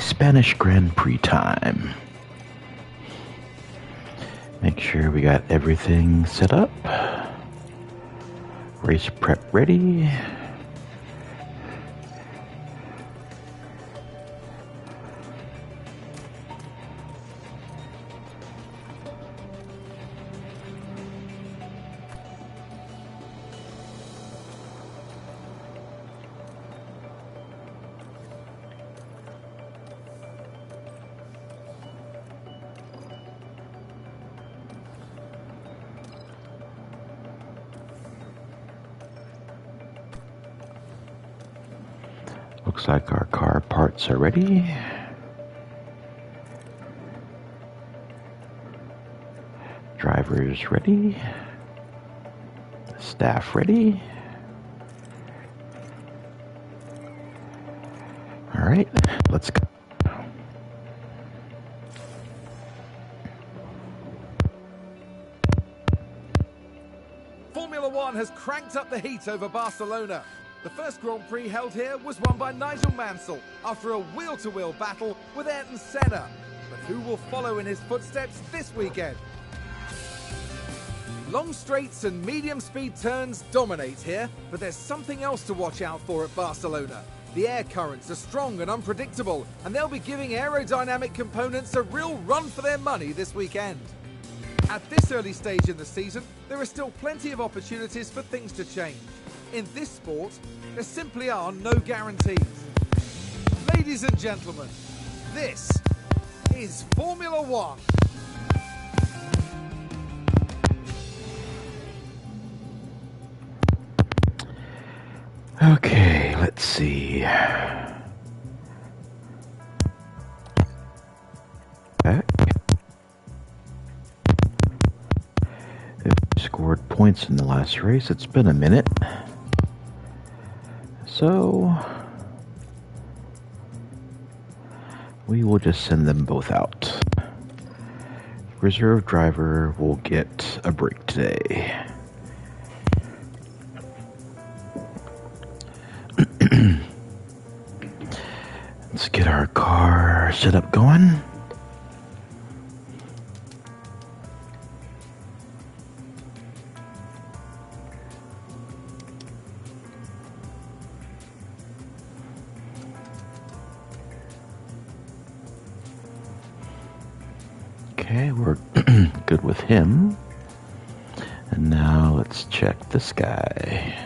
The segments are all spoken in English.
Spanish Grand Prix time. Make sure we got everything set up. Race prep ready. Looks like our car parts are ready. Drivers ready. Staff ready. All right, let's go. Formula One has cranked up the heat over Barcelona. The first Grand Prix held here was won by Nigel Mansell after a wheel-to-wheel battle with Ayrton Senna. But who will follow in his footsteps this weekend? Long straights and medium-speed turns dominate here, but there's something else to watch out for at Barcelona. The air currents are strong and unpredictable, and they'll be giving aerodynamic components a real run for their money this weekend. At this early stage in the season, there are still plenty of opportunities for things to change. In this sport, there simply are no guarantees. Ladies and gentlemen, this is Formula One. Okay, let's see. Scored points in the last race. It's been a minute. So we will just send them both out. Reserve driver will get a break today. Let's get our car set up going. Okay, we're good with him. And now let's check this guy.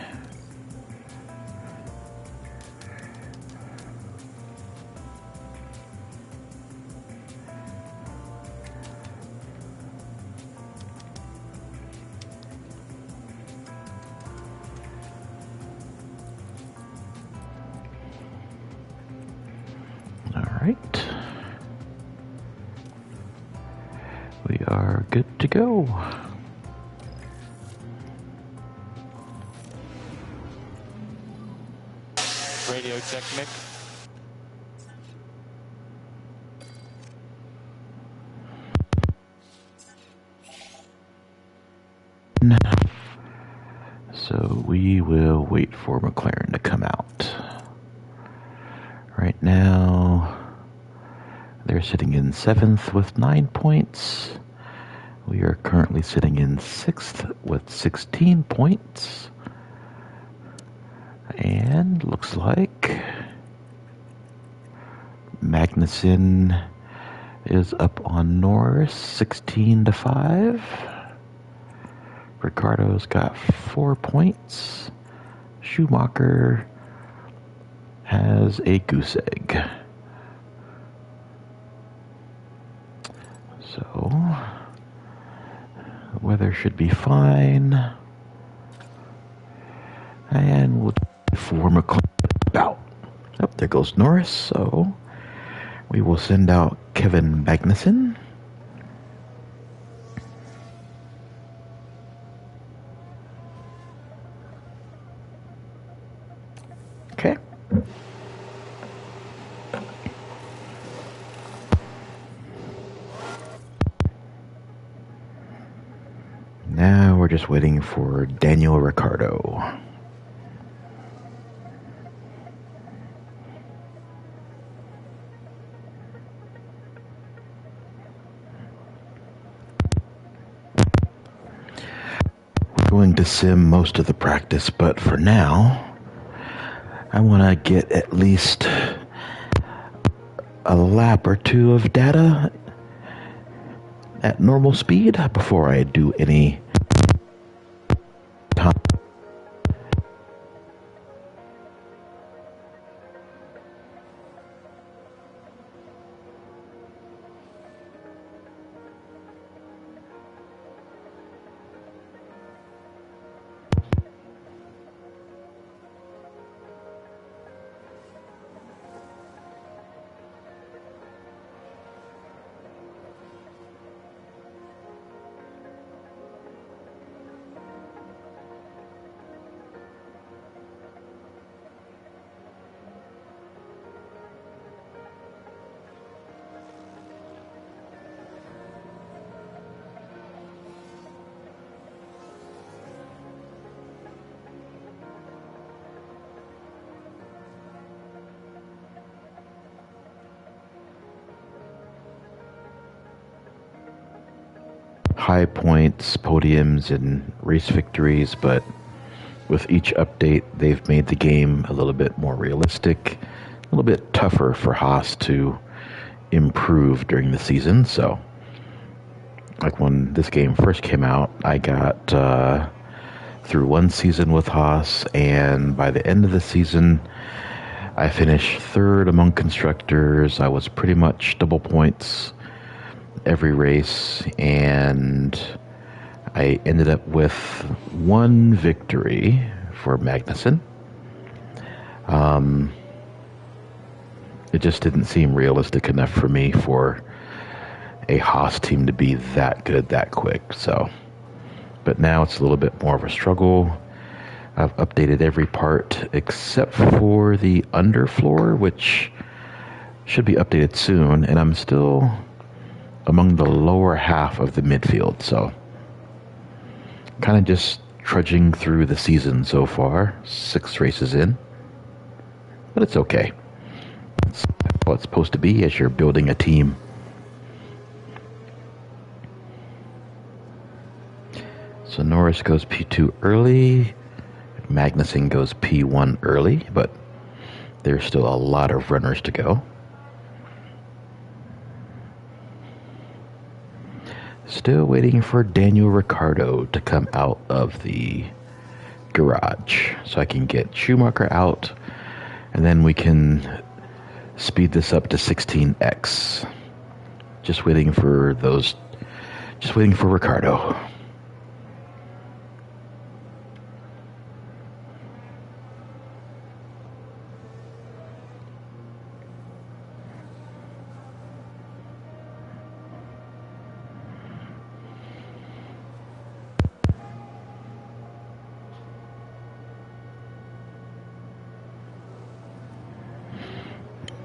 All right. We are good to go. Radio check, Mick. So we will wait for McLaren to come out. Right now, they're sitting in 7th with 9 points. We are currently sitting in 6th with 16 points. And looks like Magnussen is up on Norris 16-5. Ricardo's got 4 points. Schumacher has a goose egg. So the weather should be fine. And we'll for McLaren out. Oh, there goes Norris. So we will send out Kevin Magnussen. Okay. Now we're just waiting for Daniel Ricciardo. to sim most of the practice, but for now, I want to get at least a lap or two of data at normal speed before I do any time. High points, podiums, and race victories, but with each update, they've made the game a little bit more realistic, a little bit tougher for HAAS to improve during the season. So, like when this game first came out, I got through one season with HAAS, and by the end of the season, I finished third among constructors. I was pretty much double points every race, and I ended up with one victory for Magnussen. It just didn't seem realistic enough for me for a HAAS team to be that good that quick. So, but now it's a little bit more of a struggle. I've updated every part except for the underfloor, which should be updated soon, and I'm still among the lower half of the midfield, so kind of just trudging through the season so far, 6 races in, but it's okay. It's what it's supposed to be as you're building a team. So Norris goes P2 early, Magnussen goes P1 early, but there's still a lot of runners to go. Still waiting for Daniel Ricciardo to come out of the garage so I can get Schumacher out, and then we can speed this up to 16x. Just waiting for Ricciardo.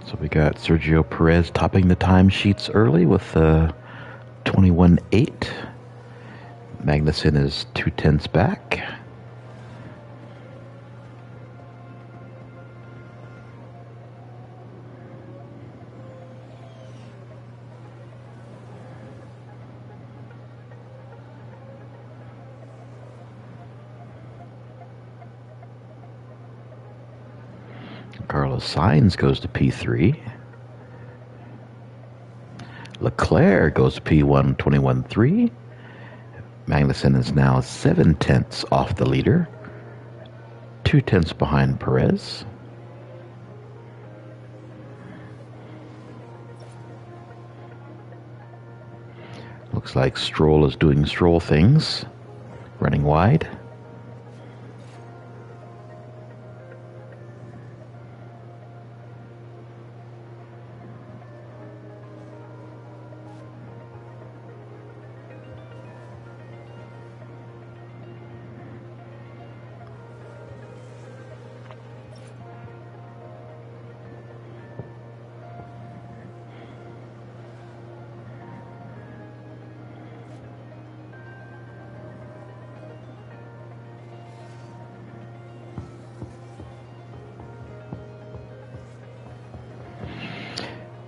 So we got Sergio Perez topping the timesheets early with 21.8. Magnussen is 0.2 back. Carlos Sainz goes to P3. Leclerc goes to P1, 21.3. Magnussen is now 0.7 off the leader, 0.2 behind Perez. Looks like Stroll is doing Stroll things, running wide.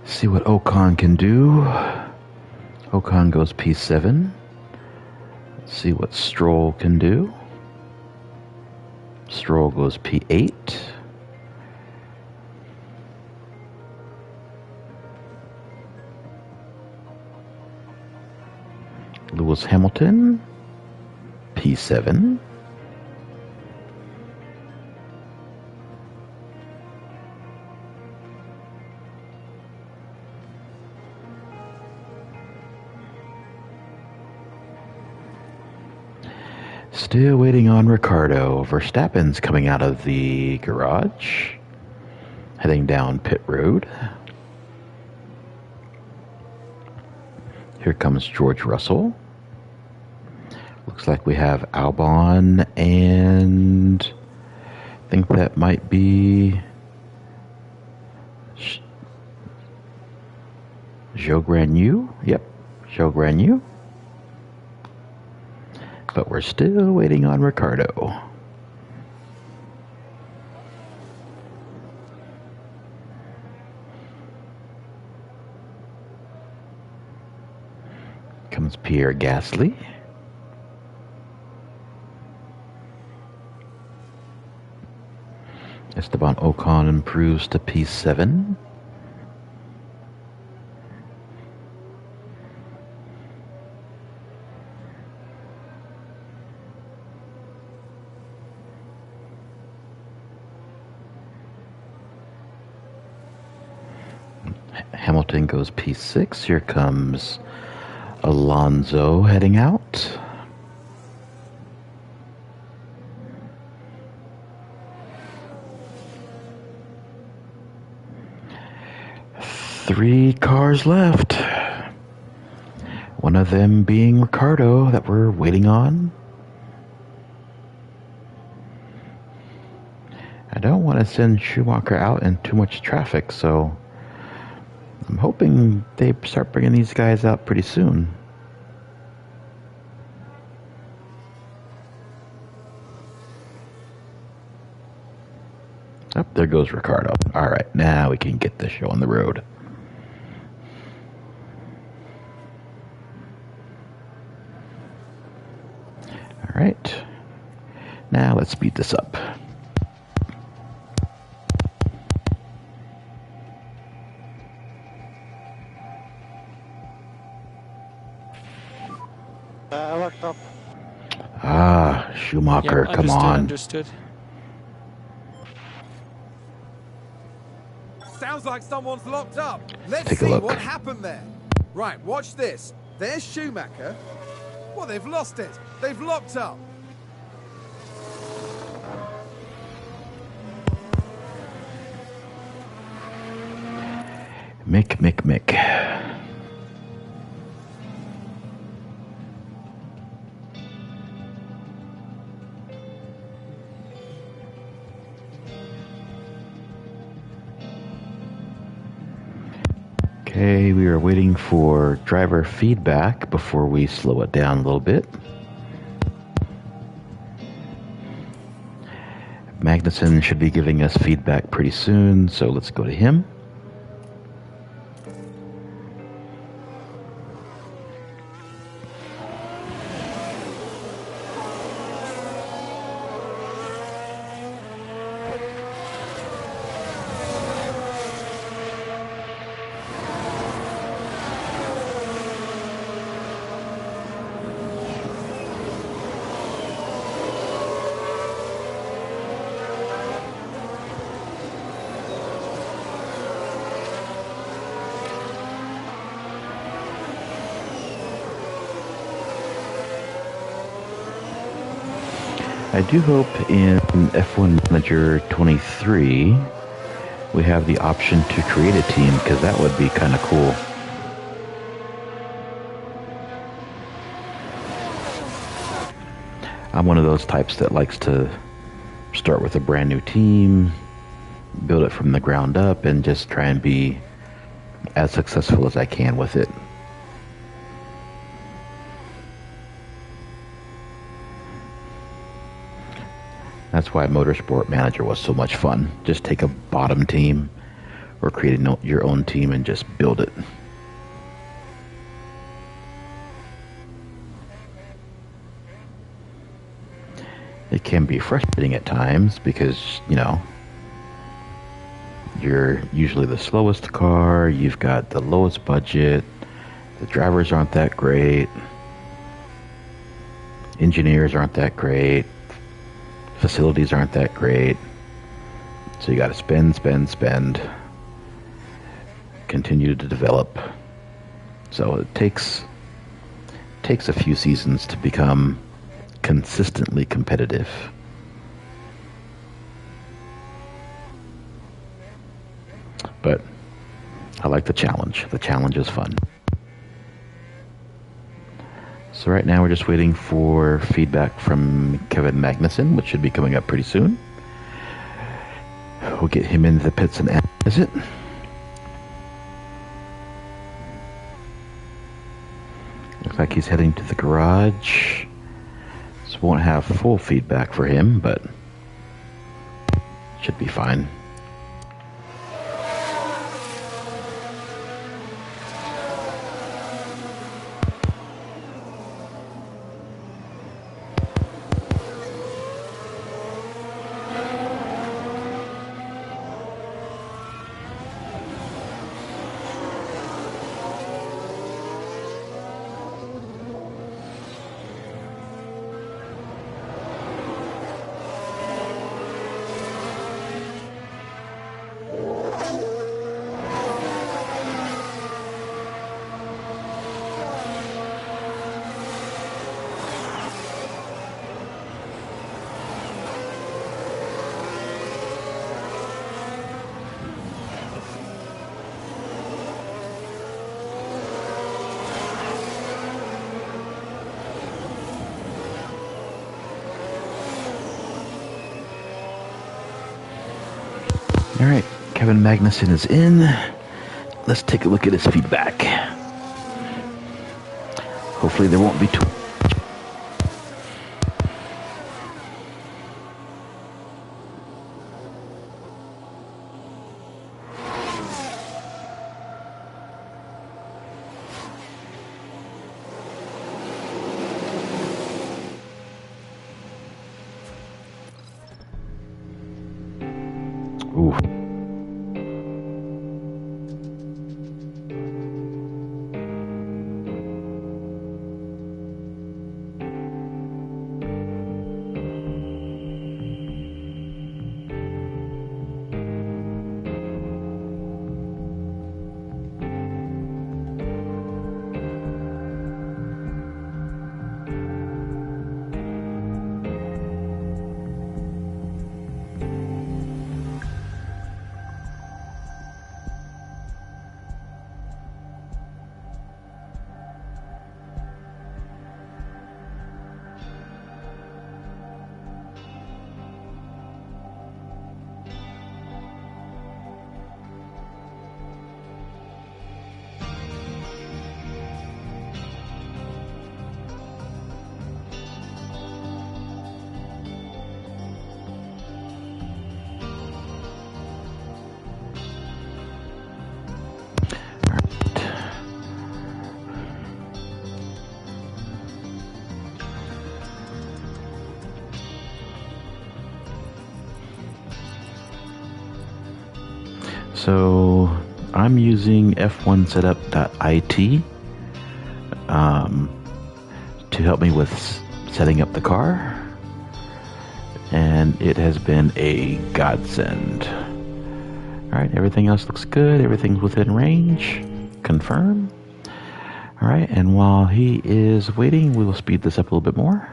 See what Ocon can do. Ocon goes P7. Let's see what Stroll can do. Stroll goes P8. Lewis Hamilton, P7. Still waiting on Ricardo. Verstappen's coming out of the garage, heading down pit road. Here comes George Russell. Looks like we have Albon, and I think that might be Zhou Guanyu. Yep, Zhou Guanyu. But we're still waiting on Ricardo. Comes Pierre Gasly. Esteban Ocon improves to P7. Hamilton goes P6. Here comes Alonso heading out. Three cars left. One of them being Ricardo that we're waiting on. I don't want to send Schumacher out in too much traffic, so I'm hoping they start bringing these guys out pretty soon. Oh, there goes Ricardo. All right, now we can get the show on the road. All right, now let's speed this up. I locked up. Ah, Schumacher, Yeah, come on. Understood. Sounds like someone's locked up. Let's Take a see look. what happened there. Right, watch this. There's Schumacher. Well, they've lost it. They've locked up. Mick. Okay, we are waiting for driver feedback before we slow it down a little bit. Magnussen should be giving us feedback pretty soon, so let's go to him. I do hope in F1 Manager 23 we have the option to create a team, because that would be kind of cool. I'm one of those types that likes to start with a brand new team, build it from the ground up, and just try and be as successful as I can with it. That's why Motorsport Manager was so much fun. Just take a bottom team or create your own team and just build it. It can be frustrating at times because, you're usually the slowest car, you've got the lowest budget, the drivers aren't that great, engineers aren't that great, facilities aren't that great. So you got to spend, continue to develop. So it takes a few seasons to become consistently competitive. But I like the challenge. The challenge is fun. So right now we're just waiting for feedback from Kevin Magnussen, which should be coming up pretty soon. We'll get him into the pits and analyze it. Looks like he's heading to the garage. So won't have full feedback for him, but should be fine. All right, Kevin Magnussen is in. Let's take a look at his feedback. Hopefully there won't be too... Ooh. So I'm using f1setup.it to help me with setting up the car, and it has been a godsend. All right, everything else looks good. Everything's within range. Confirm. All right, and while he is waiting, we will speed this up a little bit more.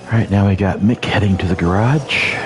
All right, now we got Mick heading to the garage.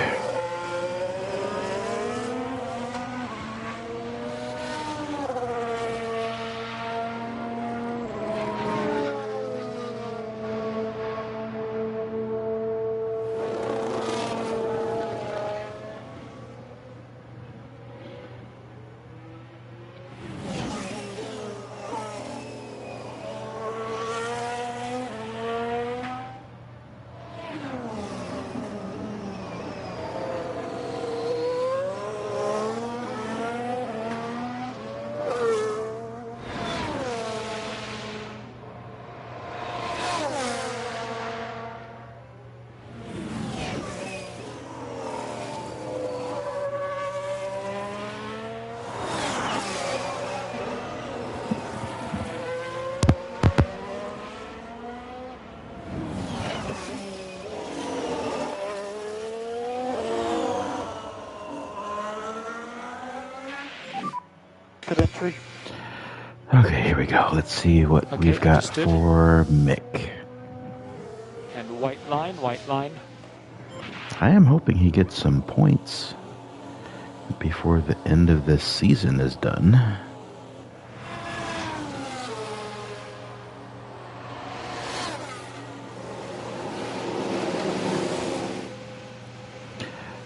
3. Okay, here we go. Let's see what Okay, we've got understood. for Mick. And white line, white line. I am hoping he gets some points before the end of this season is done.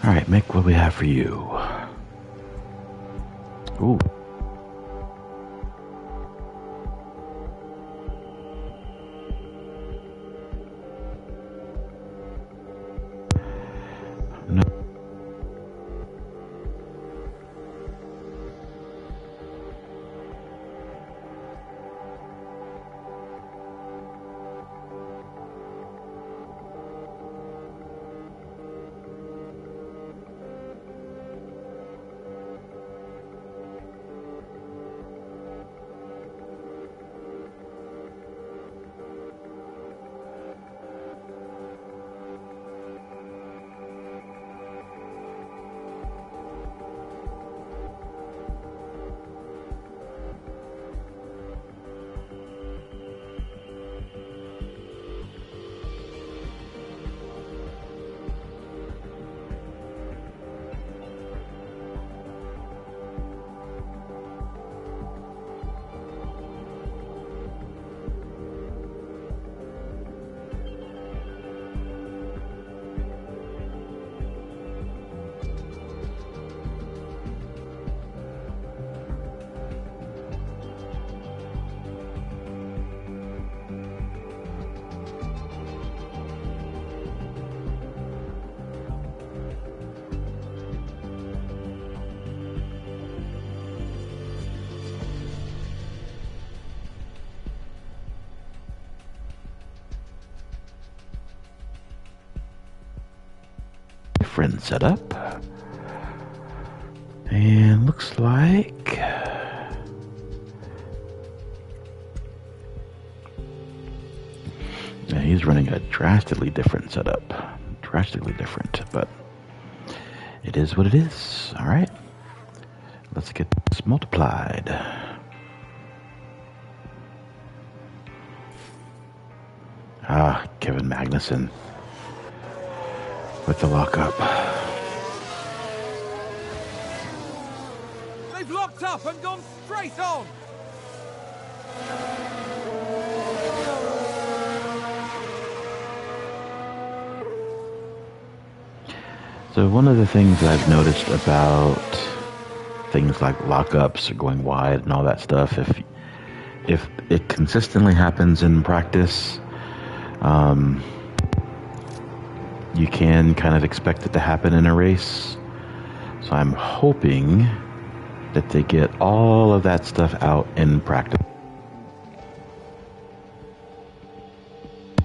All right, Mick, what do we have for you? Ooh. No. Different setup. And looks like yeah, he's running a drastically different setup. Drastically different, but it is what it is. All right. Let's get this multiplied. Ah, Kevin Magnussen with the lockup. They've locked up and gone straight on. So one of the things I've noticed about things like lockups or going wide and all that stuff, if it consistently happens in practice, you can kind of expect it to happen in a race. So I'm hoping that they get all of that stuff out in practice.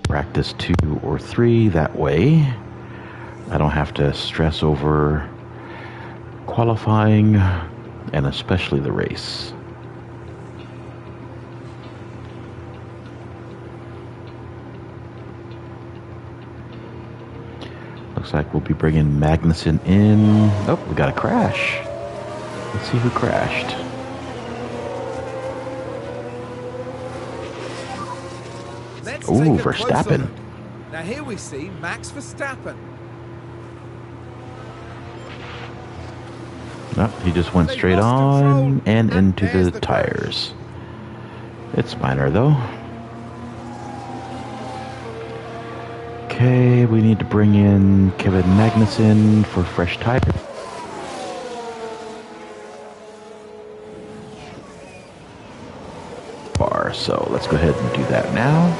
Practice 2 or 3, that way I don't have to stress over qualifying and especially the race. Looks like we'll be bringing Magnussen in. Oh, we got a crash. Let's see who crashed. Ooh, Verstappen. Now here we see Max Verstappen. No, he just went straight on and into the tires. It's minor though. Okay, we need to bring in Kevin Magnussen for fresh tires. So let's go ahead and do that now.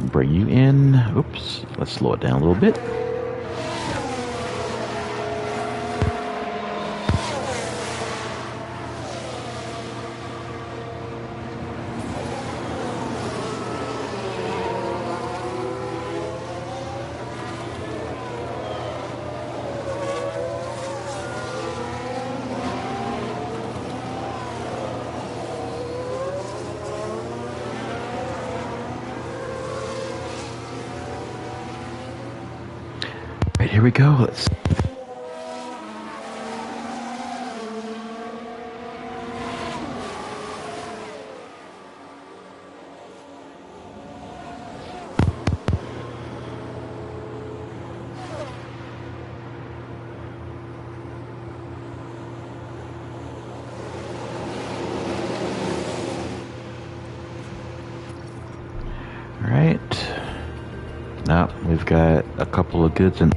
Bring you in. Oops, let's slow it down a little bit. Here we go. Let's we've got a couple of goods and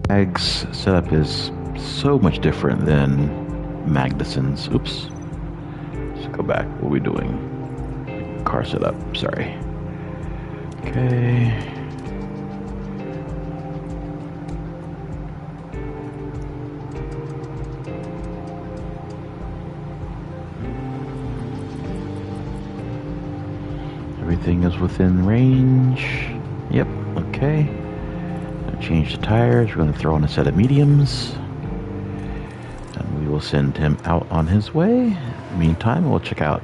Mag's setup is so much different than Magnussen's. Oops. Let's go back. What are we doing? Car setup. Sorry. Okay. Everything is within range. Yep. Okay. Change the tires. We're going to throw in a set of mediums. And we will send him out on his way. Meantime, we'll check out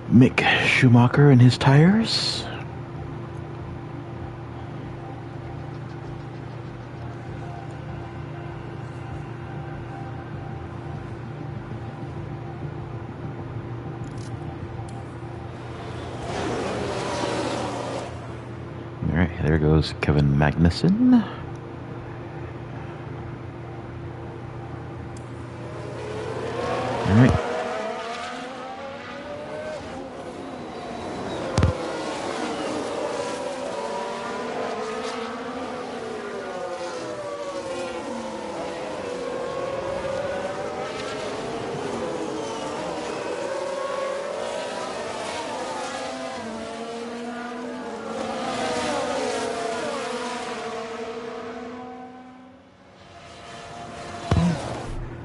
Mick Schumacher and his tires. Alright, there goes Kevin Magnussen. Alright.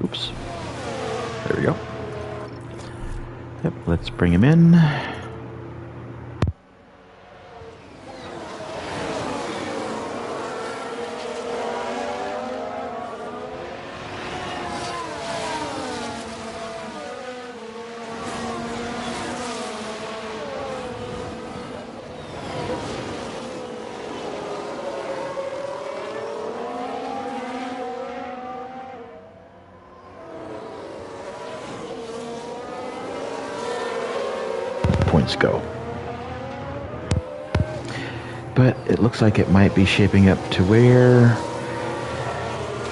Oops. There we go. Yep, let's bring him in. Points go. But it looks like it might be shaping up to where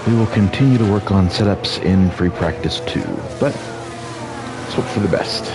we will continue to work on setups in free practice 2. But let's hope for the best.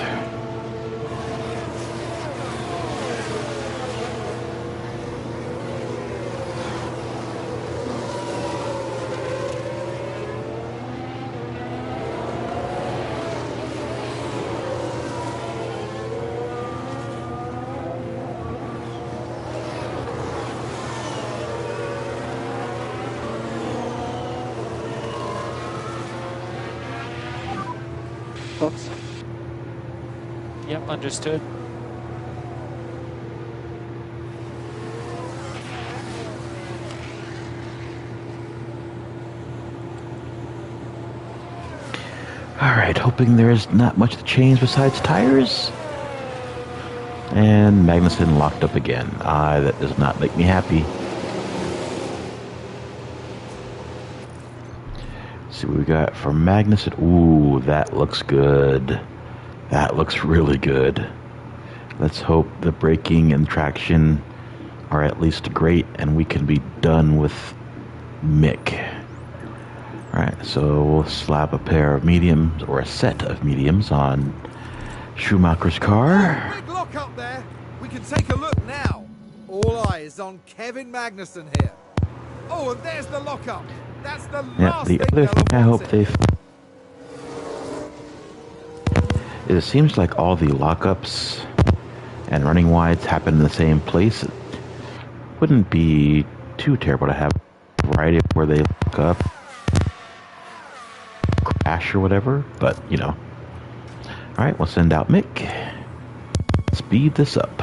Thoughts? Yep, understood. Alright, hoping there's not much to change besides tires. And Magnussen locked up again. That does not make me happy. See what we got for Magnussen. Ooh, that looks good. That looks really good. Let's hope the braking and traction are at least great and we can be done with Mick. Alright, so we'll slap a pair of mediums or a set of mediums on Schumacher's car. Big lock up there. We can take a look now. All eyes on Kevin Magnussen here. Oh, and there's the lockup. That's the Yeah, last the thing other they'll thing I want hope they... It seems like all the lockups and running wides happen in the same place. It wouldn't be too terrible to have right where they look up, crash or whatever, but you know. All right, we'll send out Mick. Speed this up.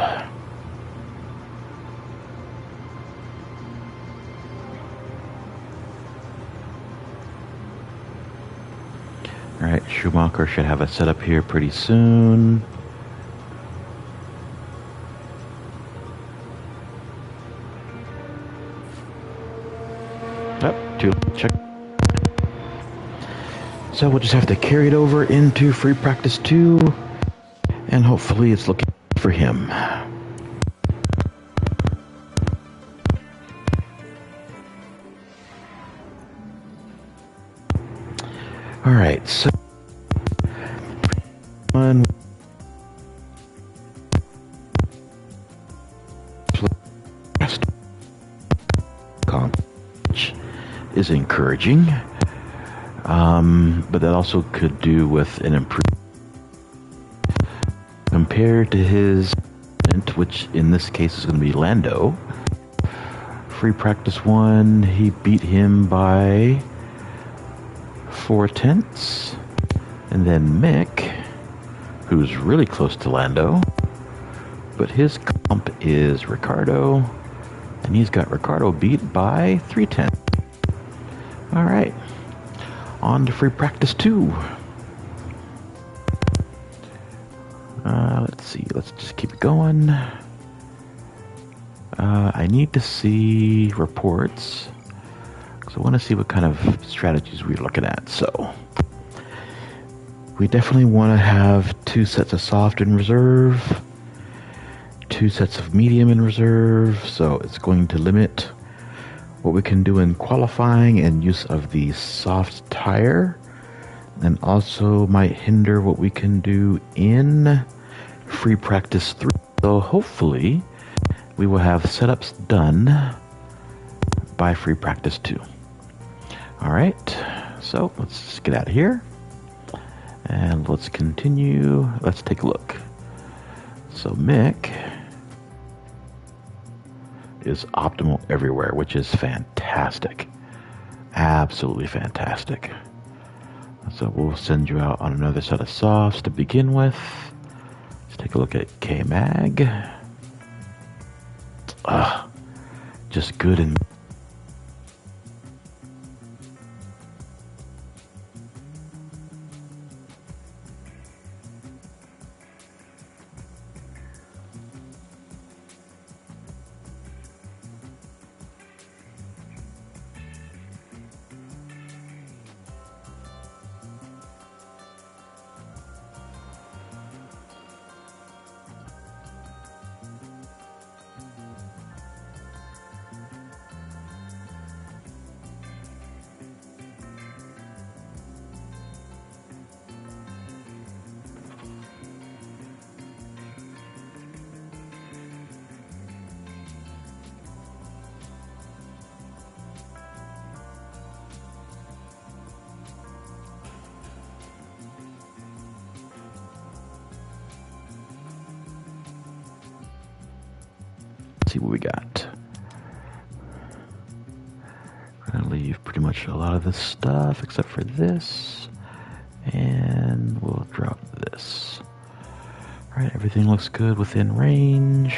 All right, Schumacher should have a setup here pretty soon. Check. So we'll just have to carry it over into free practice 2, and hopefully it's looking for him. All right, so one is encouraging, but that also could do with an improvement compared to his, which in this case is going to be Lando. Free practice 1, he beat him by 4/10, and then Mick, who's really close to Lando, but his comp is Ricardo, and he's got Ricardo beat by 3/10. All right, on to free practice 2. Let's see, let's just keep going. I need to see reports, because I want to see what kind of strategies we're looking at. So we definitely want to have 2 sets of soft in reserve, 2 sets of medium in reserve, so it's going to limit what we can do in qualifying and use of the soft tire, and also might hinder what we can do in free practice 3. So hopefully we will have setups done by free practice 2. All right, so let's just get out of here and let's continue. Let's take a look. So Mick is optimal everywhere, which is fantastic. Absolutely fantastic. So we'll send you out on another set of softs to begin with. Let's take a look at K-Mag. Just good and see what we got. We're gonna leave pretty much a lot of this stuff except for this, and we'll drop this. All right, everything looks good within range.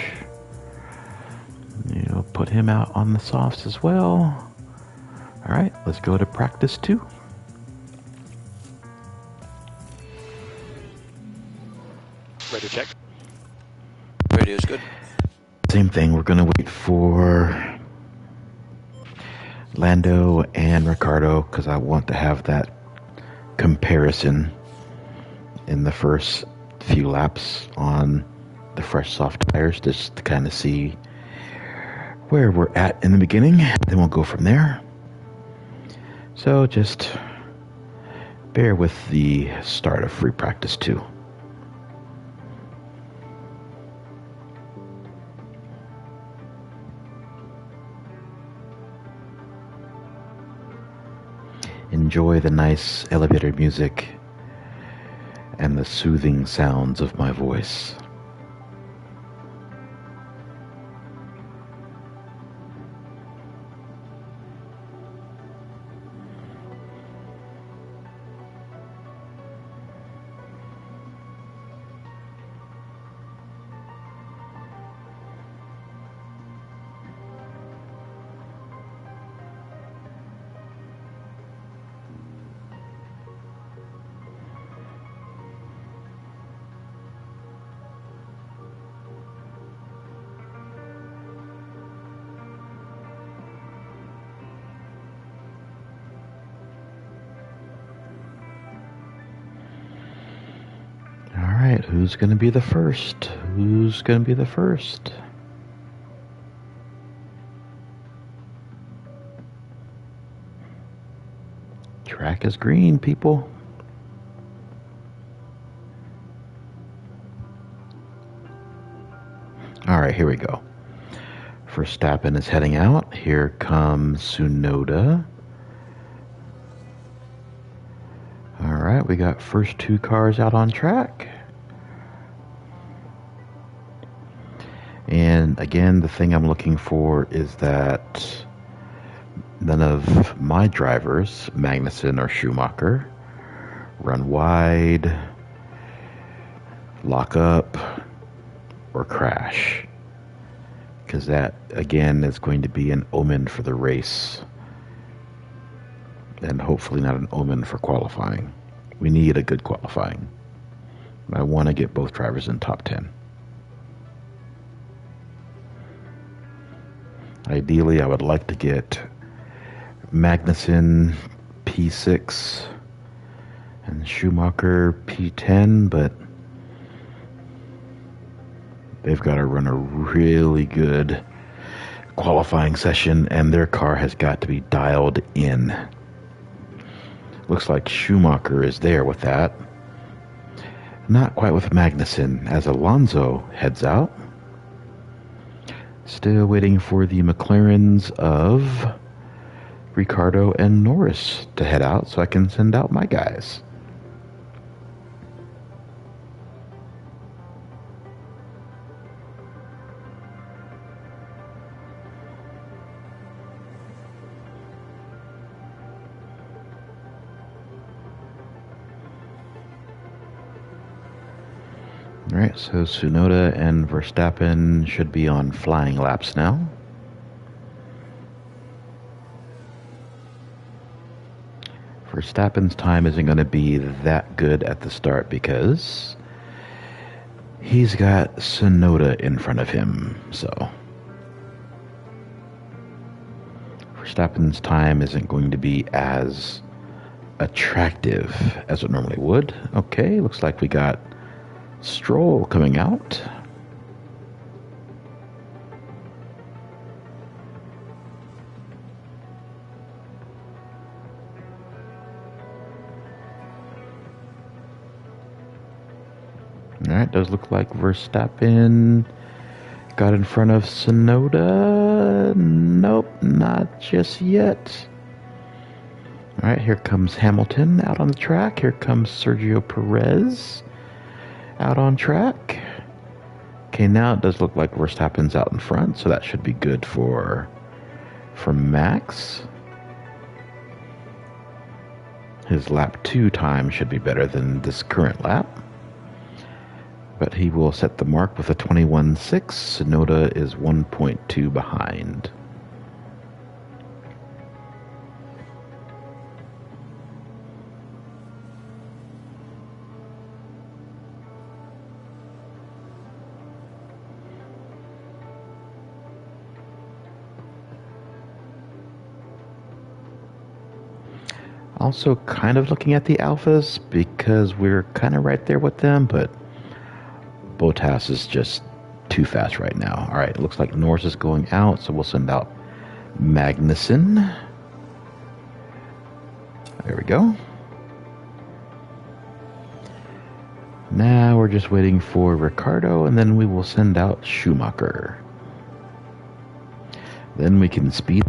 You know, put him out on the softs as well. All right, let's go to practice 2. Radio check. Radio's good. Same thing, we're gonna wait for Lando and Ricardo because I want to have that comparison in the first few laps on the fresh soft tires, just to kind of see where we're at in the beginning. Then we'll go from there. So just bear with the start of free practice 2. enjoy the nice elevator music and the soothing sounds of my voice. Alright, who's going to be the first? Who's going to be the first? Track is green, people. Alright, here we go. Verstappen is heading out. Here comes Tsunoda. Alright, we got first two cars out on track. And again, the thing I'm looking for is that none of my drivers, Magnussen or Schumacher, run wide, lock up, or crash. Because that, again, is going to be an omen for the race. And hopefully not an omen for qualifying. We need a good qualifying. I want to get both drivers in top 10. Ideally, I would like to get Magnussen P6 and Schumacher P10, but they've got to run a really good qualifying session, and their car has got to be dialed in. Looks like Schumacher is there with that. Not quite with Magnussen, as Alonso heads out. Still waiting for the McLarens of Ricciardo and Norris to head out so I can send out my guys. Alright, so Tsunoda and Verstappen should be on flying laps now. Verstappen's time isn't going to be that good at the start because he's got Tsunoda in front of him, so Verstappen's time isn't going to be as attractive as it normally would. Okay, looks like we got Stroll coming out. Alright, does look like Verstappen got in front of Tsunoda. Nope, not just yet. Alright, here comes Hamilton out on the track. Here comes Sergio Perez out on track. Okay, now it does look like Verstappen's out in front, so that should be good for Max. His lap 2 time should be better than this current lap. But he will set the mark with a 21.6. Tsunoda is 1.2 behind. Also kind of looking at the Alphas because we're kind of right there with them, but Bottas is just too fast right now. All right, it looks like Norris is going out, so we'll send out Magnussen. There we go. Now we're just waiting for Ricciardo, and then we will send out Schumacher. Then we can speed.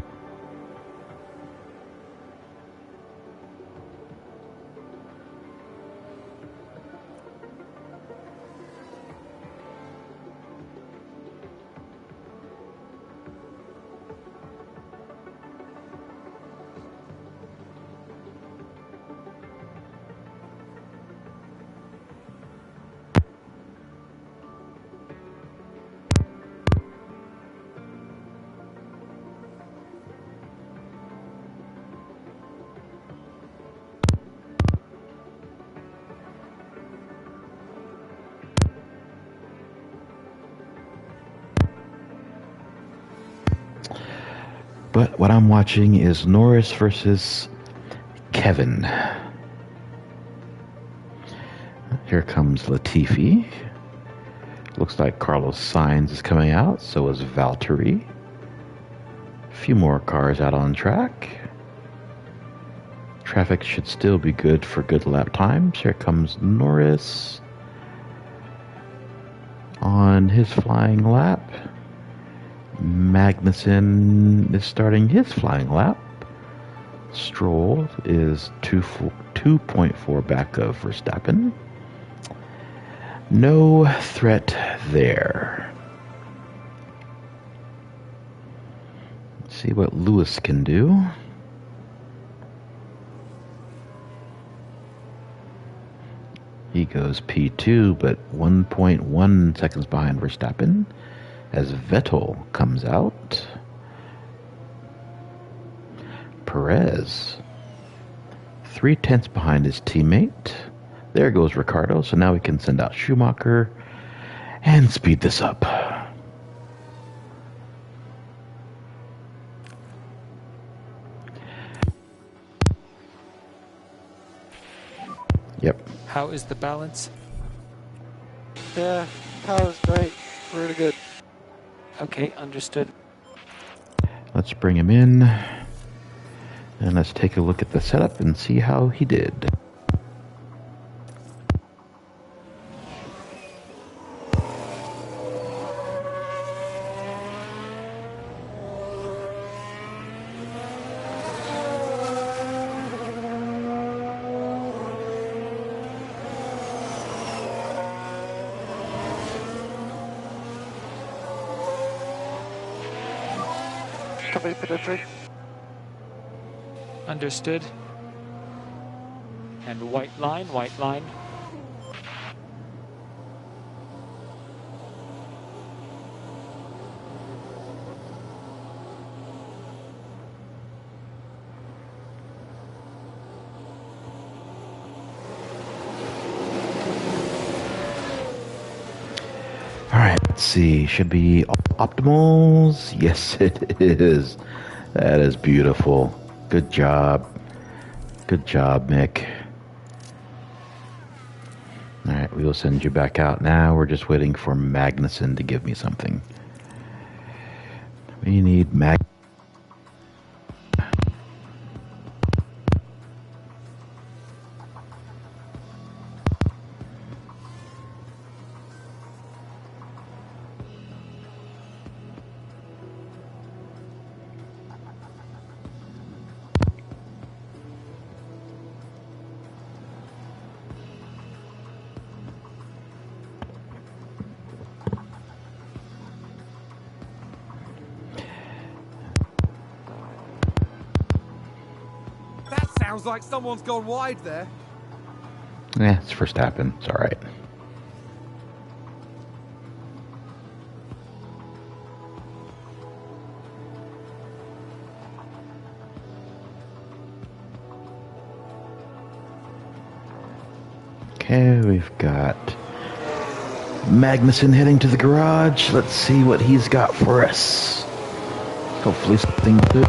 But what I'm watching is Norris versus Kevin. Here comes Latifi. Looks like Carlos Sainz is coming out, so is Valtteri. A few more cars out on track. Traffic should still be good for good lap times. Here comes Norris on his flying lap. Magnussen is starting his flying lap. Stroll is 2.4 back of Verstappen. No threat there. Let's see what Lewis can do. He goes P2, but 1.1 seconds behind Verstappen as Vettel comes out. Perez, 0.3 behind his teammate. There goes Ricardo, so now we can send out Schumacher and speed this up. Yep. How is the balance? Yeah, power is great. Really good. Okay, understood. Let's bring him in. And let's take a look at the setup and see how he did. Copy, pit 3. Understood. And white line, white line. Alright, let's see. Should be optimals. Yes, it is. That is beautiful. Good job. Good job, Mick. Alright, we will send you back out now. We're just waiting for Magnussen to give me something. We need That sounds like someone's gone wide there. Yeah, it's Verstappen. It's alright. Okay, we've got Magnussen heading to the garage. Let's see what he's got for us. Hopefully something good.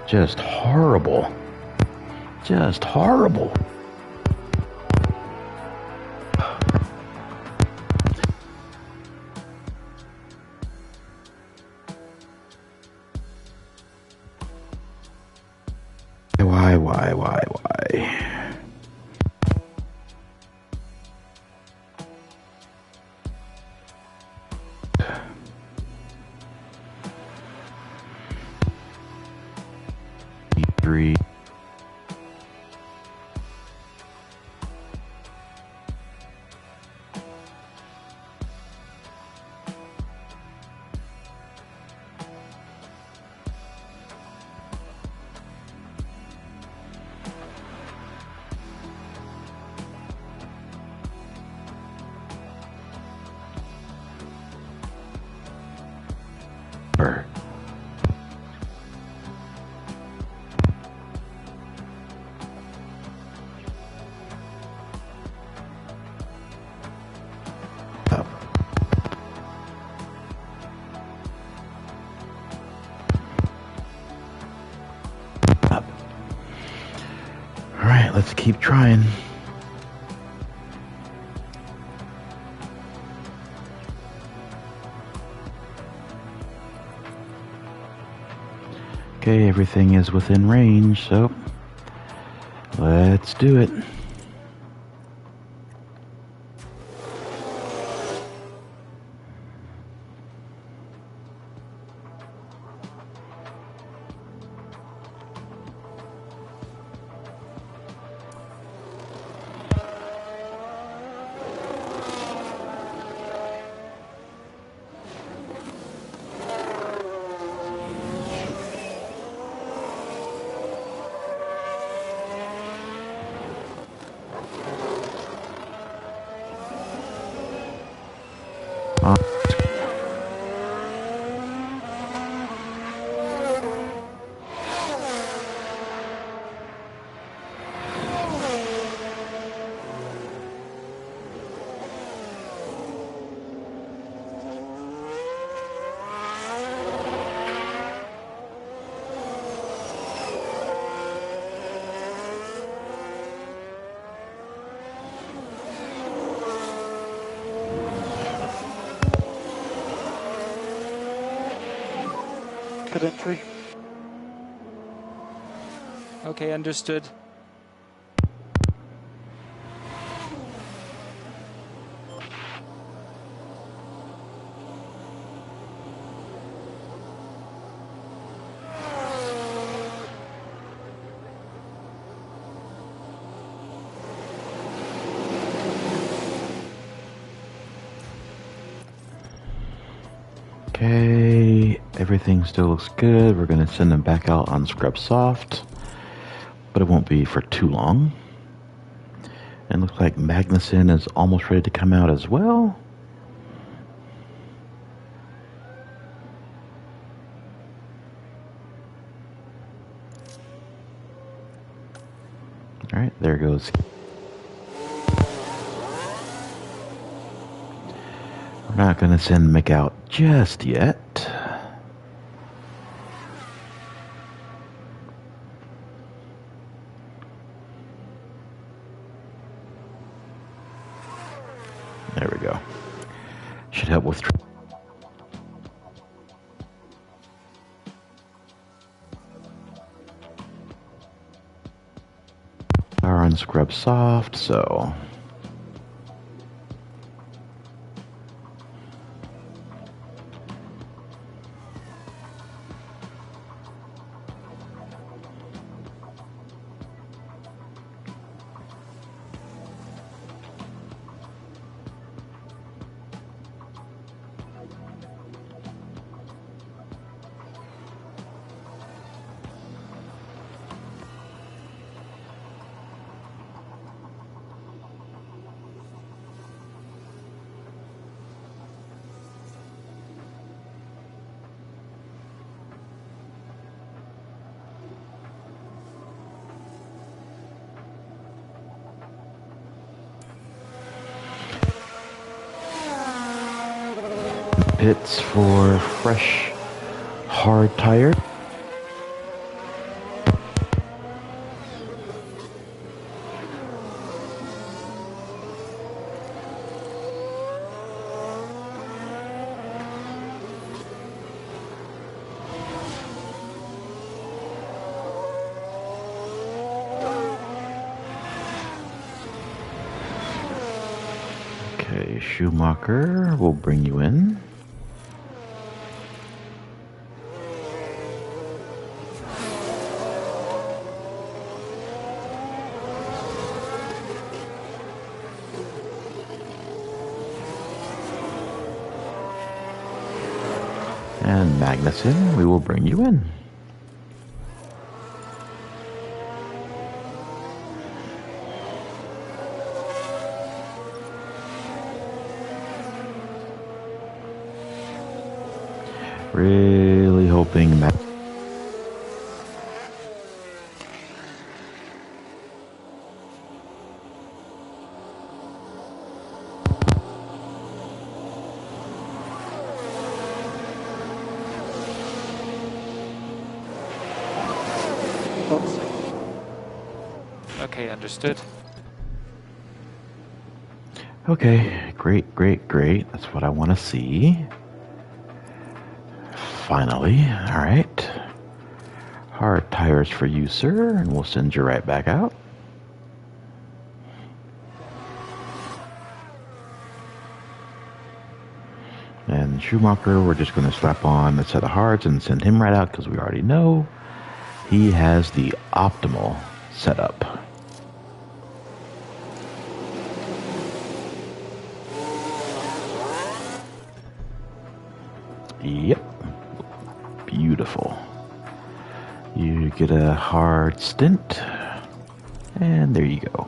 Just horrible. Just horrible. Why? Three. Up. All right, let's keep trying. Okay, everything is within range, so let's do it. Good entry. Okay, understood. Okay, everything still looks good. We're going to send them back out on Scrub Soft, but it won't be for too long. And looks like Magnuson is almost ready to come out as well. All right, there goes. We're not going to send Mick out just yet. There we go. Should help with. Are on Scrub Soft, so. Pits for fresh, hard tire. Okay, Schumacher, we'll bring you in. And Magnussen, we will bring you in. Really hoping that Oops. Okay, understood. Okay, great, great, great. That's what I want to see. Finally, all right. Hard tires for you, sir, and we'll send you right back out. And Schumacher, we're just going to slap on a set of hards and send him right out because we already know he has the optimal setup. Yep. Beautiful. You get a hard stint, and there you go.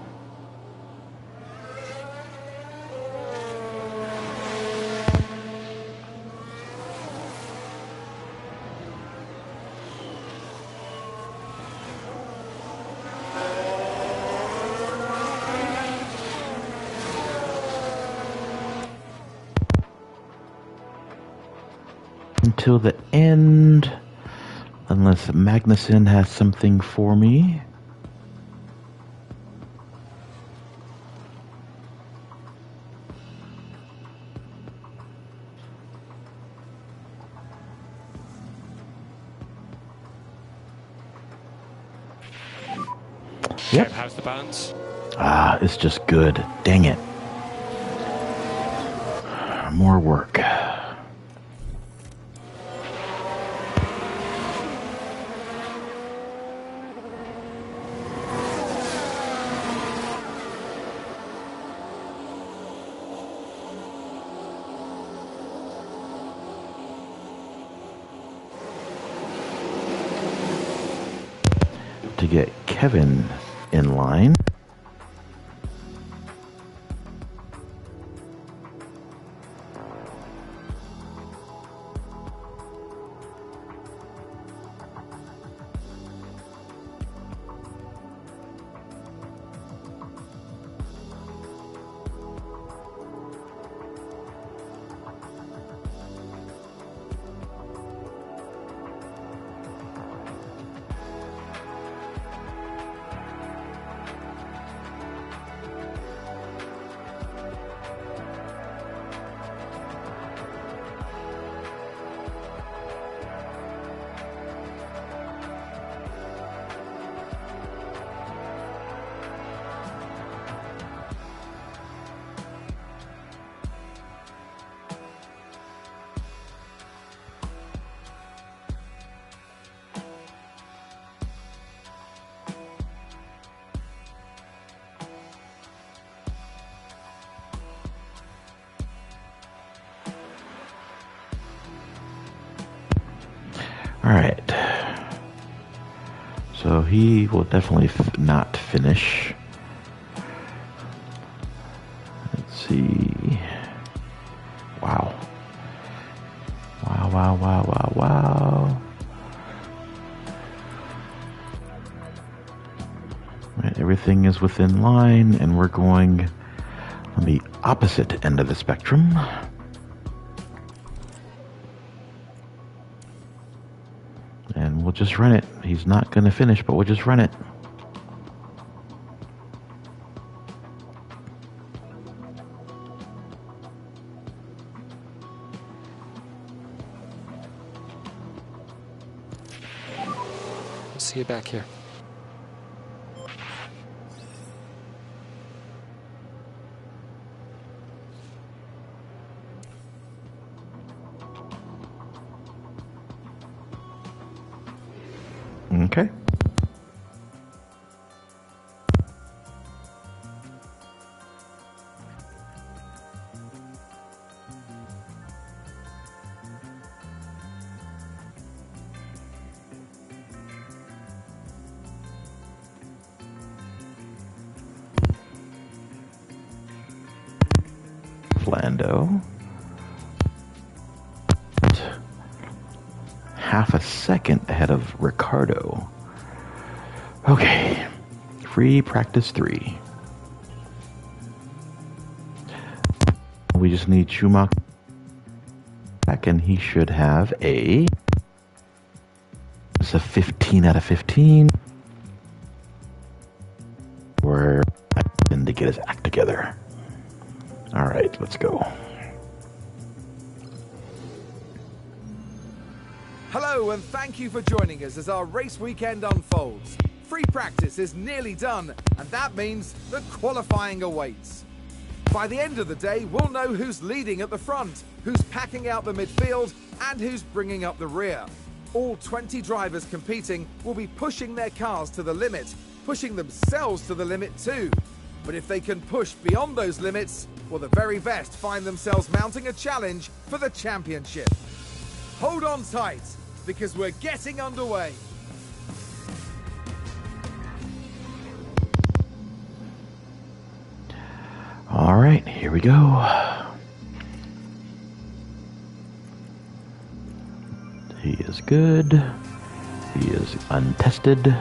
Until the end, unless Magnussen has something for me. Yep. How's the balance? Ah, it's just good. Dang it. More work. To get Kevin in line. All right. So he will definitely not finish. Let's see. Wow. Wow, wow, wow, wow, wow. Right, everything is within line, and we're going on the opposite end of the spectrum. And we'll just run it. He's not going to finish, but we'll just run it. See you back here. Lando. Half a second ahead of Ricardo. Okay, free practice 3. We just need Schumacher back, and he should have it's a 15 out of 15. We're in to get his act together. All right, let's go. Hello and thank you for joining us as our race weekend unfolds. Free practice is nearly done, and that means that qualifying awaits. By the end of the day, we'll know who's leading at the front, who's packing out the midfield, and who's bringing up the rear. All 20 drivers competing will be pushing their cars to the limit, pushing themselves to the limit too. But if they can push beyond those limits, well, the very best find themselves mounting a challenge for the championship. Hold on tight, because we're getting underway. All right, here we go. He is good. He is untested.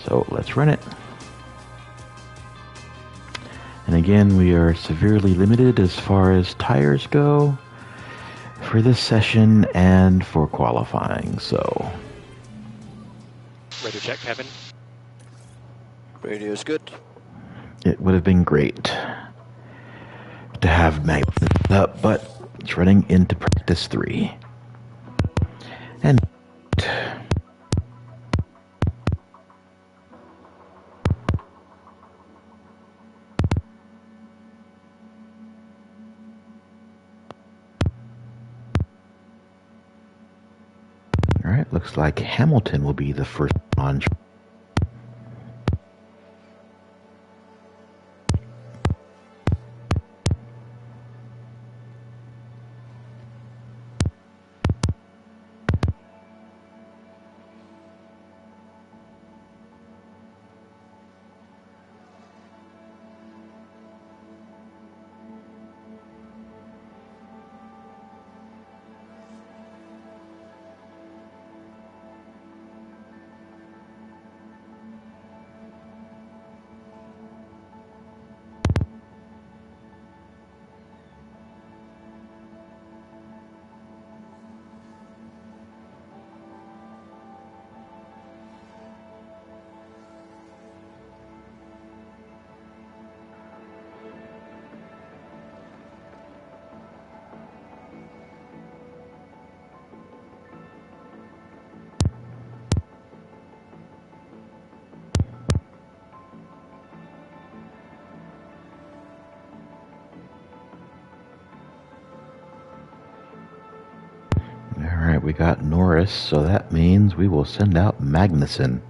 So let's run it. And again, we are severely limited as far as tires go for this session and for qualifying, so. Radio check, Kevin. Radio's good. It would have been great to have Magnus up, but it's running into practice 3. And all right, looks like Hamilton will be the first on. Alright, we got Norris, so that means we will send out Magnussen.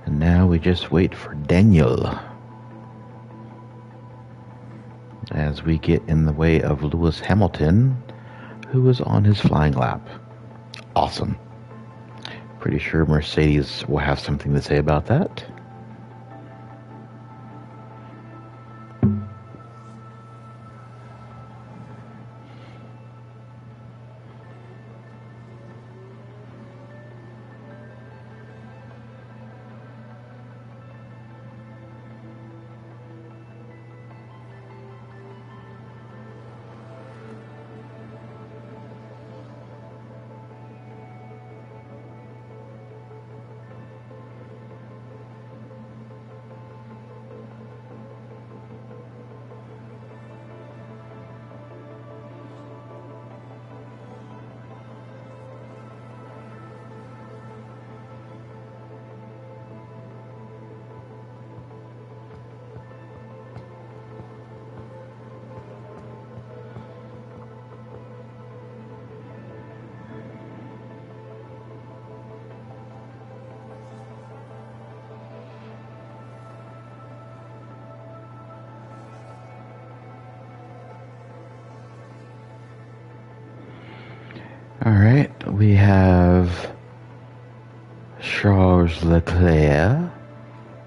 And now we just wait for Daniel as we get in the way of Lewis Hamilton, who is on his flying lap. Awesome. Pretty sure Mercedes will have something to say about that.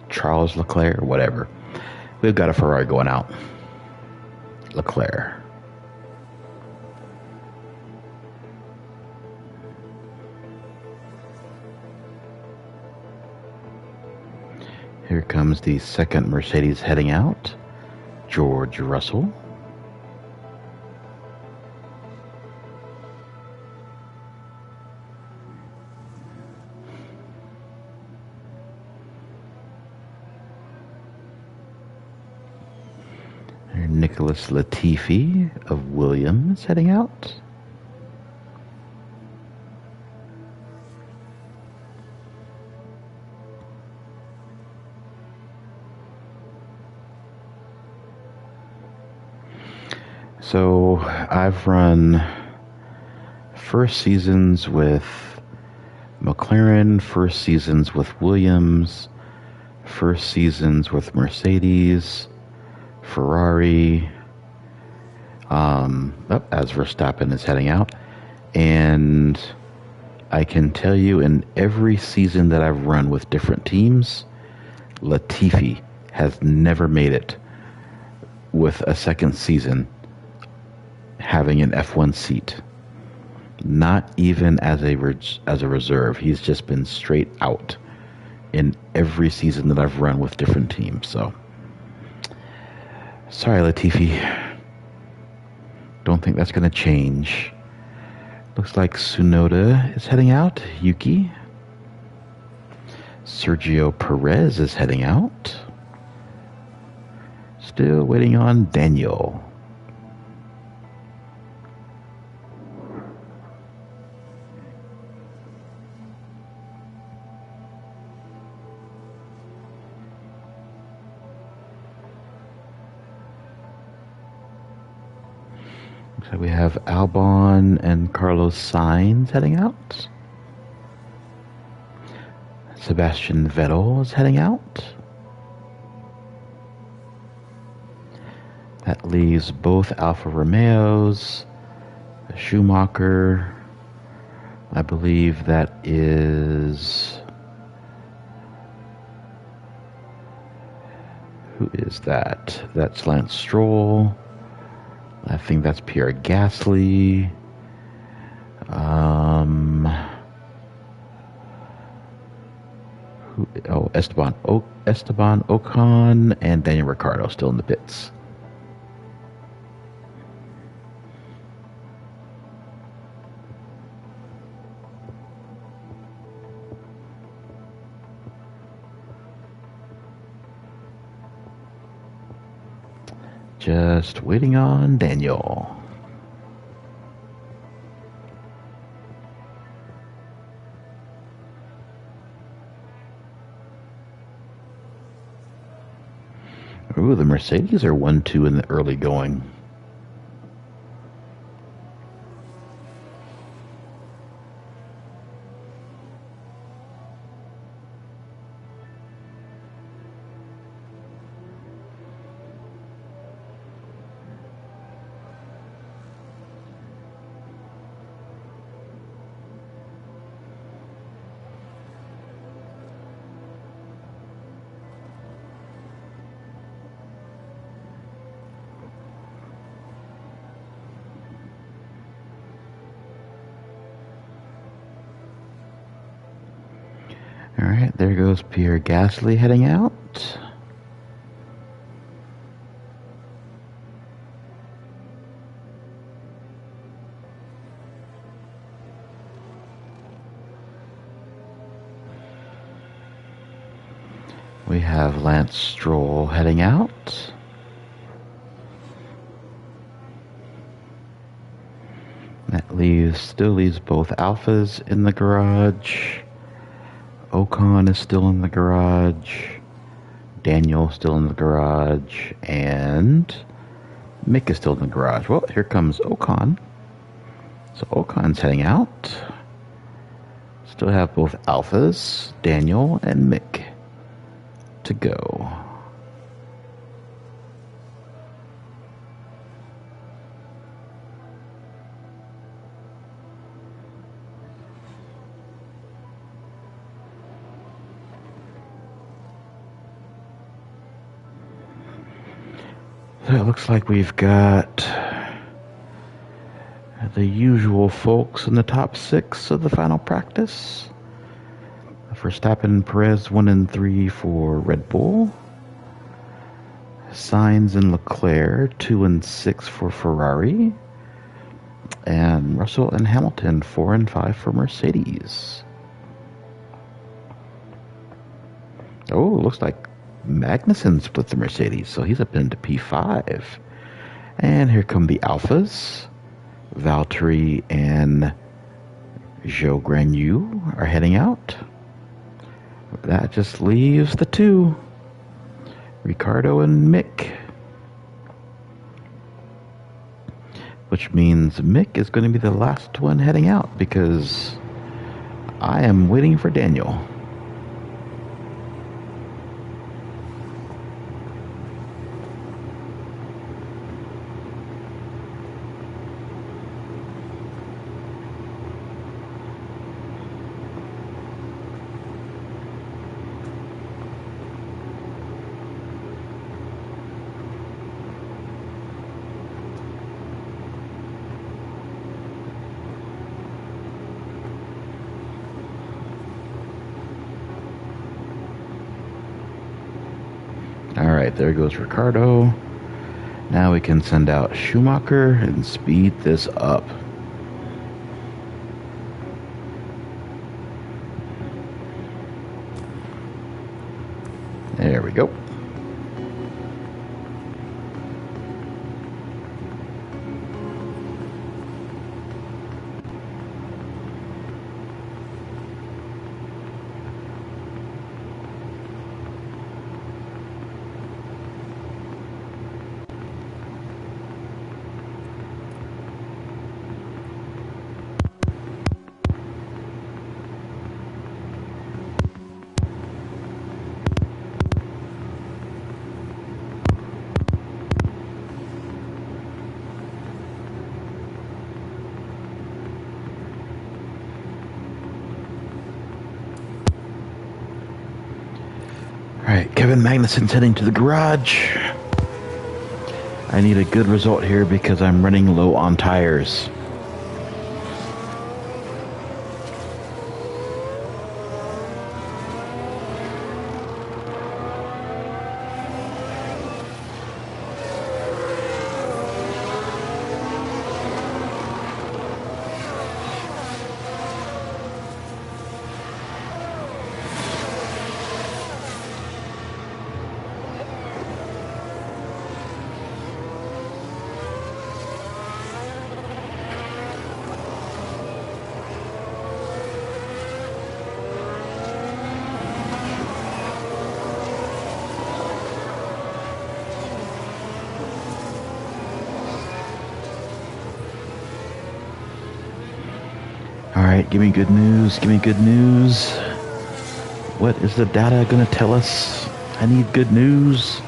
Charles Leclerc, whatever. We've got a Ferrari going out. Leclerc. Here comes the second Mercedes heading out. George Russell. Nicholas Latifi of Williams heading out. So I've run first seasons with McLaren, first seasons with Williams, first seasons with Mercedes, Ferrari, as Verstappen is heading out. And I can tell you, in every season that I've run with different teams, Latifi has never made it with a second season having an F1 seat. Not even as a reserve. He's just been straight out in every season that I've run with different teams. So, sorry, Latifi. Don't think that's going to change. Looks like Tsunoda is heading out. Yuki. Sergio Perez is heading out. Still waiting on Daniel. So we have Albon and Carlos Sainz heading out. Sebastian Vettel is heading out. That leaves both Alfa Romeos, Schumacher. I believe that is... Who is that? That's Lance Stroll. I think that's Pierre Gasly. Esteban Ocon and Daniel Ricciardo still in the pits. Just waiting on Daniel. Ooh, the Mercedes are 1-2 in the early going. All right, there goes Pierre Gasly heading out. We have Lance Stroll heading out. That still leaves both Alphas in the garage. Ocon is still in the garage. Daniel still in the garage. And Mick is still in the garage. Well, here comes Ocon. So Ocon's heading out. Still have both Alphas, Daniel and Mick to go. So it looks like we've got the usual folks in the top 6 of the final practice. Verstappen and Perez 1 and 3 for Red Bull. Sainz and Leclerc 2 and 6 for Ferrari. And Russell and Hamilton 4 and 5 for Mercedes. Oh, looks like Magnussen split the Mercedes, so he's up into P5. And here come the Alphas. Valtteri and Joe Granu are heading out. That just leaves the 2. Ricardo and Mick. Which means Mick is going to be the last one heading out because I am waiting for Daniel. Alright, there goes Ricardo. Now we can send out Schumacher and speed this up. There we go. Alright, Kevin Magnussen's heading to the garage. I need a good result here because I'm running low on tires. Alright, give me good news, give me good news. What is the data gonna tell us? I need good news.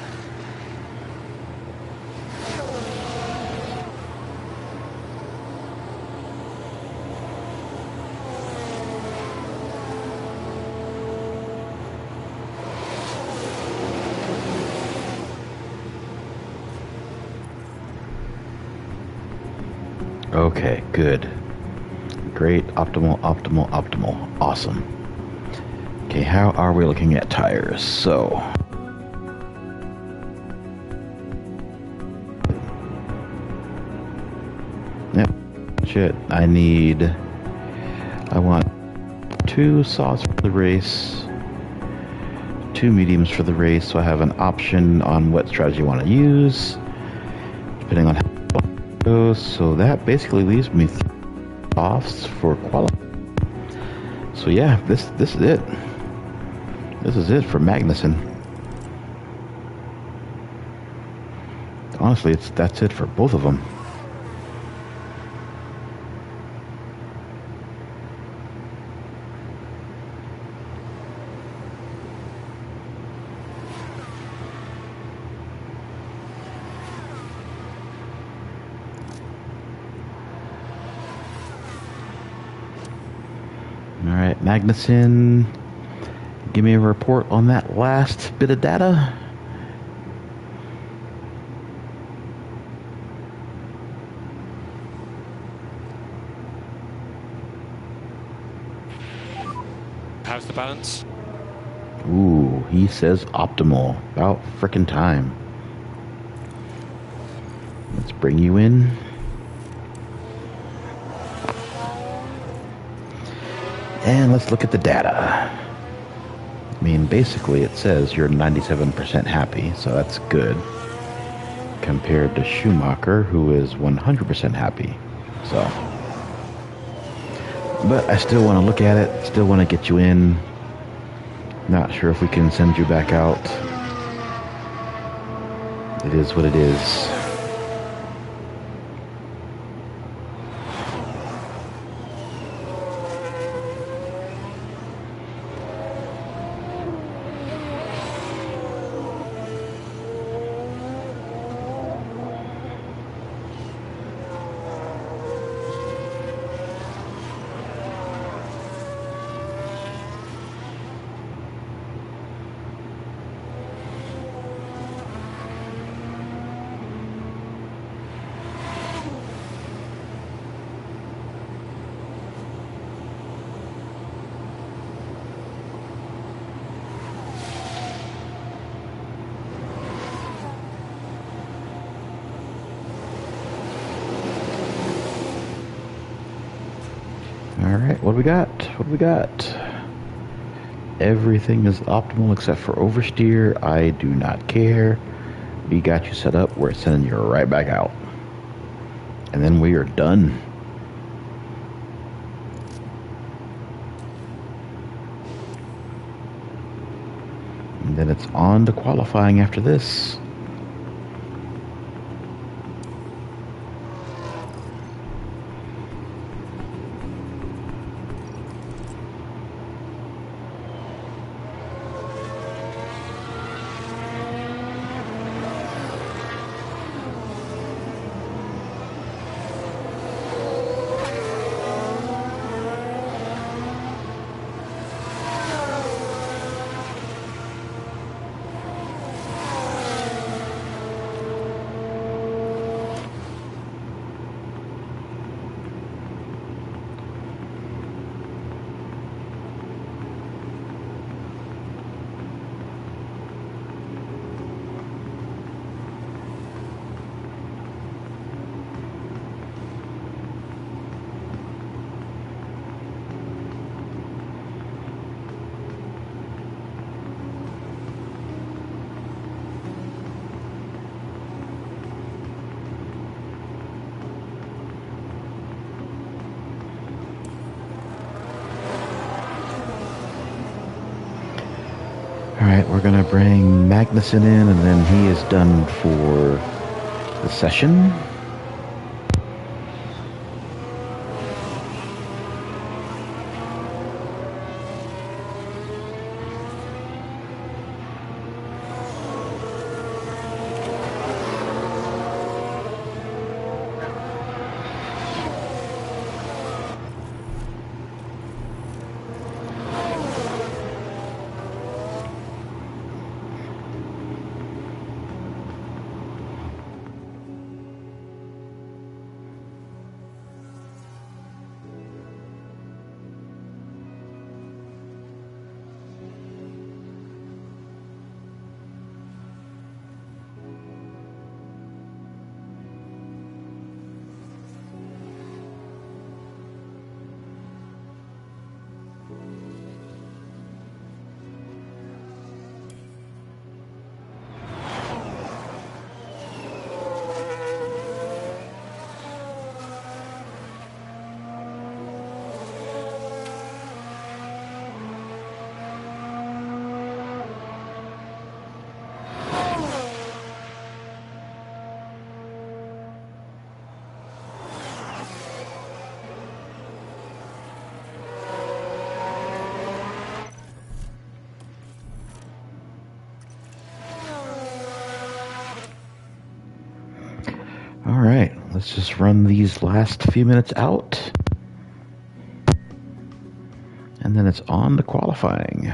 Okay, good. Great, optimal, optimal, optimal. Awesome. Okay, how are we looking at tires? So, yep, shit. I want 2 softs for the race, 2 mediums for the race, so I have an option on what strategy I want to use, depending on how it goes. So that basically leaves me offs for quality. So yeah, this is it. This is it for Magnussen. Honestly, that's it for both of them. Alright, Magnussen, give me a report on that last bit of data. balance. Ooh, he says optimal. About frickin' time. Let's bring you in. And let's look at the data. I mean, basically it says you're 97% happy, so that's good. Compared to Schumacher, who is 100% happy. So, but I still want to look at it, still want to get you in. Not sure if we can send you back out. It is what it is. Alright, what do we got? What do we got? Everything is optimal except for oversteer. I do not care. We got you set up. We're sending you right back out. And then we are done. And then it's on to qualifying after this. Alright, we're going to bring Magnussen in, and then he is done for the session. Alright, let's just run these last few minutes out. And then it's on to qualifying.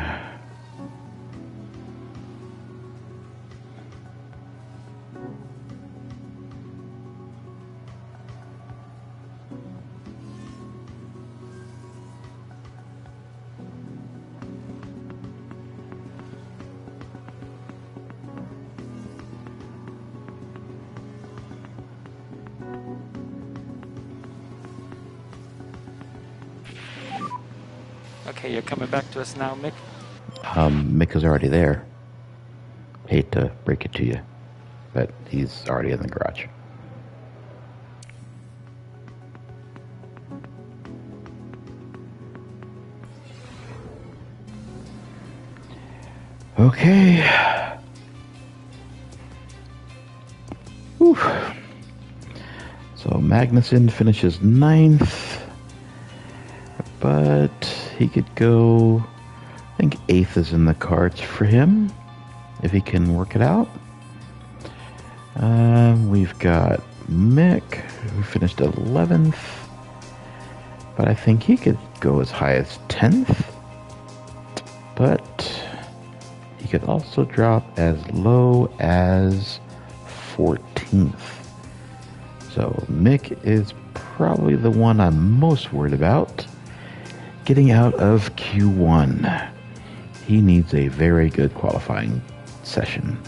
Okay, you're coming back to us now, Mick. Mick is already there. Hate to break it to you, but he's already in the garage. Okay. Whew. So Magnussen finishes 9th, but he could go, I think 8th is in the cards for him, if he can work it out. We've got Mick, who finished 11th, but I think he could go as high as 10th, but he could also drop as low as 14th. So Mick is probably the one I'm most worried about getting out of Q1. He needs a very good qualifying session.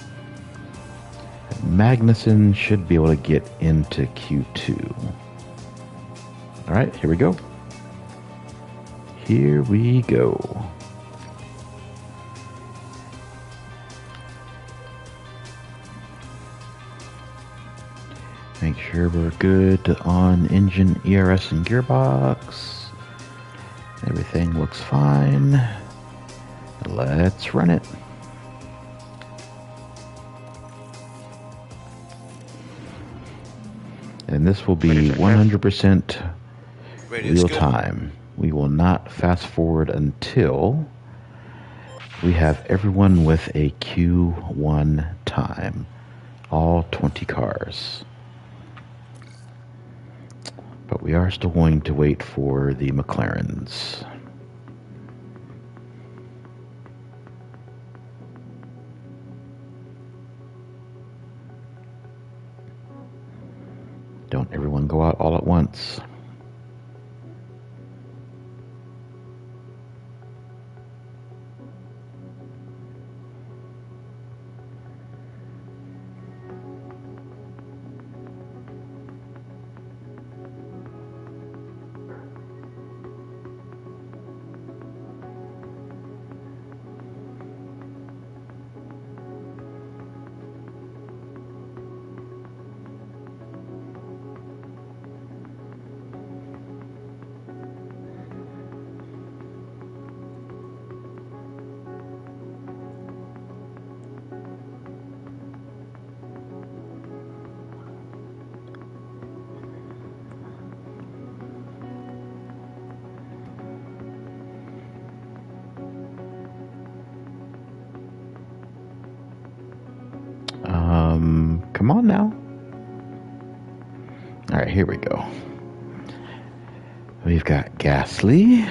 Magnussen should be able to get into Q2. All right, here we go. Here we go. Make sure we're good on engine, ERS, and gearbox. Everything looks fine. Let's run it. And this will be 100% real time. We will not fast forward until we have everyone with a Q1 time. All 20 cars. But we are still going to wait for the McLarens. Don't everyone go out all at once. Come on now. All right, here we go. We've got Gasly.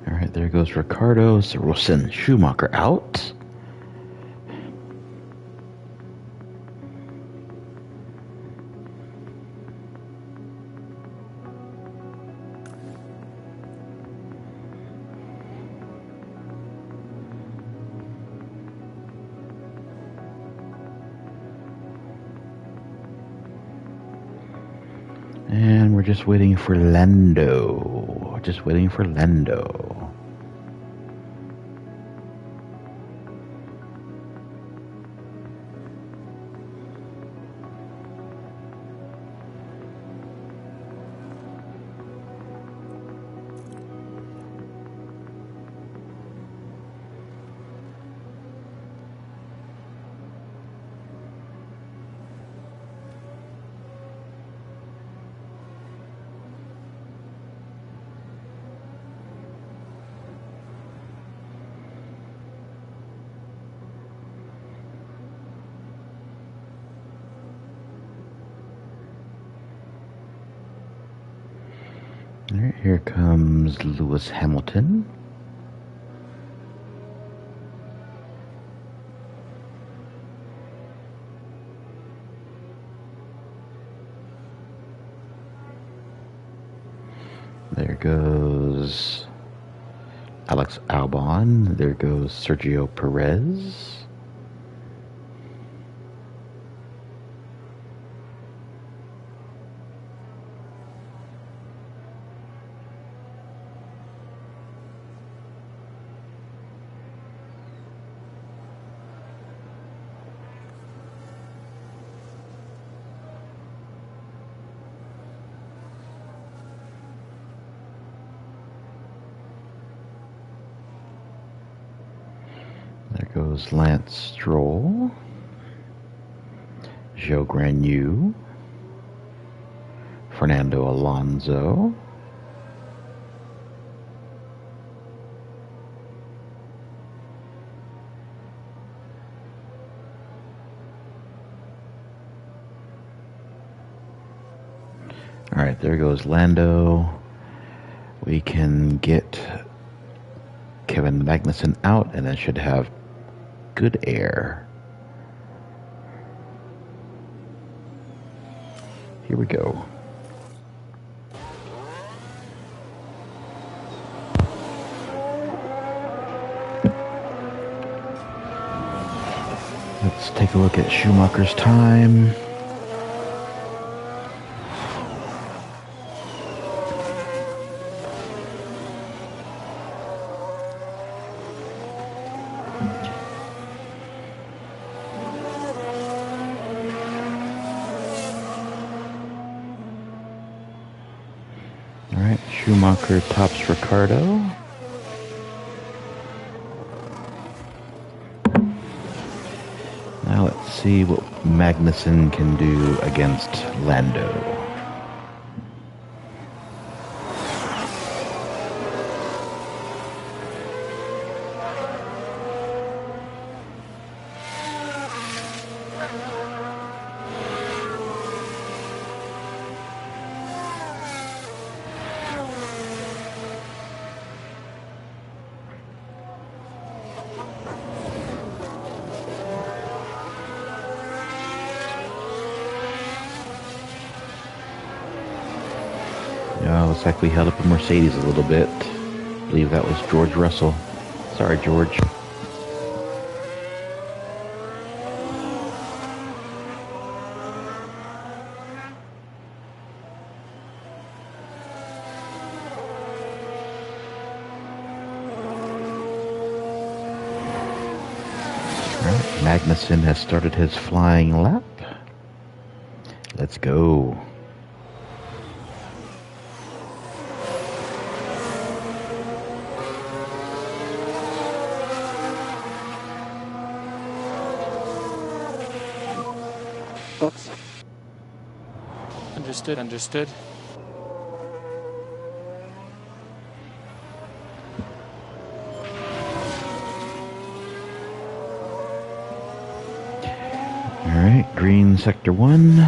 All right, there goes Ricardo. So we'll send Schumacher out. And we're just waiting for Lando. Just waiting for Lando. Alright, here comes Lewis Hamilton. There goes Alex Albon. There goes Sergio Perez. There goes Lance Stroll, Joe Granu, Fernando Alonso, alright, there goes Lando. We can get Kevin Magnussen out and then should have good air. Here we go. Let's take a look at Schumacher's time. Alright, Schumacher tops Ricardo. Now let's see what Magnussen can do against Lando. Looks like we held up a Mercedes a little bit. I believe that was George Russell. Sorry, George. Alright, Magnussen has started his flying lap. Let's go. Oops. Understood. Alright, green sector 1.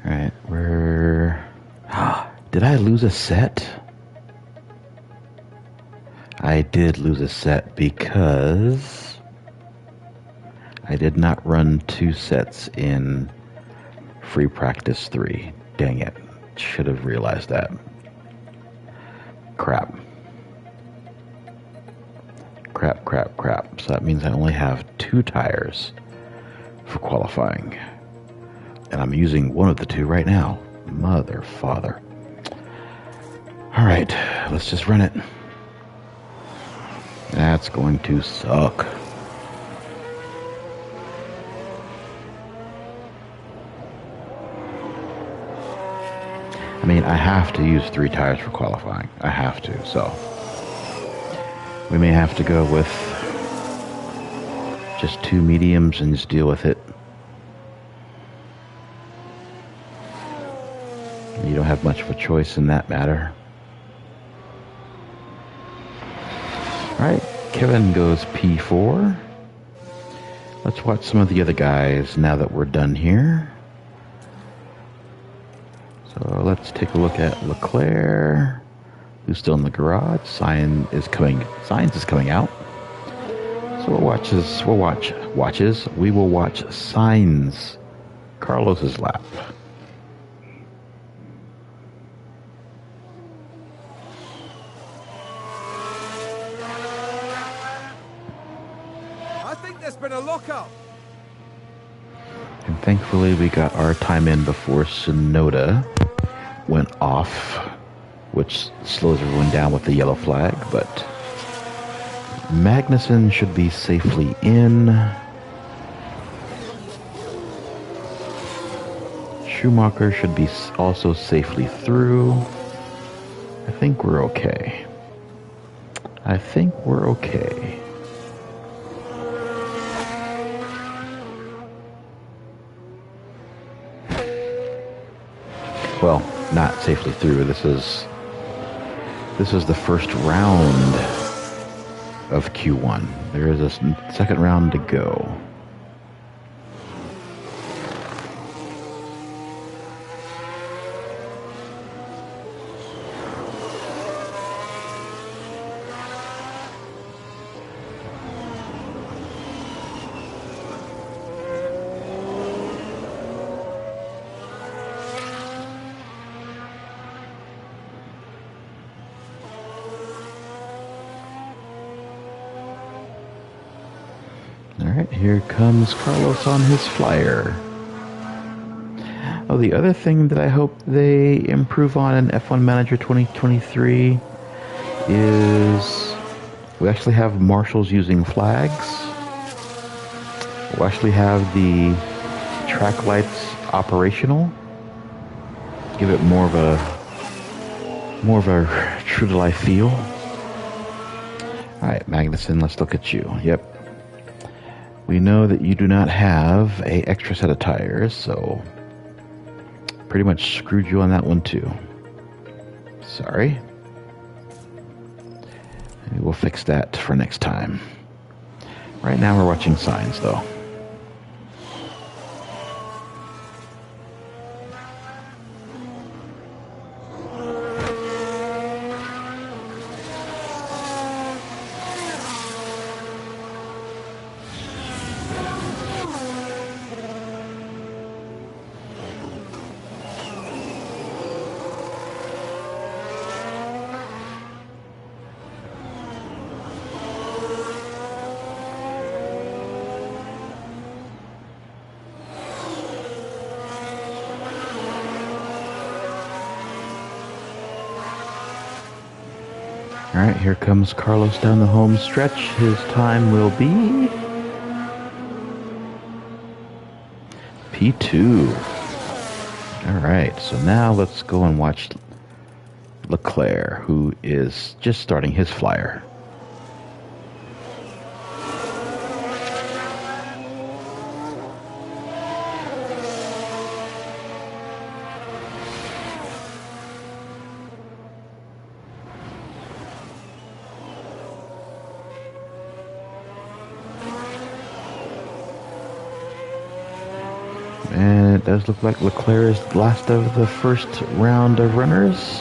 Alright, did I lose a set? I did lose a set because I did not run 2 sets in free practice 3. Dang it. Should have realized that. Crap. So that means I only have 2 tires for qualifying. And I'm using one of the 2 right now. Mother, father. Alright, let's just run it. That's going to suck. I mean, I have to use 3 tires for qualifying. I have to, so we may have to go with just 2 mediums and just deal with it. You don't have much of a choice in that matter. Alright, Kevin goes P4. Let's watch some of the other guys now that we're done here. So let's take a look at Leclerc, who's still in the garage. Sainz is coming out. So we will watch Sainz, Carlos's lap. I think there's been a lockup. And thankfully we got our time in before Sonoda went off, which slows everyone down with the yellow flag, but Magnussen should be safely in. Schumacher should be also safely through. I think we're okay. Well, not safely through. This is the first round of Q1. There is a second round to go. Alright, here comes Carlos on his flyer. Oh, the other thing that I hope they improve on in F1 Manager 2023 is we actually have marshals using flags. We'll actually have the track lights operational. Give it more of a true to life feel. Alright, Magnussen, let's look at you. Yep. We know that you do not have an extra set of tires, so pretty much screwed you on that one too. Sorry. Maybe we'll fix that for next time. Right now we're watching Sainz though. Alright, here comes Carlos down the home stretch. His time will be P2. Alright, so now let's go and watch Leclerc, who is just starting his flyer. And it does look like Leclerc is last of the first round of runners.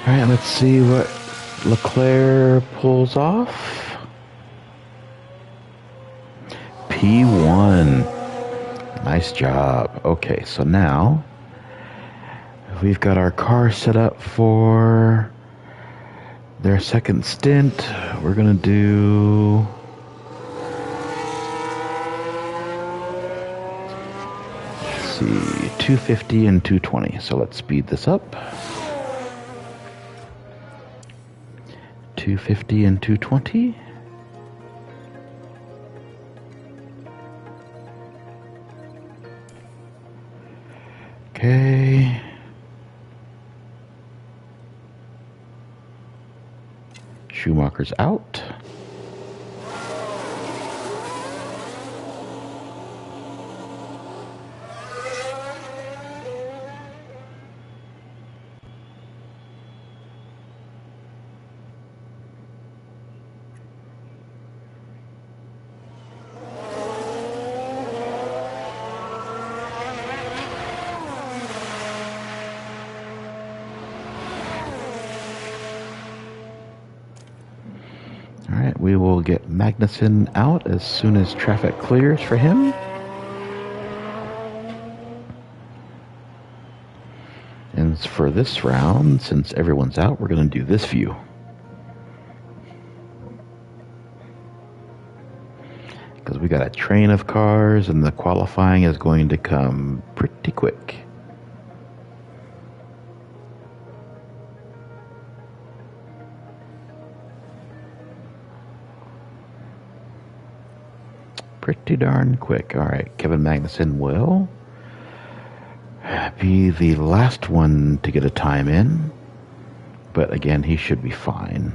Alright, let's see what Leclerc pulls off. P1. Nice job. Okay, so now we've got our car set up for their second stint. We're going to do... see, 250 and 220. So let's speed this up. 250 and 220. Okay. Schumacher's out. All right, we will get Magnussen out as soon as traffic clears for him. And for this round, since everyone's out, we're going to do this view. Because we got a train of cars and the qualifying is going to come pretty quick. Pretty darn quick. All right, Kevin Magnussen will be the last one to get a time in. But again, he should be fine.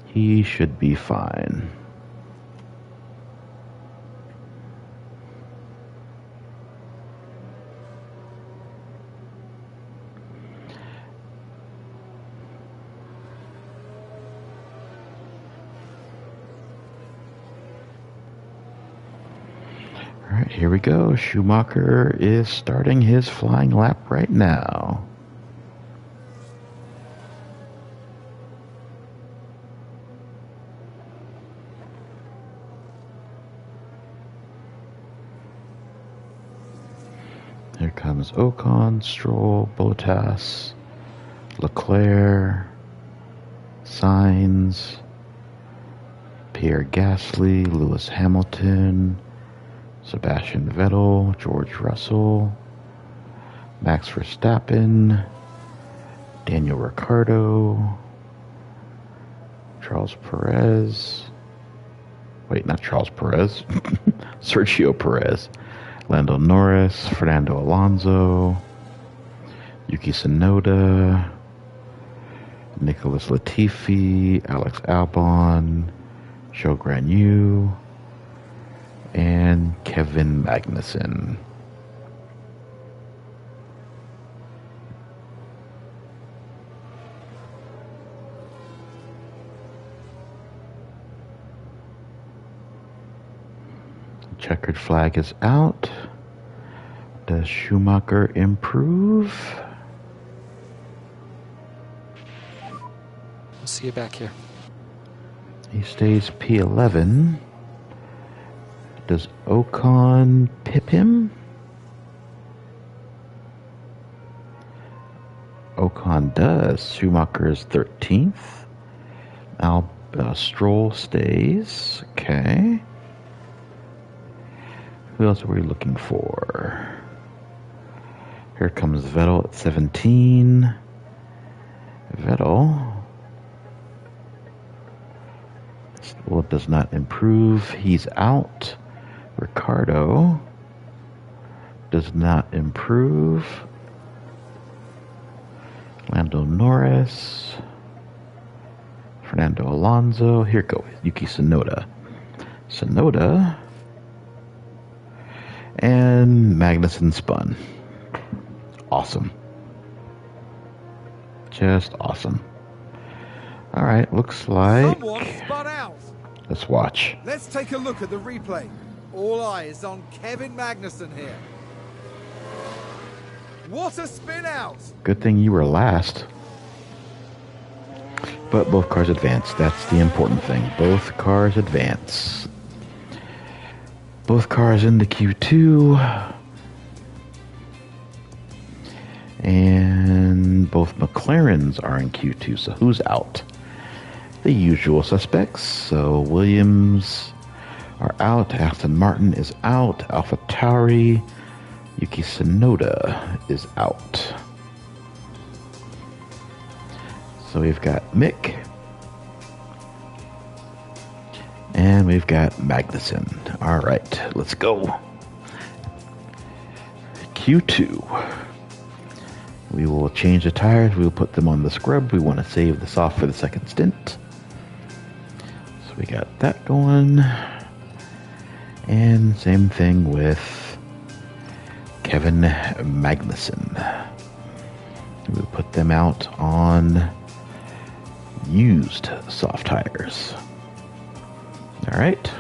He should be fine. All right, here we go. Schumacher is starting his flying lap right now. Here comes Ocon, Stroll, Bottas, Leclerc, Sainz, Pierre Gasly, Lewis Hamilton, Sebastian Vettel, George Russell, Max Verstappen, Daniel Ricciardo, Charles Perez. Wait, not Charles Perez. Sergio Perez. Lando Norris, Fernando Alonso, Yuki Tsunoda, Nicholas Latifi, Alex Albon, Zhou Guanyu, and Kevin Magnussen. Checkered flag is out. Does Schumacher improve? We'll see you back here. He stays P11. Does Ocon pip him? Ocon does. Schumacher is 13th. Stroll stays. Okay. Who else are we looking for? Here comes Vettel at 17. Vettel still does not improve. He's out. Ricardo does not improve. Lando Norris. Fernando Alonso. Here goes Yuki Tsunoda. Tsunoda. And Magnussen spun. Awesome. Just awesome. All right, looks like... Someone spun out. Let's watch. Let's take a look at the replay. All eyes on Kevin Magnussen here. What a spin out. Good thing you were last. But both cars advance. That's the important thing. Both cars advance. Both cars into Q2. And both McLarens are in Q2. So who's out? The usual suspects. So Williams are out. Aston Martin is out. AlphaTauri, Yuki Tsunoda is out. So we've got Mick. And we've got Magnussen. All right, let's go. Q2. We will change the tires. We will put them on the scrub. We want to save this off for the second stint. So we got that going. And same thing with Kevin Magnussen. We'll put them out on used soft tires. All right,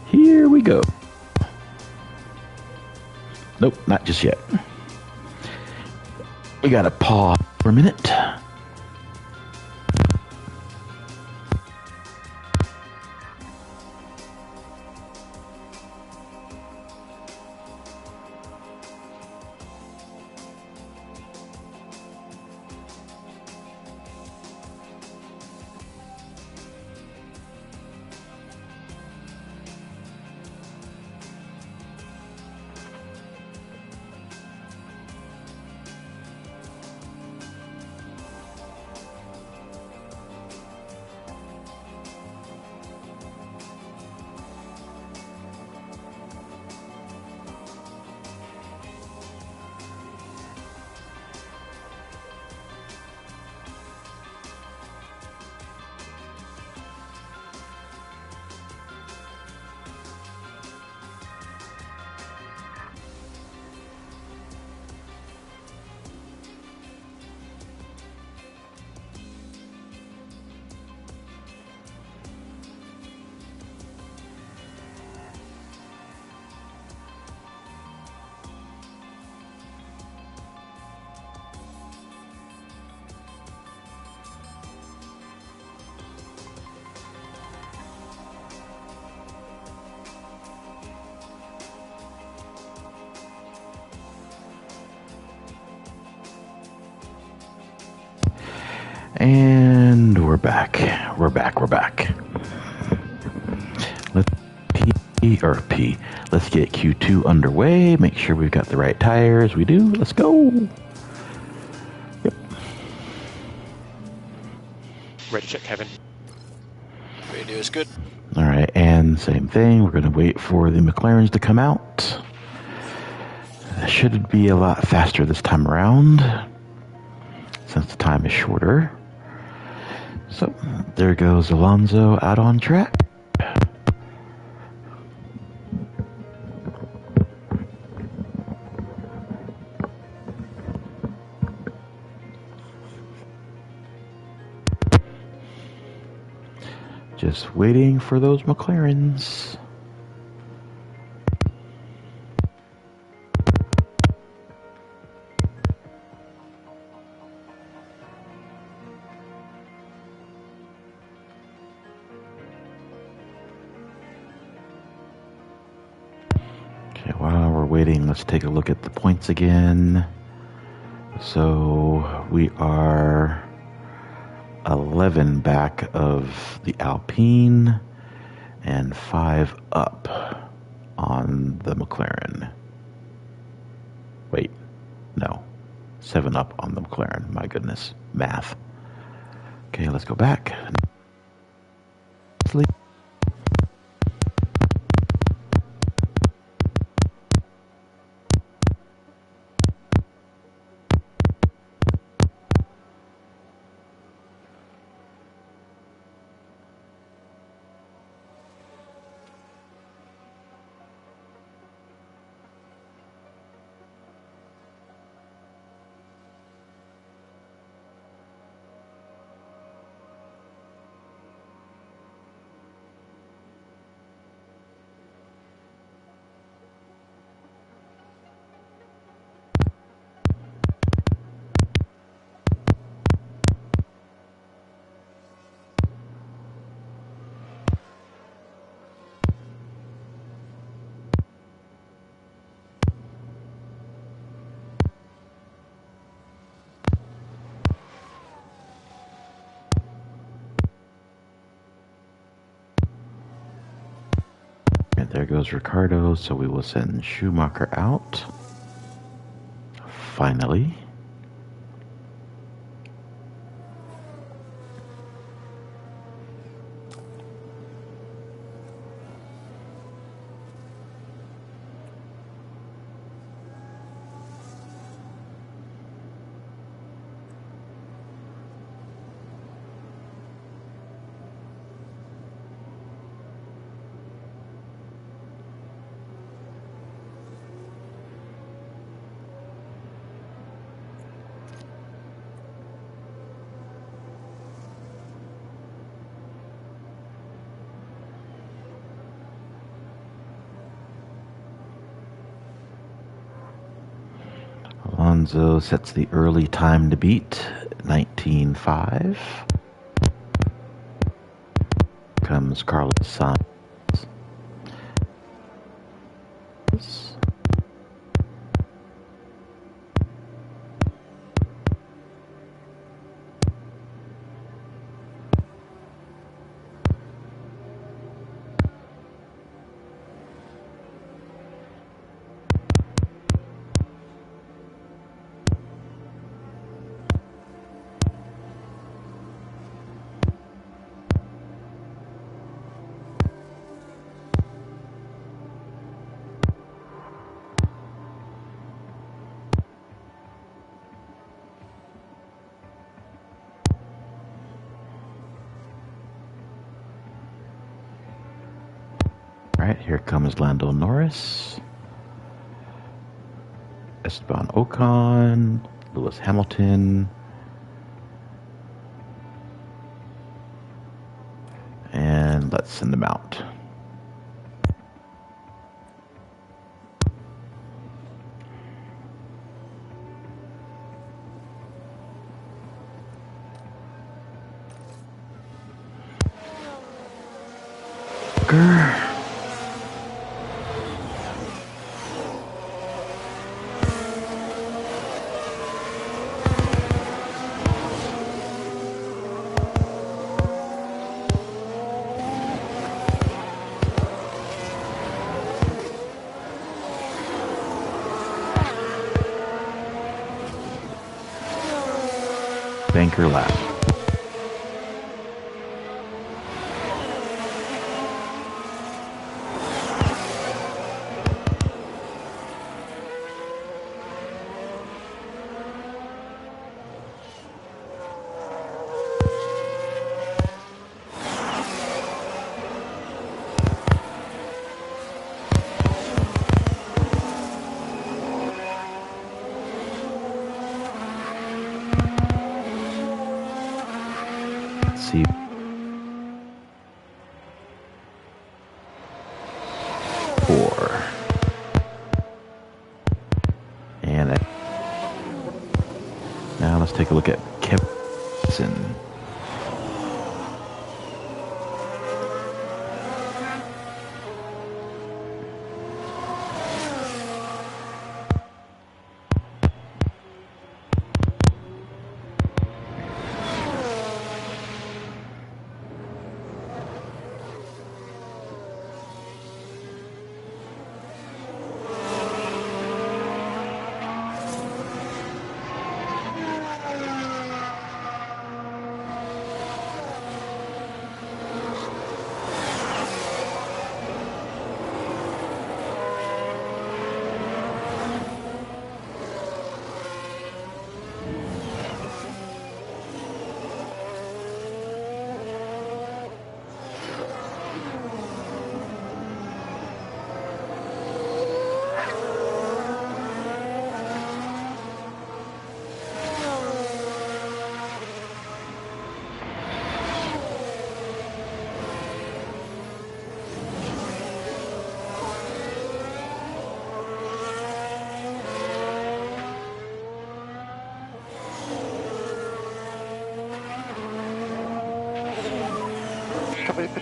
here we go. Nope, not just yet. We gotta pause for a minute. And we're back. We're back. Let's Let's get Q2 underway. Make sure we've got the right tires. We do. Let's go. Yep. Ready to check, Kevin. Radio is good. All right, and same thing. We're going to wait for the McLarens to come out. Should be a lot faster this time around, since the time is shorter. So there goes Alonso out on track. Just waiting for those McLarens. Okay, while we're waiting, let's take a look at the points again. So we are 11 back of the Alpine and 5 up on the McLaren. Wait, no, 7 up on the McLaren. My goodness, math. Okay, let's go back. Sleep. There goes Ricardo, so we will send Schumacher out. finally. Alonso sets the early time to beat, 19.5. Comes Carlos Sainz. Alright, here comes Lando Norris, Esteban Ocon, Lewis Hamilton, and let's send them out. Grr. Banker lap. See. Four. And now let's take a look at Kevin.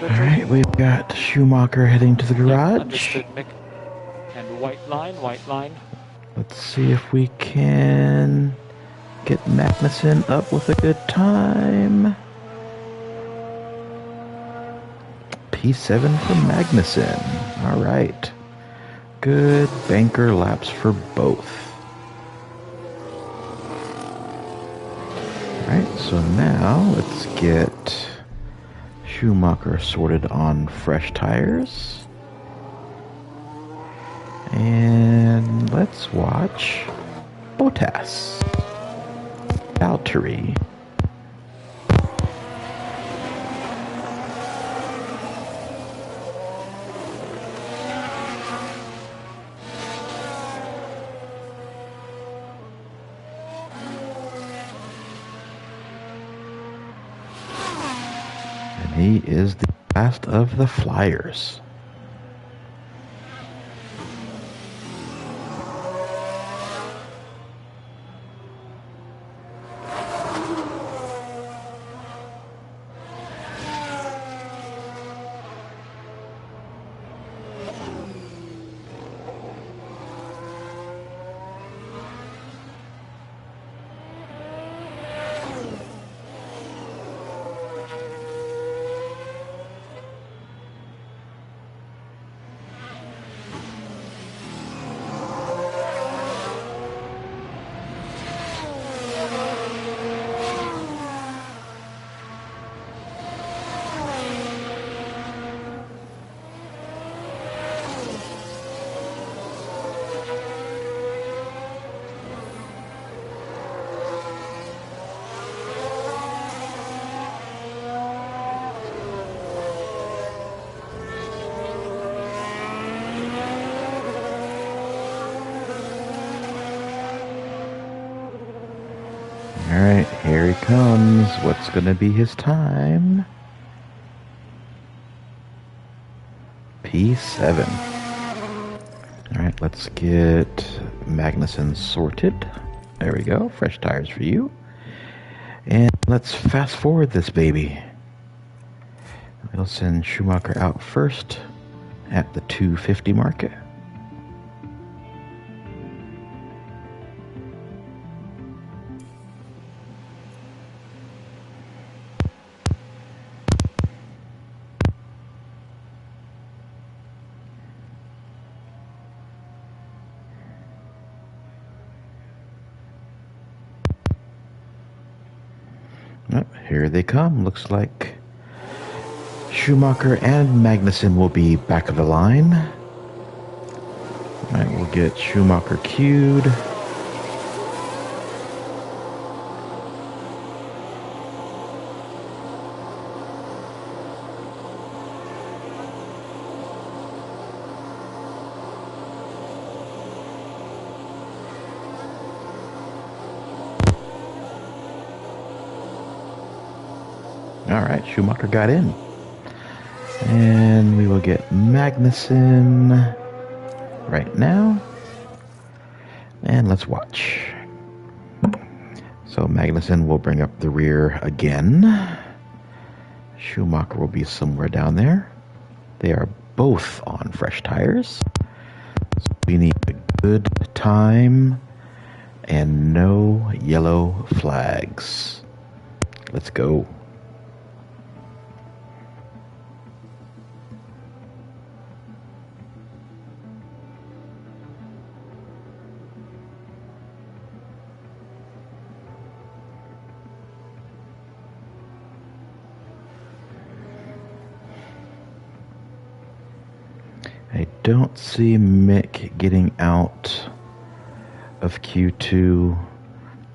Alright, we've got Schumacher heading to the garage. Understood, Mick. And white line. Let's see if we can get Magnussen up with a good time. P7 for Magnussen. Alright. Good banker laps for both. Alright, so now let's get Schumacher sorted on fresh tires. And let's watch Bottas. Valtteri. And he is the last of the Flyers. Alright, here he comes. What's going to be his time? P7. Alright, let's get Magnussen sorted. There we go. Fresh tires for you. And let's fast forward this baby. We'll send Schumacher out first at the 250 market. Oh, here they come. Looks like Schumacher and Magnussen will be back of the line. All right, we'll get Schumacher queued. All right, Schumacher got in. And we will get Magnussen right now. And let's watch. So Magnussen will bring up the rear again. Schumacher will be somewhere down there. They are both on fresh tires. So we need a good time and no yellow flags. Let's go. I don't see Mick getting out of Q2.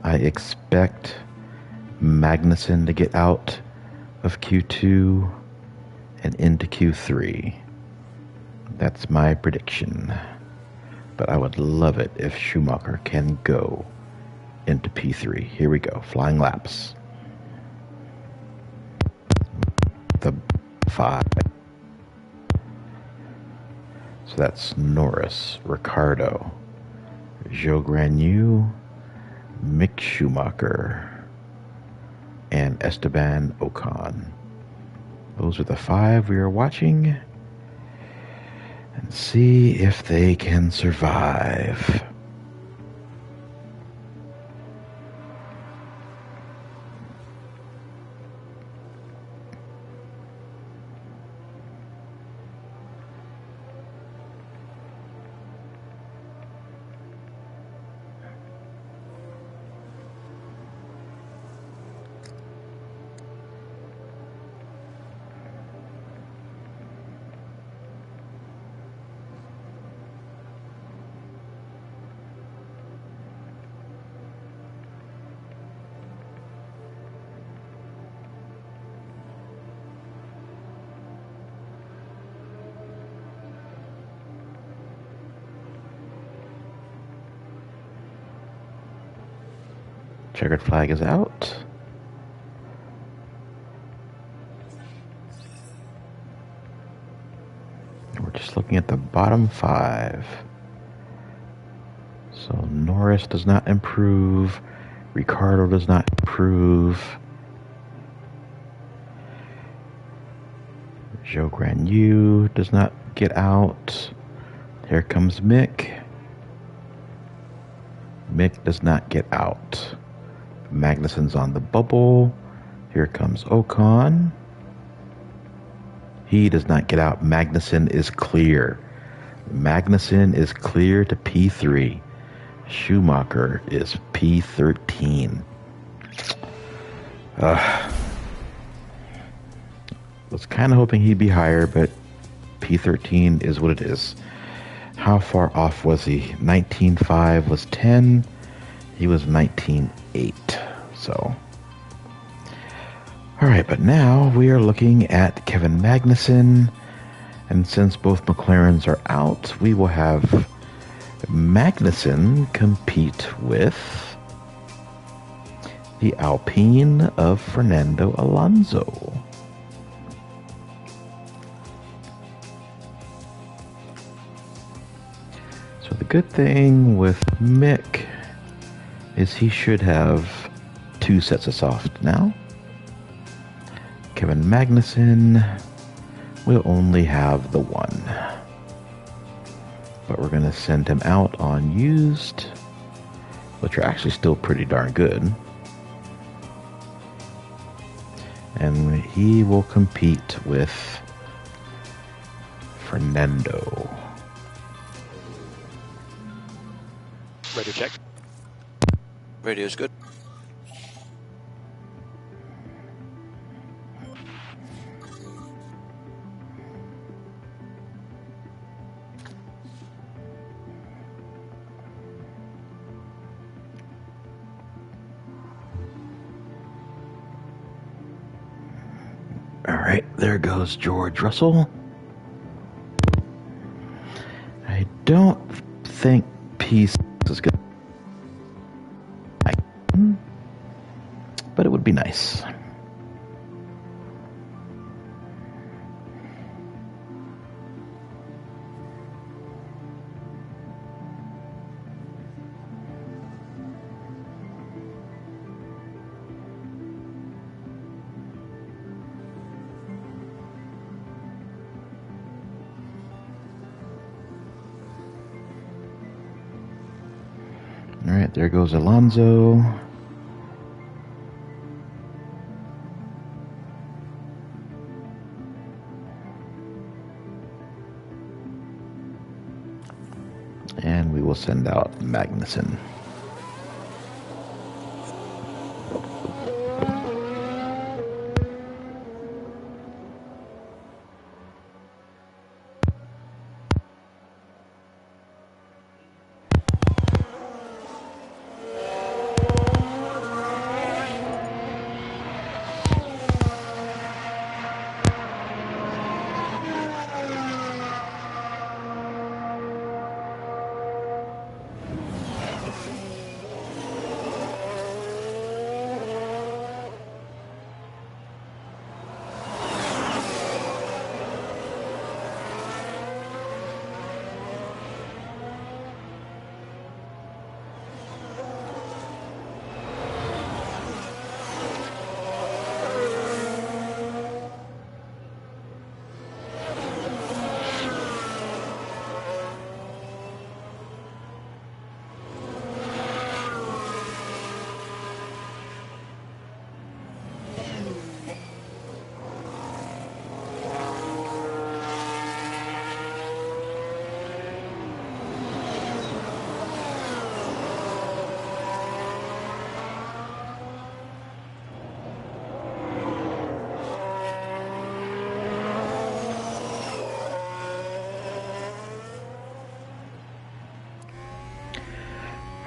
I expect Magnussen to get out of Q2 and into Q3. That's my prediction. But I would love it if Schumacher can go into P3. Here we go, flying laps. The 5. So that's Norris, Ricardo, Joe Granu, Mick Schumacher, and Esteban Ocon. Those are the 5 we are watching. And see if they can survive. Checkered flag is out. We're just looking at the bottom 5. So Norris does not improve. Ricardo does not improve. Joe Granu does not get out. Here comes Mick. Mick does not get out. Magnussen's on the bubble. Here comes Ocon. He does not get out. Magnussen is clear. Magnussen is clear to P3. Schumacher is P13. Was kind of hoping he'd be higher, but P13 is what it is. How far off was he? 19.5 was 10. He was 19.8. So, all right, but now we are looking at Kevin Magnussen. And since both McLarens are out, we will have Magnussen compete with the Alpine of Fernando Alonso. So the good thing with Mick is he should have 2 sets of soft now. Kevin Magnussen will only have the 1. But we're going to send him out on used, which are actually still pretty darn good. And he will compete with Fernando. Radio check. Radio's good. All right, there goes George Russell. I don't think P6 is good, but it would be nice. All right, there goes Alonso. And we will send out Magnussen.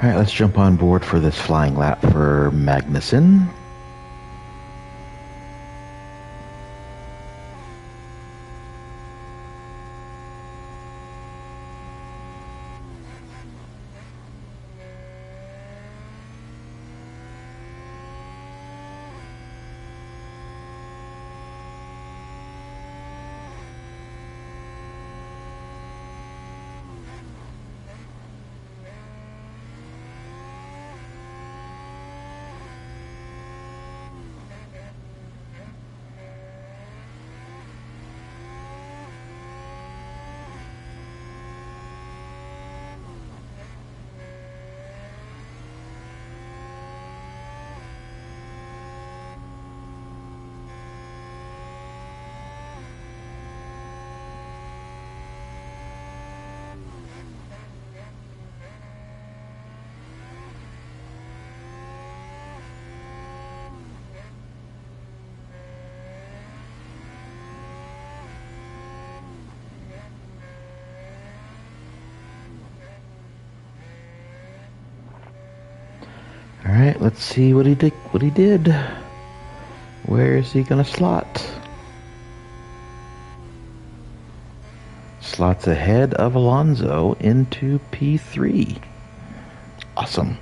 All right, let's jump on board for this flying lap for Magnussen. right, let's see what he did. Where is he gonna slot? Slots ahead of Alonso into P3. Awesome.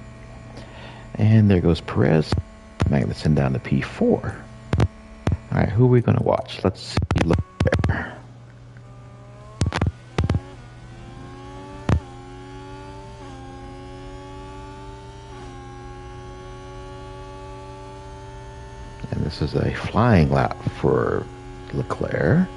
And there goes Perez. Magnussen down to P4. Alright, who are we gonna watch? Let's see. Look there. And this is a flying lap for Leclerc.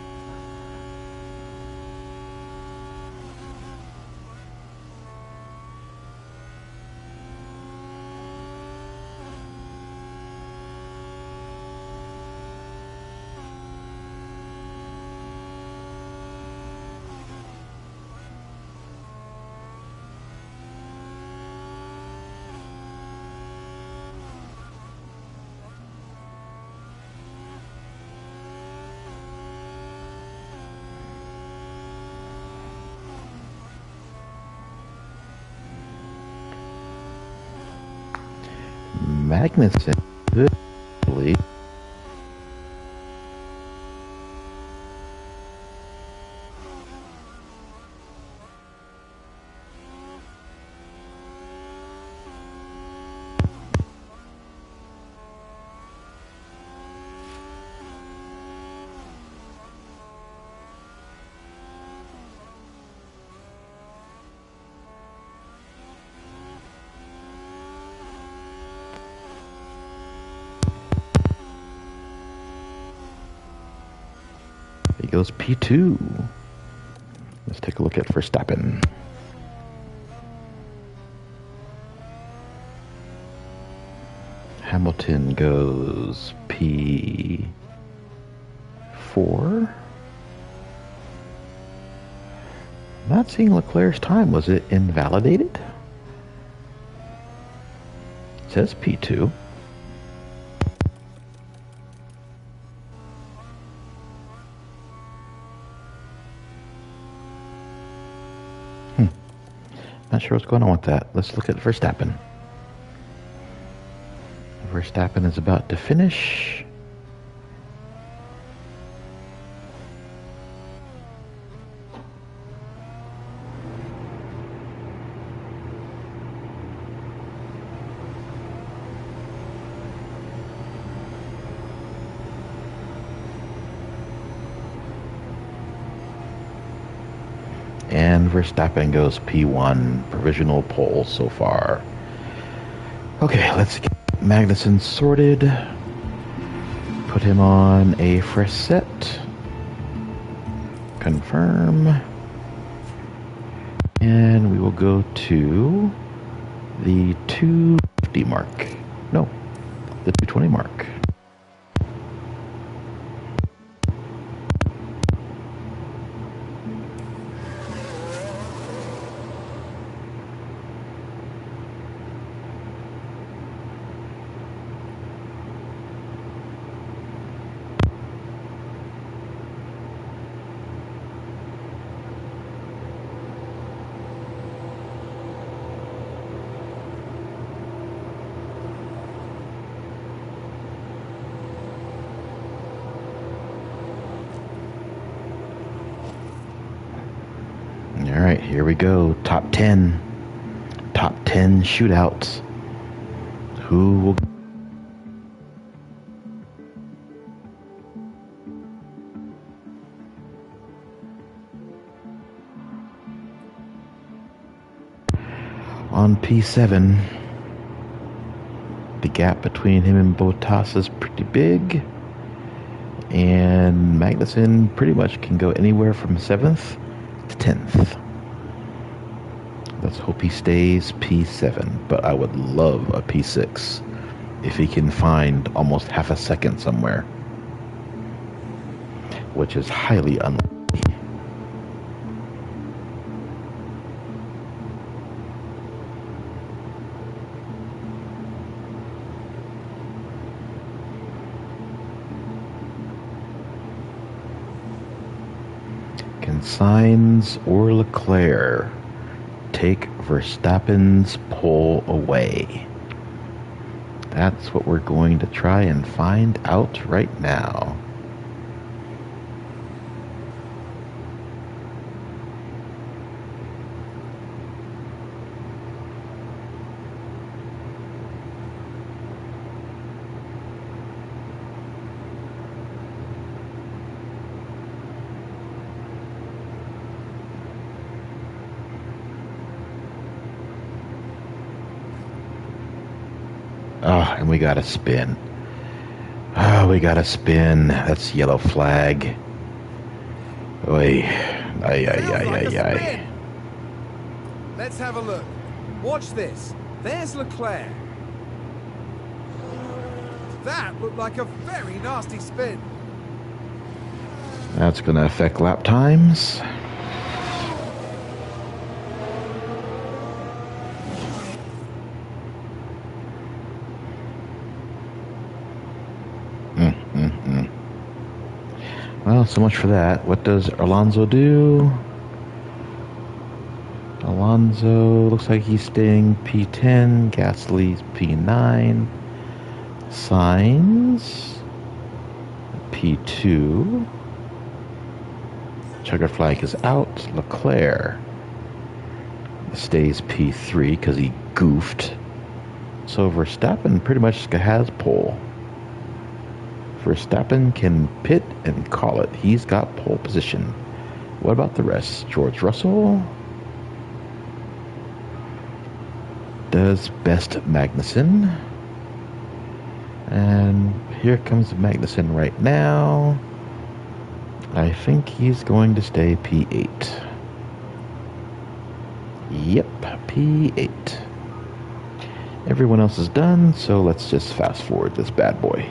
Magnussen could lead. He goes P2. Let's take a look at Verstappen. Hamilton goes P4. Not seeing Leclerc's time. Was it invalidated? It says P2. Not sure what's going on with that. Let's look at Verstappen. Verstappen is about to finish. And Verstappen goes P1, provisional pole so far. Okay, let's get Magnussen sorted. Put him on a fresh set. Confirm. And we will go to the 250 mark. No, the 220 mark. All right, here we go. Top 10. Top 10 shootouts. Who will... On P7, the gap between him and Bottas is pretty big. And Magnussen pretty much can go anywhere from 7th to 10th. Let's hope he stays P7, but I would love a P6 if he can find almost half a second somewhere, which is highly unlikely. Can Sainz or Leclerc take Verstappen's pole away? That's what we're going to try and find out right now. Oh, and we got a spin. Oh, we got a spin. That's yellow flag. Oy. Ay, ay, Sounds ay, like a ay, ay. spin. Let's have a look. Watch this. There's Leclerc. That looked like a very nasty spin. That's going to affect lap times. Well, so much for that. What does Alonso do? Alonso looks like he's staying P10. Gasly's P9. Sainz P2. Checker flag is out. Leclerc stays P3 because he goofed. So Verstappen pretty much has pole. Verstappen can pit and call it. He's got pole position. What about the rest? George Russell does best Magnussen. And here comes Magnussen right now. I think he's going to stay P8. Yep, P8. Everyone else is done, so let's just fast forward this bad boy.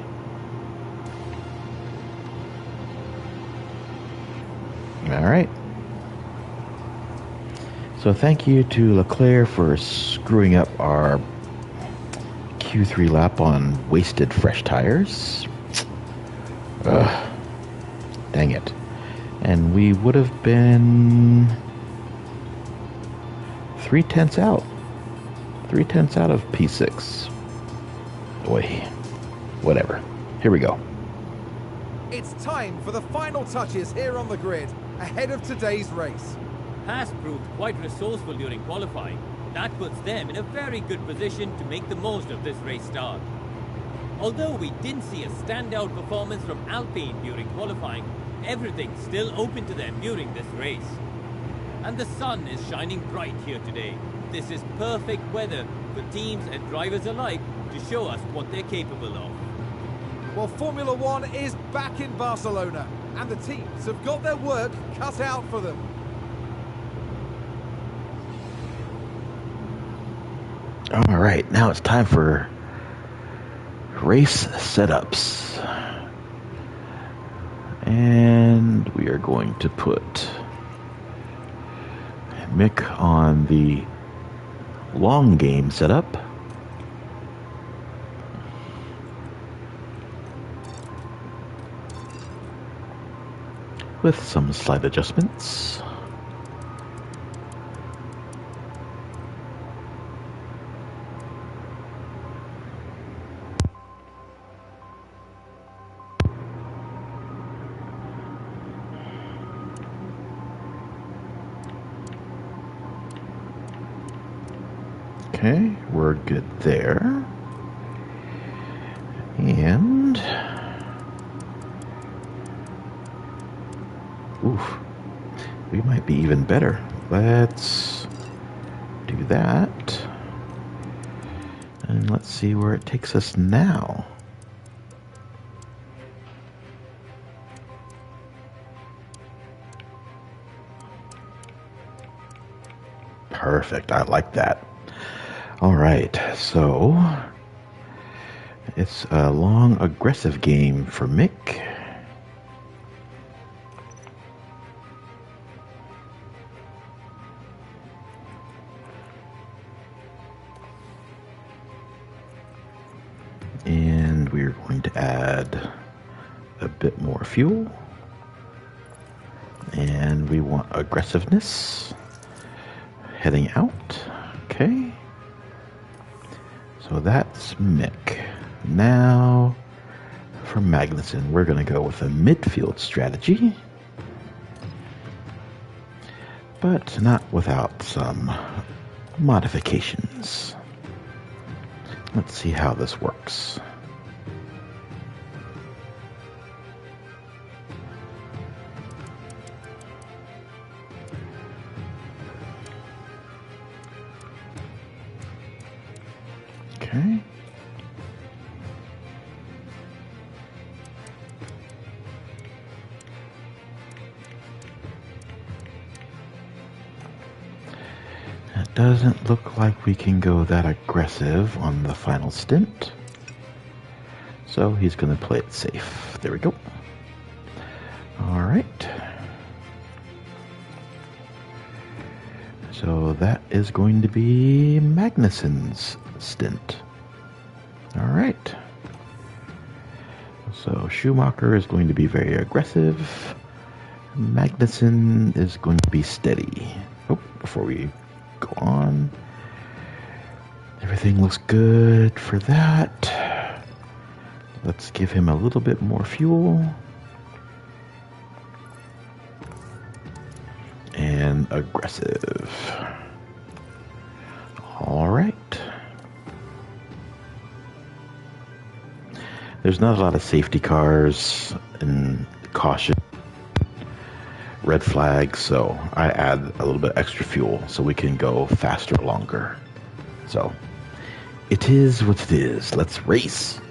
All right. So thank you to Leclerc for screwing up our Q3 lap on wasted fresh tires. Ugh. Dang it. And we would have been 3/10 out. 3/10 out of P6. Boy. Whatever. Here we go. It's time for the final touches here on the grid, ahead of today's race. HAAS proved quite resourceful during qualifying. That puts them in a very good position to make the most of this race start. Although we didn't see a standout performance from Alpine during qualifying, everything's still open to them during this race. And the sun is shining bright here today. This is perfect weather for teams and drivers alike to show us what they're capable of. Well, Formula One is back in Barcelona, and the teams have got their work cut out for them. All right, now it's time for race setups. And we are going to put Mick on the long game setup. With some slight adjustments. Okay, we're good there. And oof, we might be even better. Let's do that. And let's see where it takes us now. Perfect, I like that. All right, so it's a long, aggressive game for Mick. And we're going to add a bit more fuel. And we want aggressiveness heading out. Okay. So that's Mick. Now, for Magnussen, we're going to go with a midfield strategy, but not without some modifications. Let's see how this works. Okay. It doesn't look like we can go that aggressive on the final stint. So he's going to play it safe. There we go. All right. So that is going to be Magnussen's stint. All right. So Schumacher is going to be very aggressive. Magnussen is going to be steady. Oh, before we go on, everything looks good for that. Let's give him a little bit more fuel. And aggressive. All right. There's not a lot of safety cars and caution, red flags, so I add a little bit extra fuel so we can go faster, longer. So it is what it is. Let's race.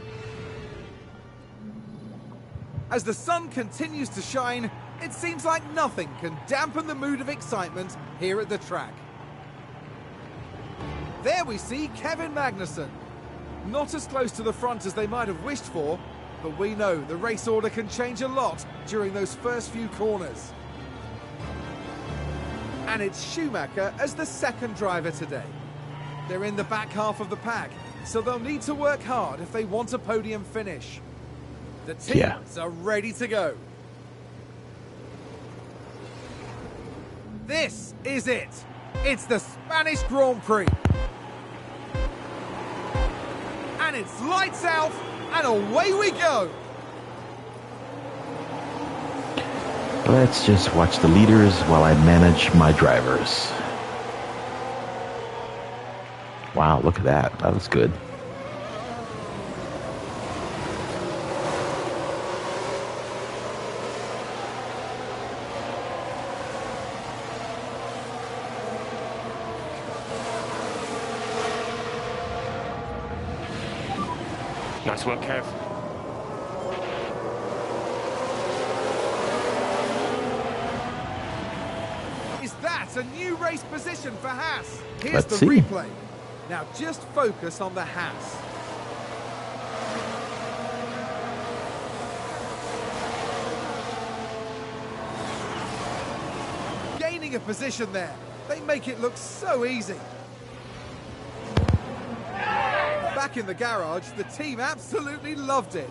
As the sun continues to shine, it seems like nothing can dampen the mood of excitement here at the track. There we see Kevin Magnussen. Not as close to the front as they might have wished for, but we know the race order can change a lot during those first few corners. And it's Schumacher as the second driver today. They're in the back half of the pack, so they'll need to work hard if they want a podium finish. The teams are ready to go. This is it. It's the Spanish Grand Prix. And it's lights out, and away we go. Let's just watch the leaders while I manage my drivers. Wow, look at that. That was good. Nice work, Kev. Is that a new race position for HAAS? Here's Let's the see. replay. Now just focus on the HAAS. Gaining a position there. They make it look so easy. Back in the garage, the team absolutely loved it.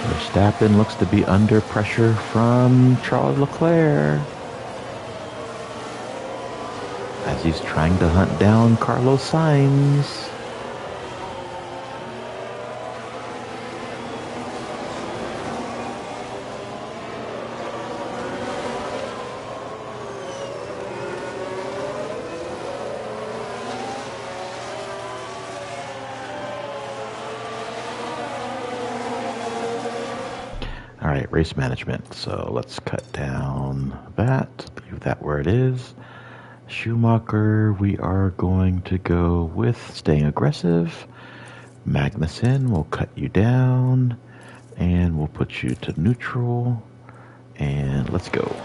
Verstappen looks to be under pressure from Charles Leclerc as he's trying to hunt down Carlos Sainz. All right, race management. So let's cut down that, leave that where it is. Schumacher, we are going to go with staying aggressive. Magnussen, we'll cut you down and we'll put you to neutral. And let's go.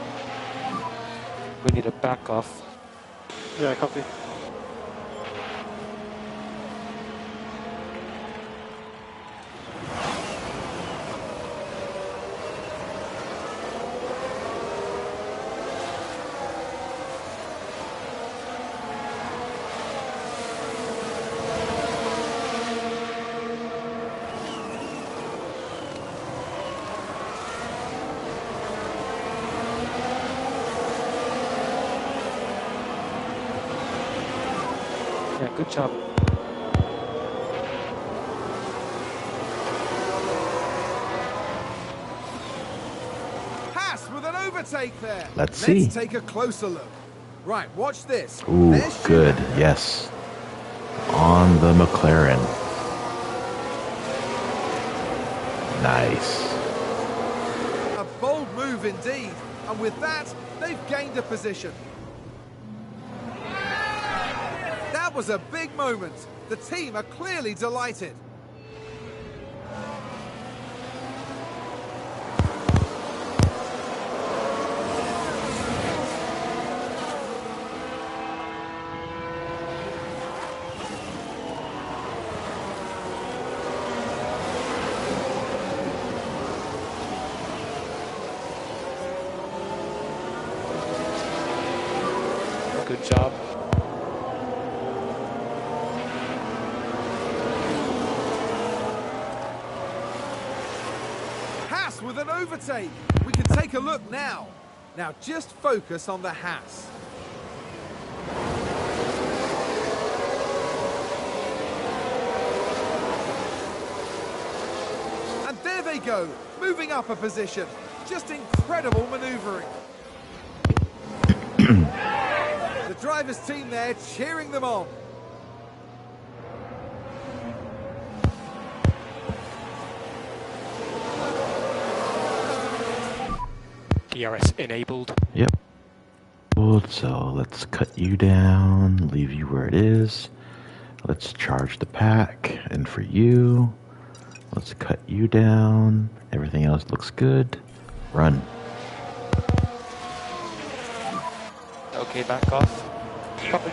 We need a back off. Yeah, copy. Yeah, good job. Haas with an overtake there. Let's see. Let's take a closer look. Right, watch this. Ooh, There's good. Schumacher. Yes. On the McLaren. Nice. A bold move indeed. And with that, they've gained a position. That was a big moment. The team are clearly delighted. Good job. Haas with an overtake. We can take a look now. Now just focus on the Haas. And there they go, moving up a position. Just incredible manoeuvring. The driver's team there cheering them on. DRS enabled. Yep. So let's cut you down, leave you where it is. Let's charge the pack. And for you, let's cut you down. Everything else looks good. Run. Okay, back off. Copy.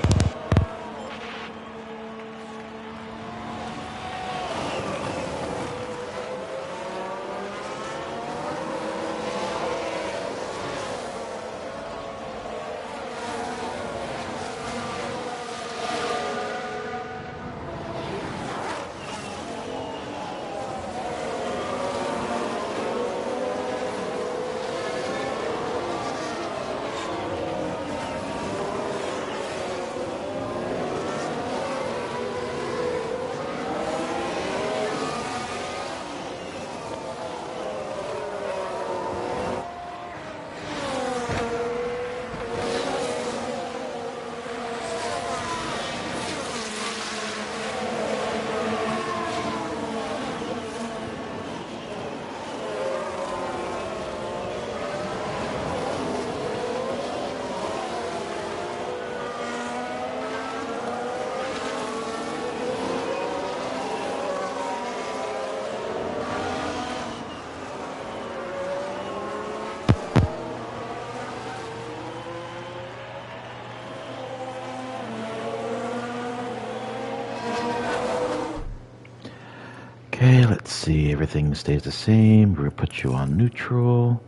Okay, let's see. Everything stays the same. We're going to put you on neutral.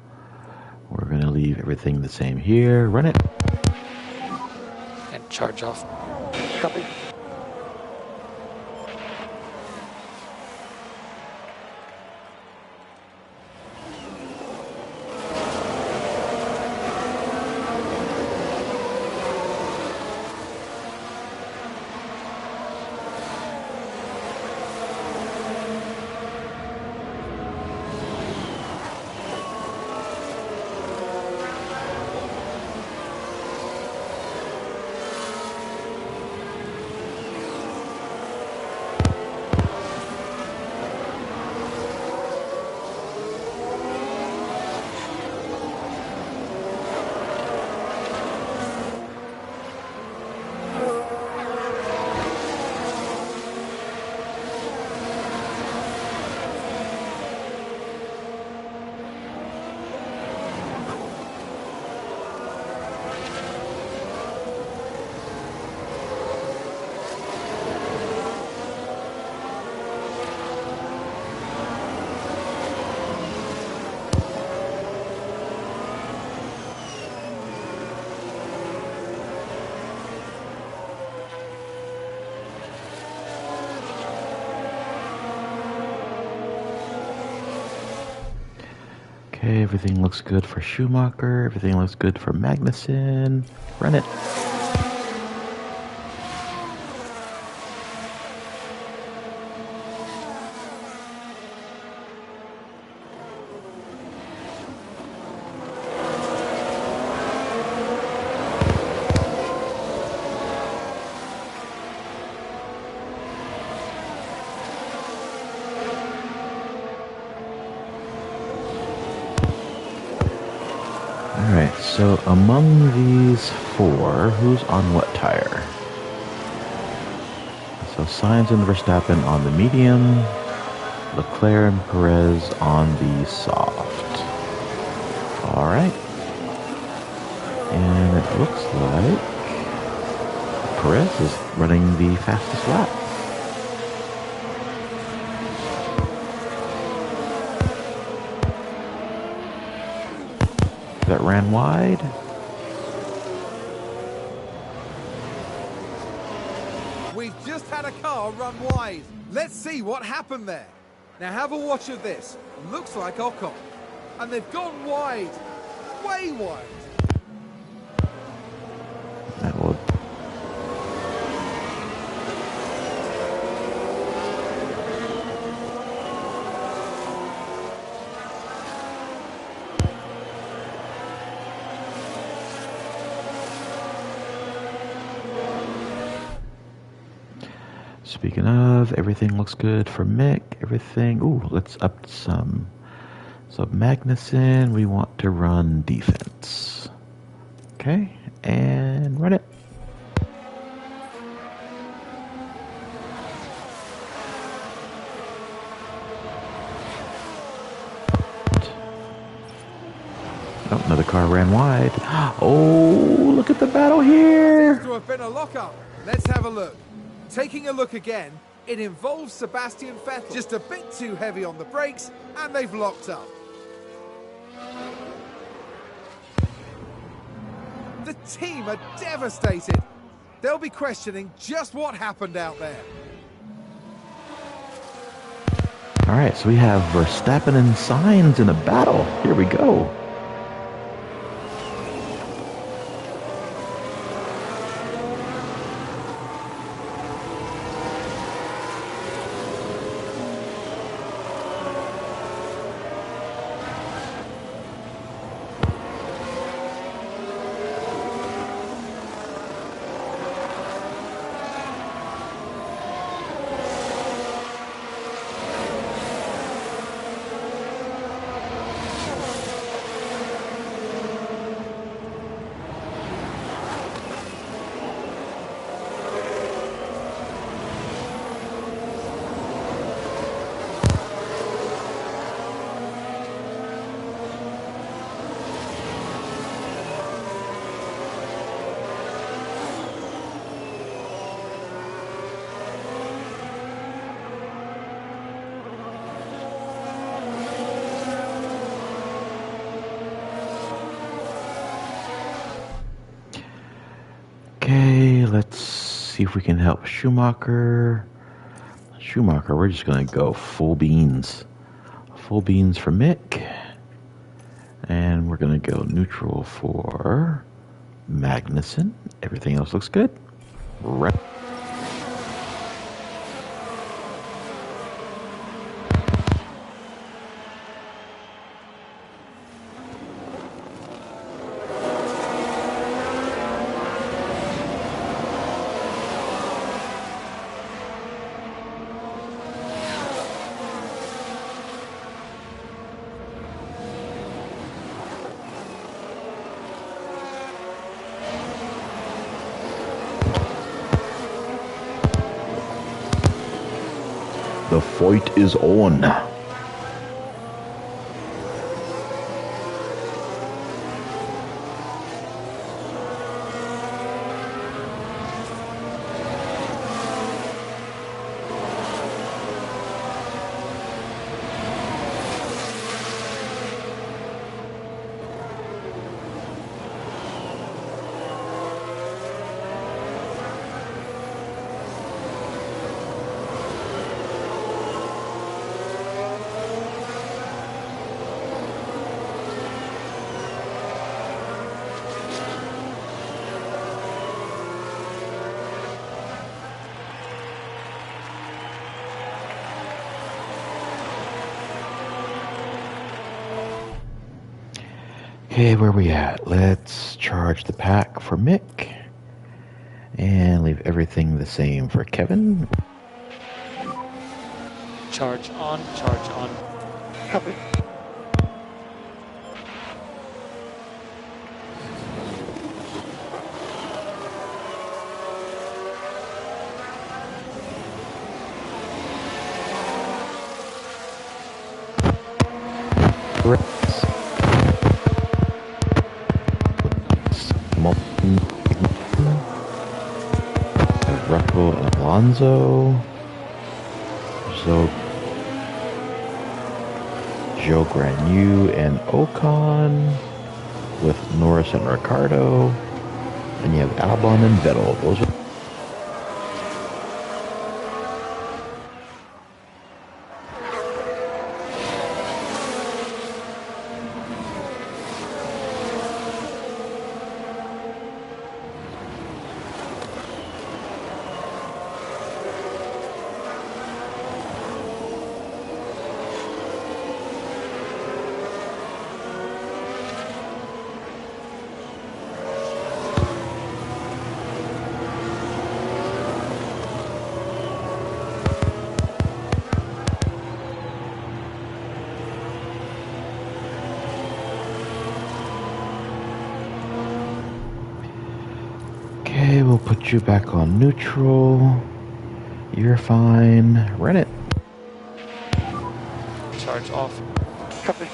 We're going to leave everything the same here. Run it. And charge off. Copy. Okay, everything looks good for Schumacher. Everything looks good for Magnussen. Run it. Alright, so among these four, who's on what tire? So Sainz and Verstappen on the medium, Leclerc and Perez on the soft. Alright. And it looks like Perez is running the fastest lap. That ran wide. We've just had a car run wide. Let's see what happened there. Now have a watch of this. Looks like Ocon. And they've gone wide. Way wide. That will. Speaking of, everything looks good for Mick. Everything. Ooh, let's up some. So Magnussen, we want to run defense. Okay, and run it. Oh, another car ran wide. Oh, look at the battle here. Seems to have been a lockup. Let's have a look. Taking a look again, it involves Sebastian Vettel. Just a bit too heavy on the brakes, and they've locked up. The team are devastated. They'll be questioning just what happened out there. All right, so we have Verstappen and Sainz in a battle. Here we go. Okay, let's see if we can help Schumacher. Schumacher, we're just going to go full beans. Full beans for Mick. And we're going to go neutral for Magnussen. Everything else looks good. Right. The fight is on. Okay, where we at? Let's charge the pack for Mick. And leave everything the same for Kevin. Charge on, charge on. Copy. Russell and Alonso. Joe Granu and Ocon, with Norris and Ricardo, and you have Albon and Vettel. Those are okay. We'll put you back on neutral. You're fine. Run it. Charge off. Copy.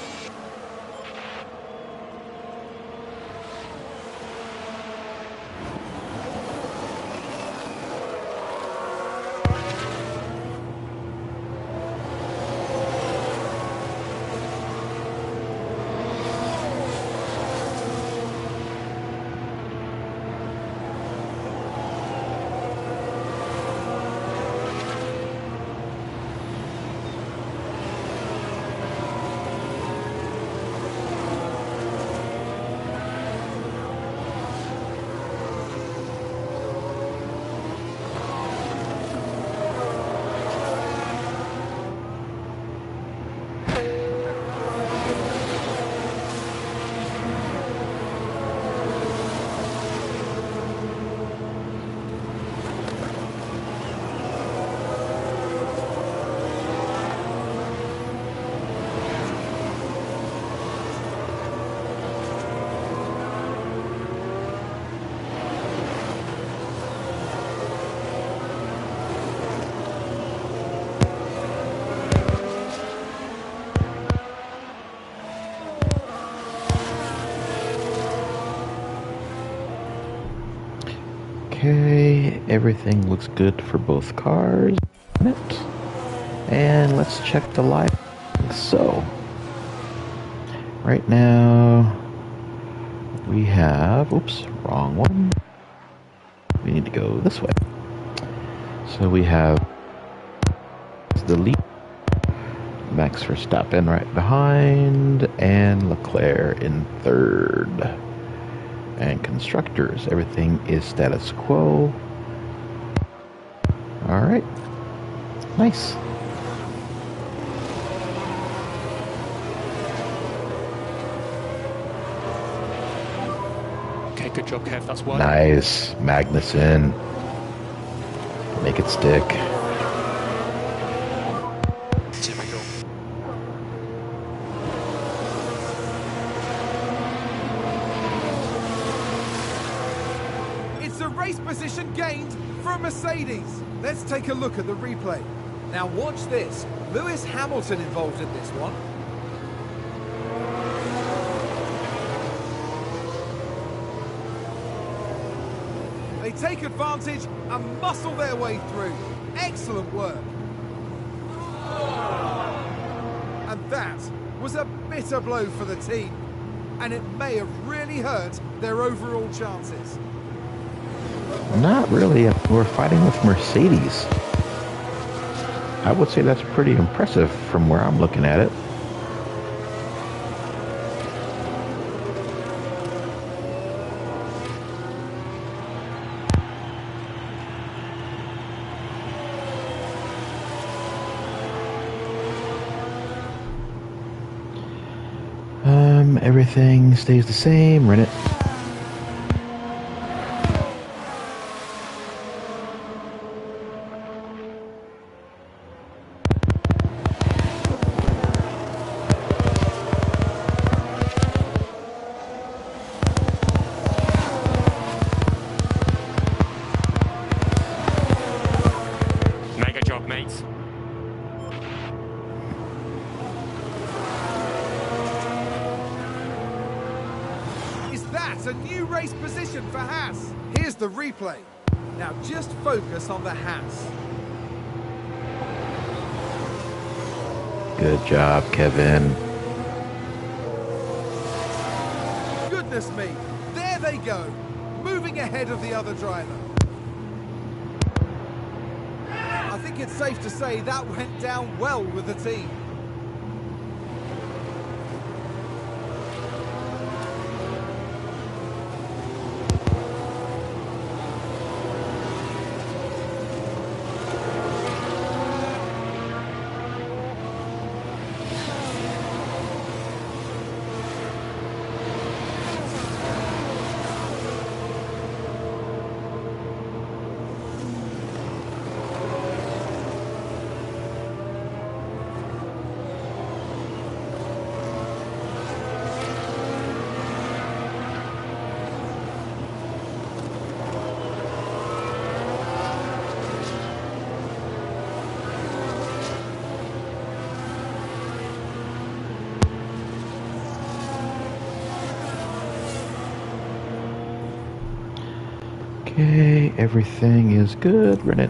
Okay, everything looks good for both cars. And let's check the live. So, right now we have, oops, wrong one. We need to go this way. So we have the lead, Max Verstappen right behind, and Leclerc in third. And constructors, everything is status quo. All right, nice. Okay, good job, Kev. That's one. Nice, Magnussen. Make it stick. Typical. It's a race position gained for a Mercedes. Let's take a look at the replay. Now watch this. Lewis Hamilton involved in this one. They take advantage and muscle their way through. Excellent work. And that was a bitter blow for the team. And it may have really hurt their overall chances. Not really. We're fighting with Mercedes. I would say that's pretty impressive from where I'm looking at it. Everything stays the same. Run it. Mega job, mates. that? A new race position for Haas. Here's the replay. Now just focus on the Haas. Good job, Kevin. Goodness me, there they go, moving ahead of the other driver. I think it's safe to say that went down well with the team. Okay, everything is good, Rennet.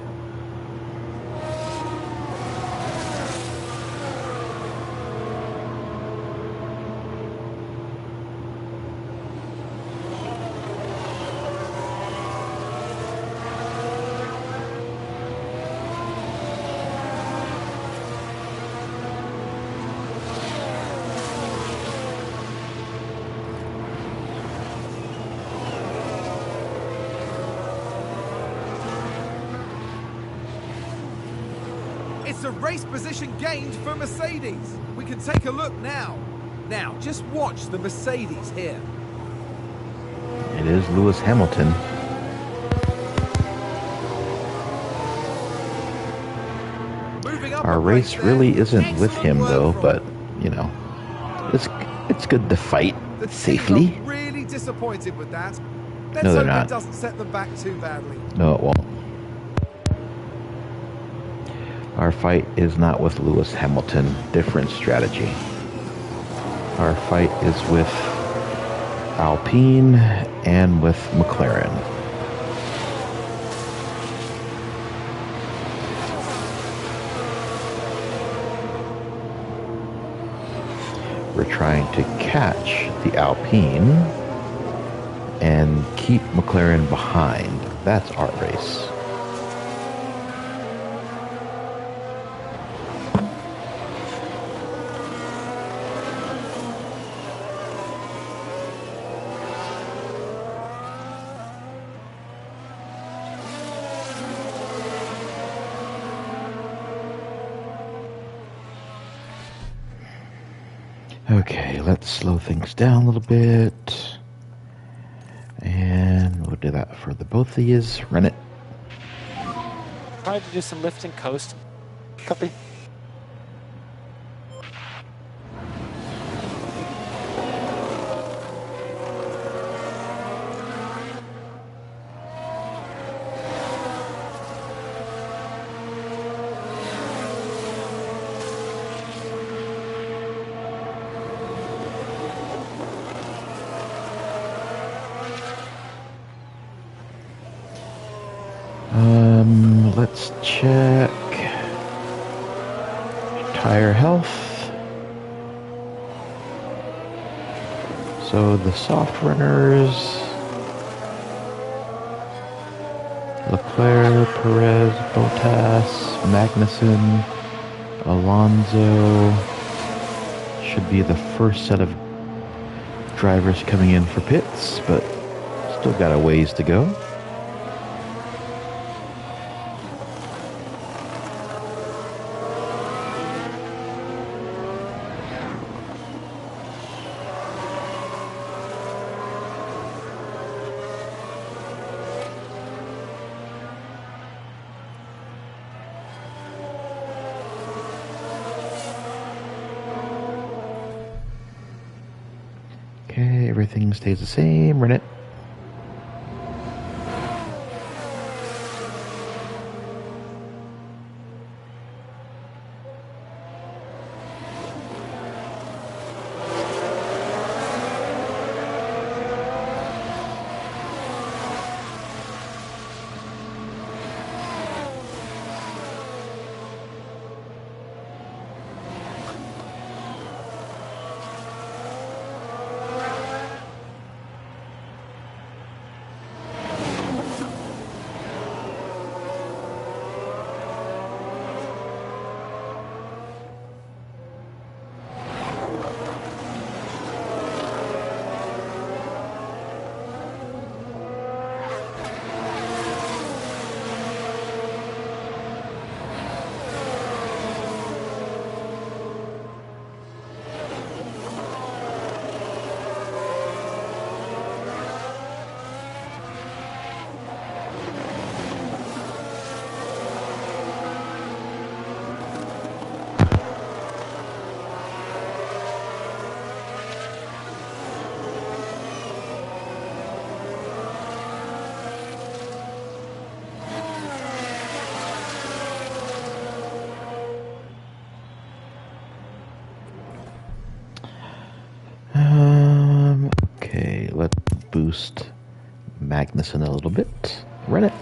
It's a race position gained for Mercedes. We can take a look now. Now, just watch the Mercedes here. It is Lewis Hamilton. Moving up Our a race there. really isn't with Excellent him work though, from but him. you know, it's good to fight The team safely. are really disappointed with that. Let's No, they're hope not. it doesn't set them back too badly. No, it won't. Our fight is not with Lewis Hamilton. Different strategy. Our fight is with Alpine and with McLaren. We're trying to catch the Alpine and keep McLaren behind. That's our race. Okay, let's slow things down a little bit. And we'll do that for the both of yous. Run it. Try to do some lift and coast. Copy. Let's check tire health. So the soft runners, Leclerc, Perez, Bottas, Magnussen, Alonso should be the first set of drivers coming in for pits, but still got a ways to go. Okay, everything stays the same. Run it. boost Magnussen a little bit. Run it.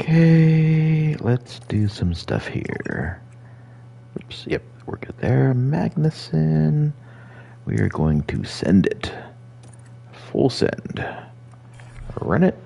Okay, let's do some stuff here. Oops, yep, we're good there. Magnussen, we are going to send it. Full send. Run it.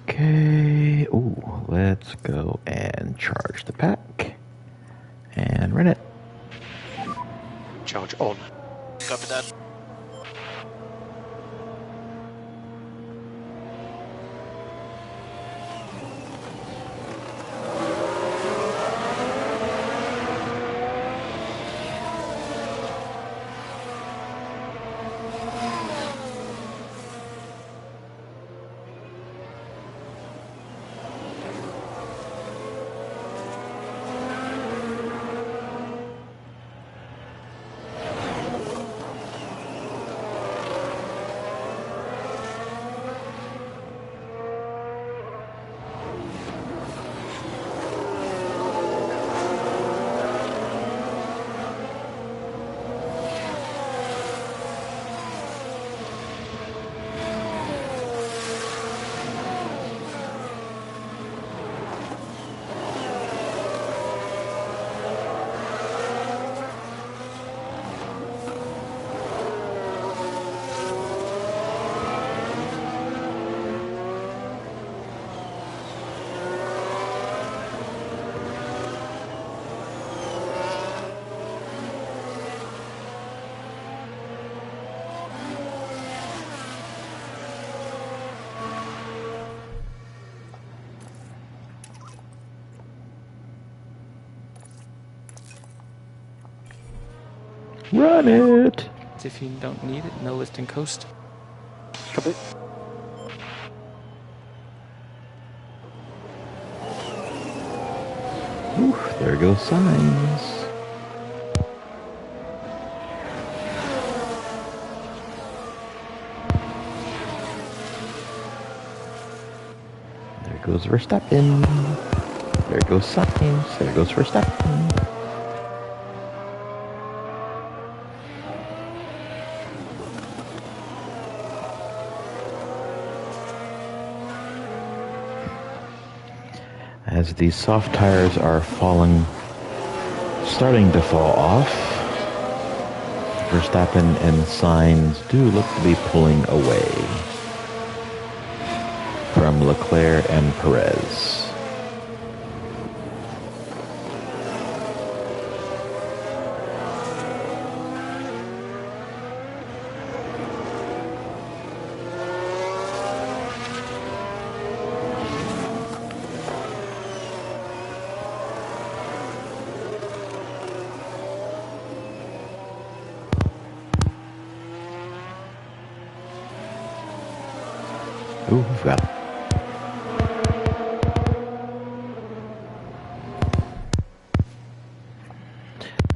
Okay, ooh, let's go and charge the pack and run it. Charge on. Copy that. Run it! If you don't need it, no lift and coast. Copy. Oof, there goes signs. goes Verstappen. There goes Sainz. There goes Verstappen. As these soft tires are starting to fall off, Verstappen and Sainz do look to be pulling away from Leclerc and Perez. Ooh, forgot.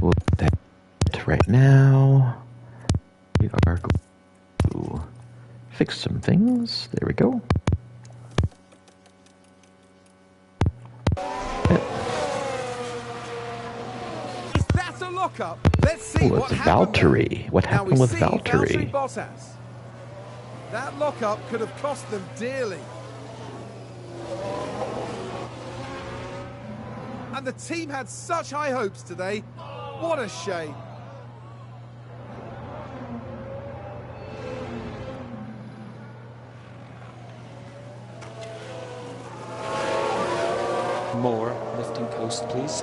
We'll do that right now. We are going to fix some things. There we go. Is that a lockup? Let's see what it's happened. Valtteri. What happened with Valtteri Valtteri? Bottas. That lockup could have cost them dearly. And the team had such high hopes today. What a shame. More lifting coast, please.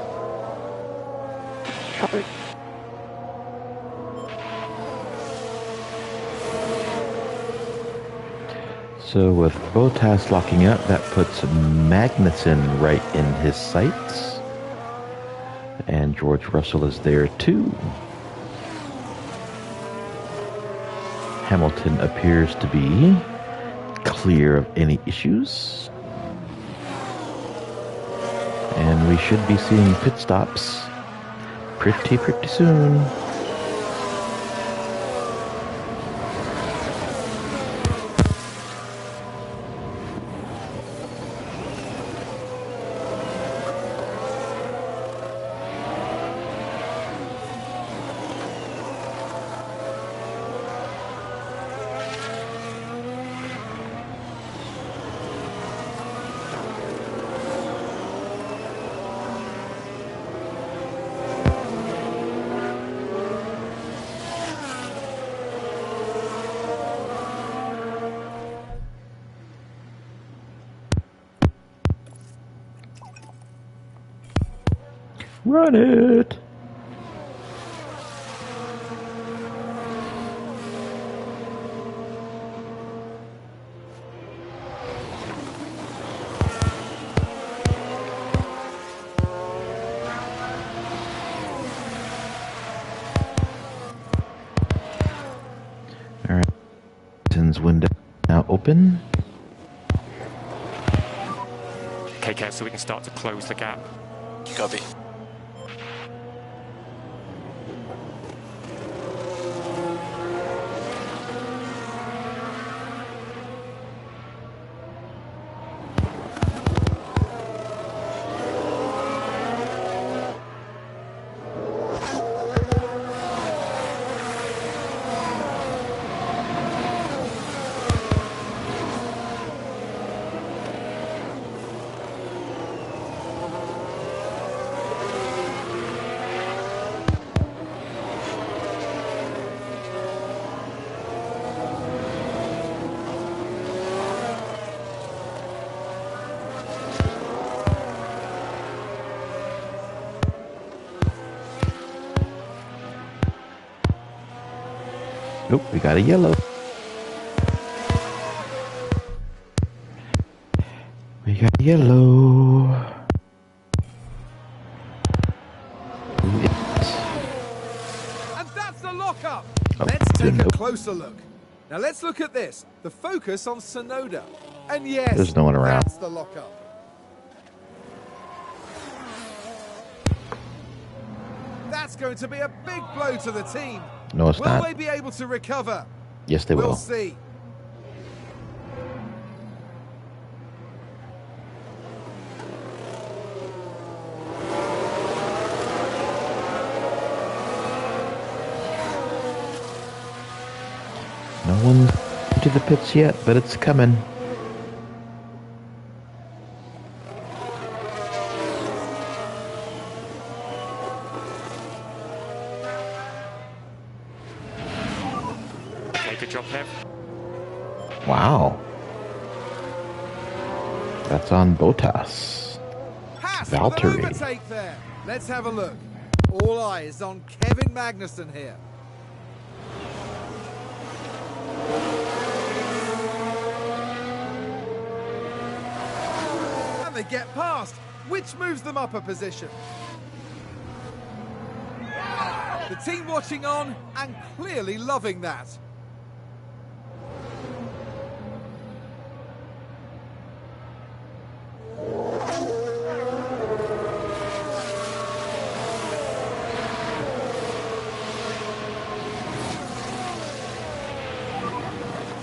Copy. So with Bottas locking up, that puts Magnussen right in his sights. And George Russell is there too. Hamilton appears to be clear of any issues. And we should be seeing pit stops pretty soon. Run it! All right, window now open. Okay, so we can start to close the gap. Copy. Oh, we got a yellow. We got a yellow. And that's the lockup. Oh, Let's take a nope. closer look. Now let's look at this. The focus on Tsunoda. And yes, There's no one around. that's the lockup. That's going to be a big blow to the team. No, it's will not. they be able to recover? Yes, they We'll will. see. No one's to the pits yet, but it's coming. Okay, good job, Kev. Wow. That's on Bottas. HAAS with an Valtteri. overtake there. Let's have a look. All eyes on Kevin Magnussen here. And they get past, which moves them up a position. The team watching on and clearly loving that.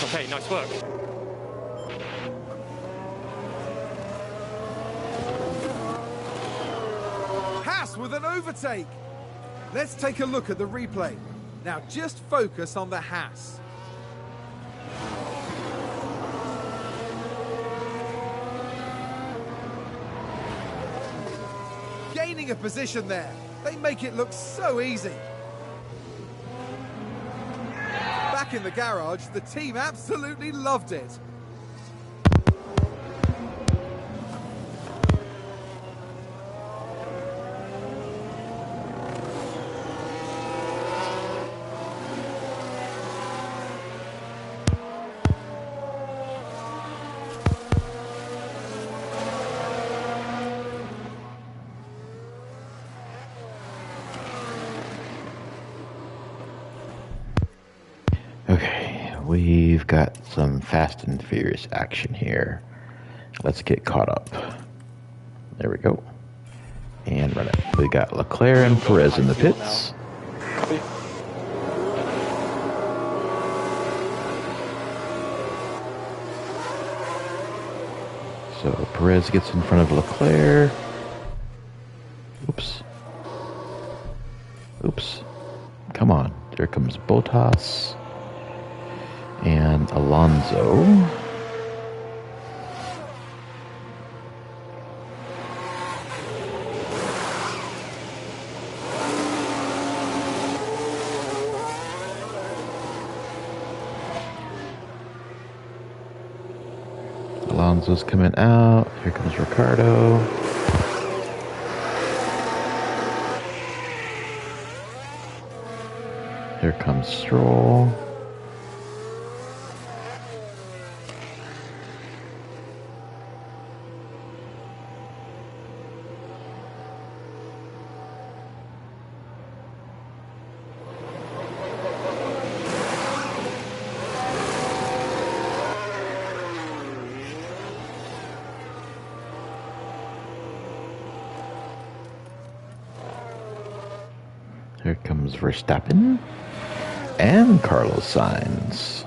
Okay, nice work. HAAS with an overtake. Let's take a look at the replay. Now just focus on the HAAS. Gaining a position there. They make it look so easy. Back in the garage, the team absolutely loved it. Okay, we've got some Fast and Furious action here. Let's get caught up. There we go. And run it. We got Leclerc and Perez in the pits. Copy. So Perez gets in front of Leclerc. Oops. Oops. Come on. There comes Bottas. And Alonso. Alonso's coming out. Here comes Ricardo. Here comes Stroll. Here comes Verstappen and Carlos Sainz.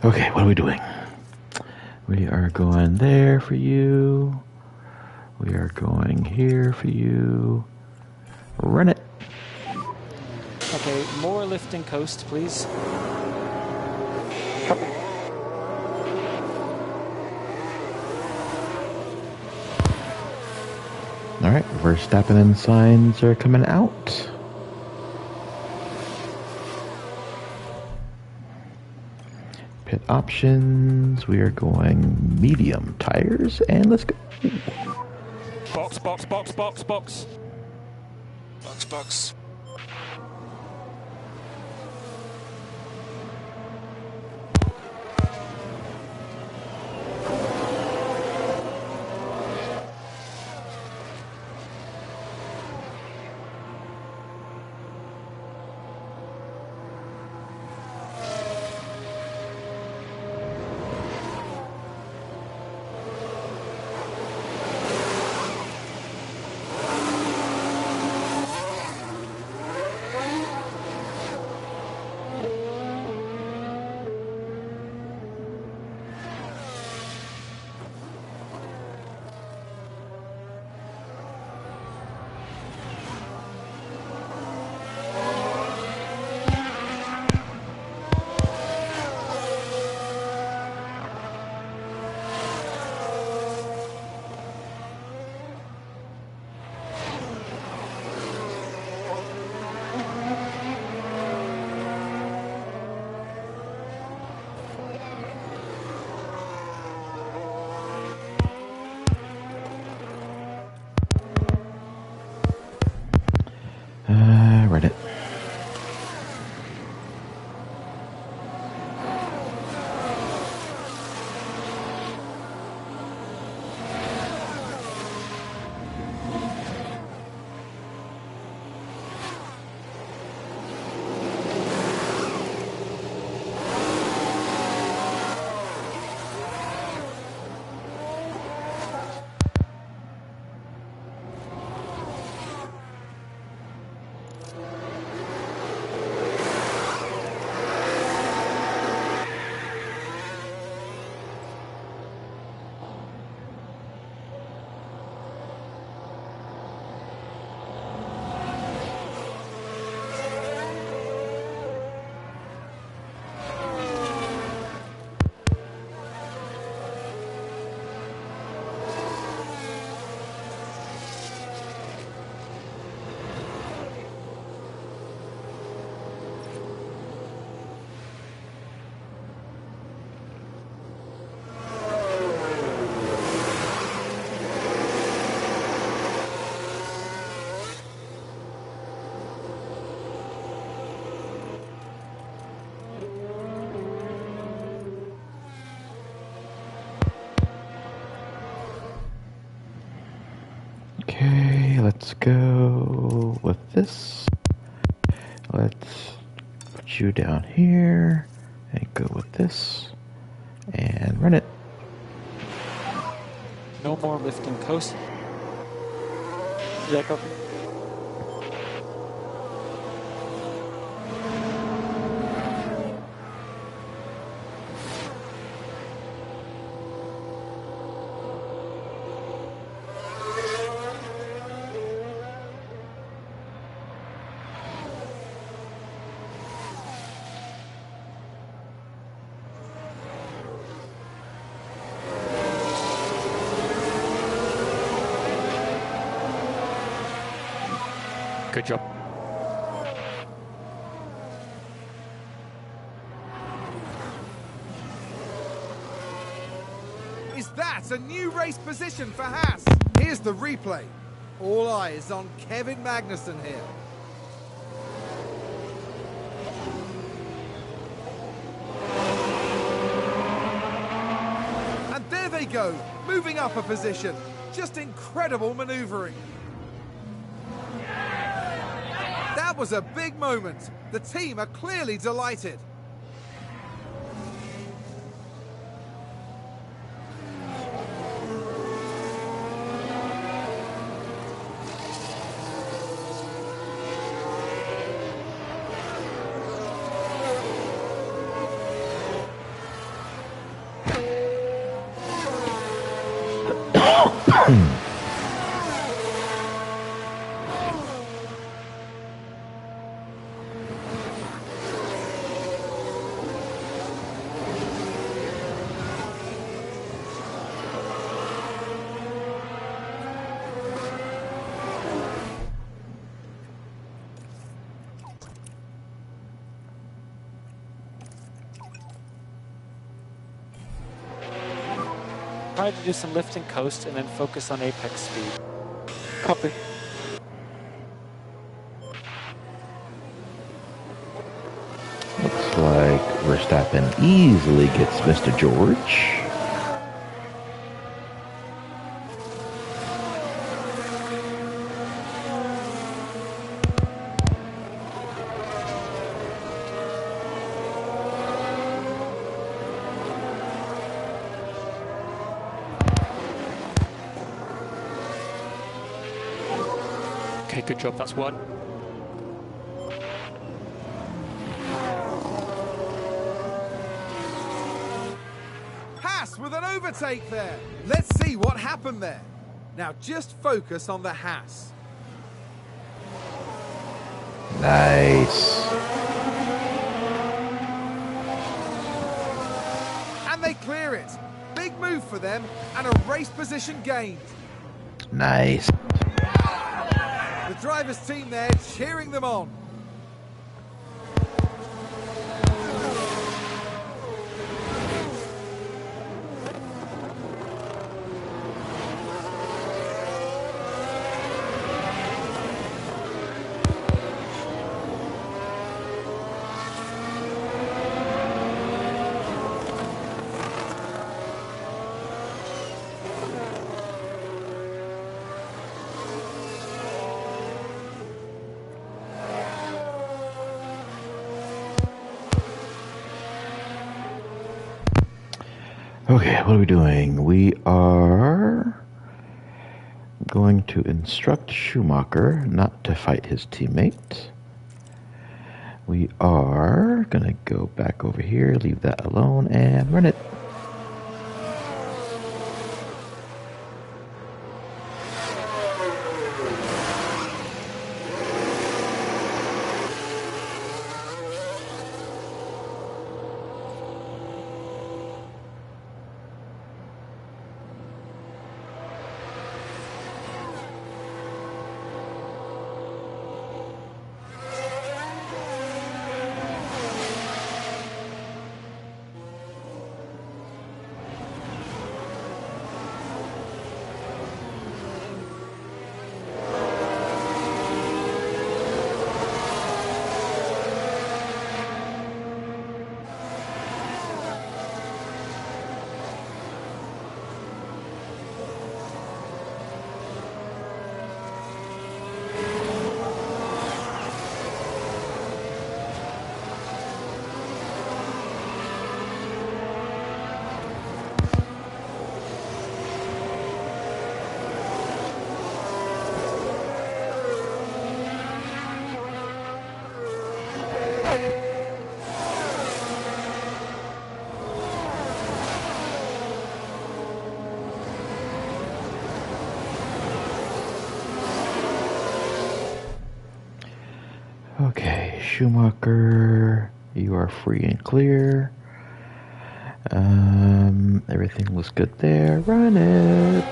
Okay, what are we doing? We are going there for you. We are going here for you. Run it. Okay, more lift and coast, please. All right, Verstappen and Sainz are coming out. Pit options. We are going medium tires, and let's go. Box, box, box, box, box. Box, box. Let's go with this. Let's put you down here and go with this and run it. No more lift and coast. Yeah, copy. Good job. Is that a new race position for Haas? Here's the replay. All eyes on Kevin Magnussen here. And there they go, moving up a position. Just incredible maneuvering. That was a big moment. The team are clearly delighted. Try to do some lift and coast and then focus on apex speed. Copy. Looks like Verstappen easily gets Mr. George. Okay, good job. That's one. Haas with an overtake there. Let's see what happened there. Now just focus on the Haas. Nice. And they clear it. Big move for them and a race position gained. Nice. The driver's team there cheering them on. Okay, what are we doing? We are going to instruct Schumacher not to fight his teammate. We are going to go back over here, leave that alone, and run it. Schumacher, you are free and clear. Everything looks good there. Run it.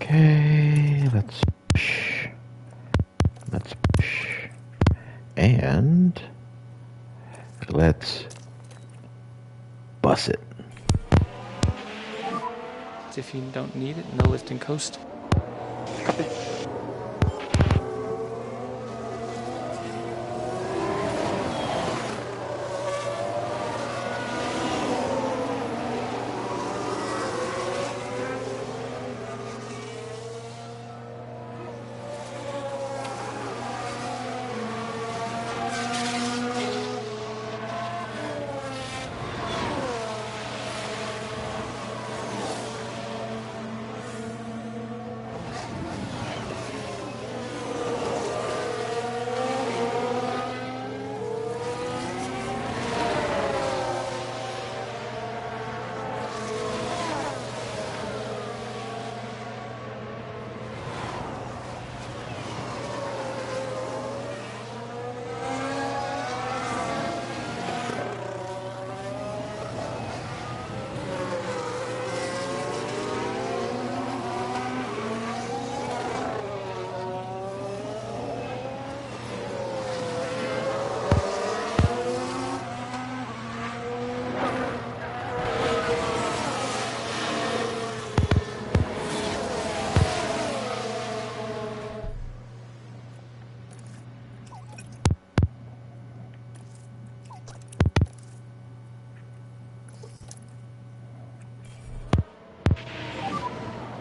Okay, let's push. Let's push. And let's bus it. If you don't need it, no lift and coast. Copy.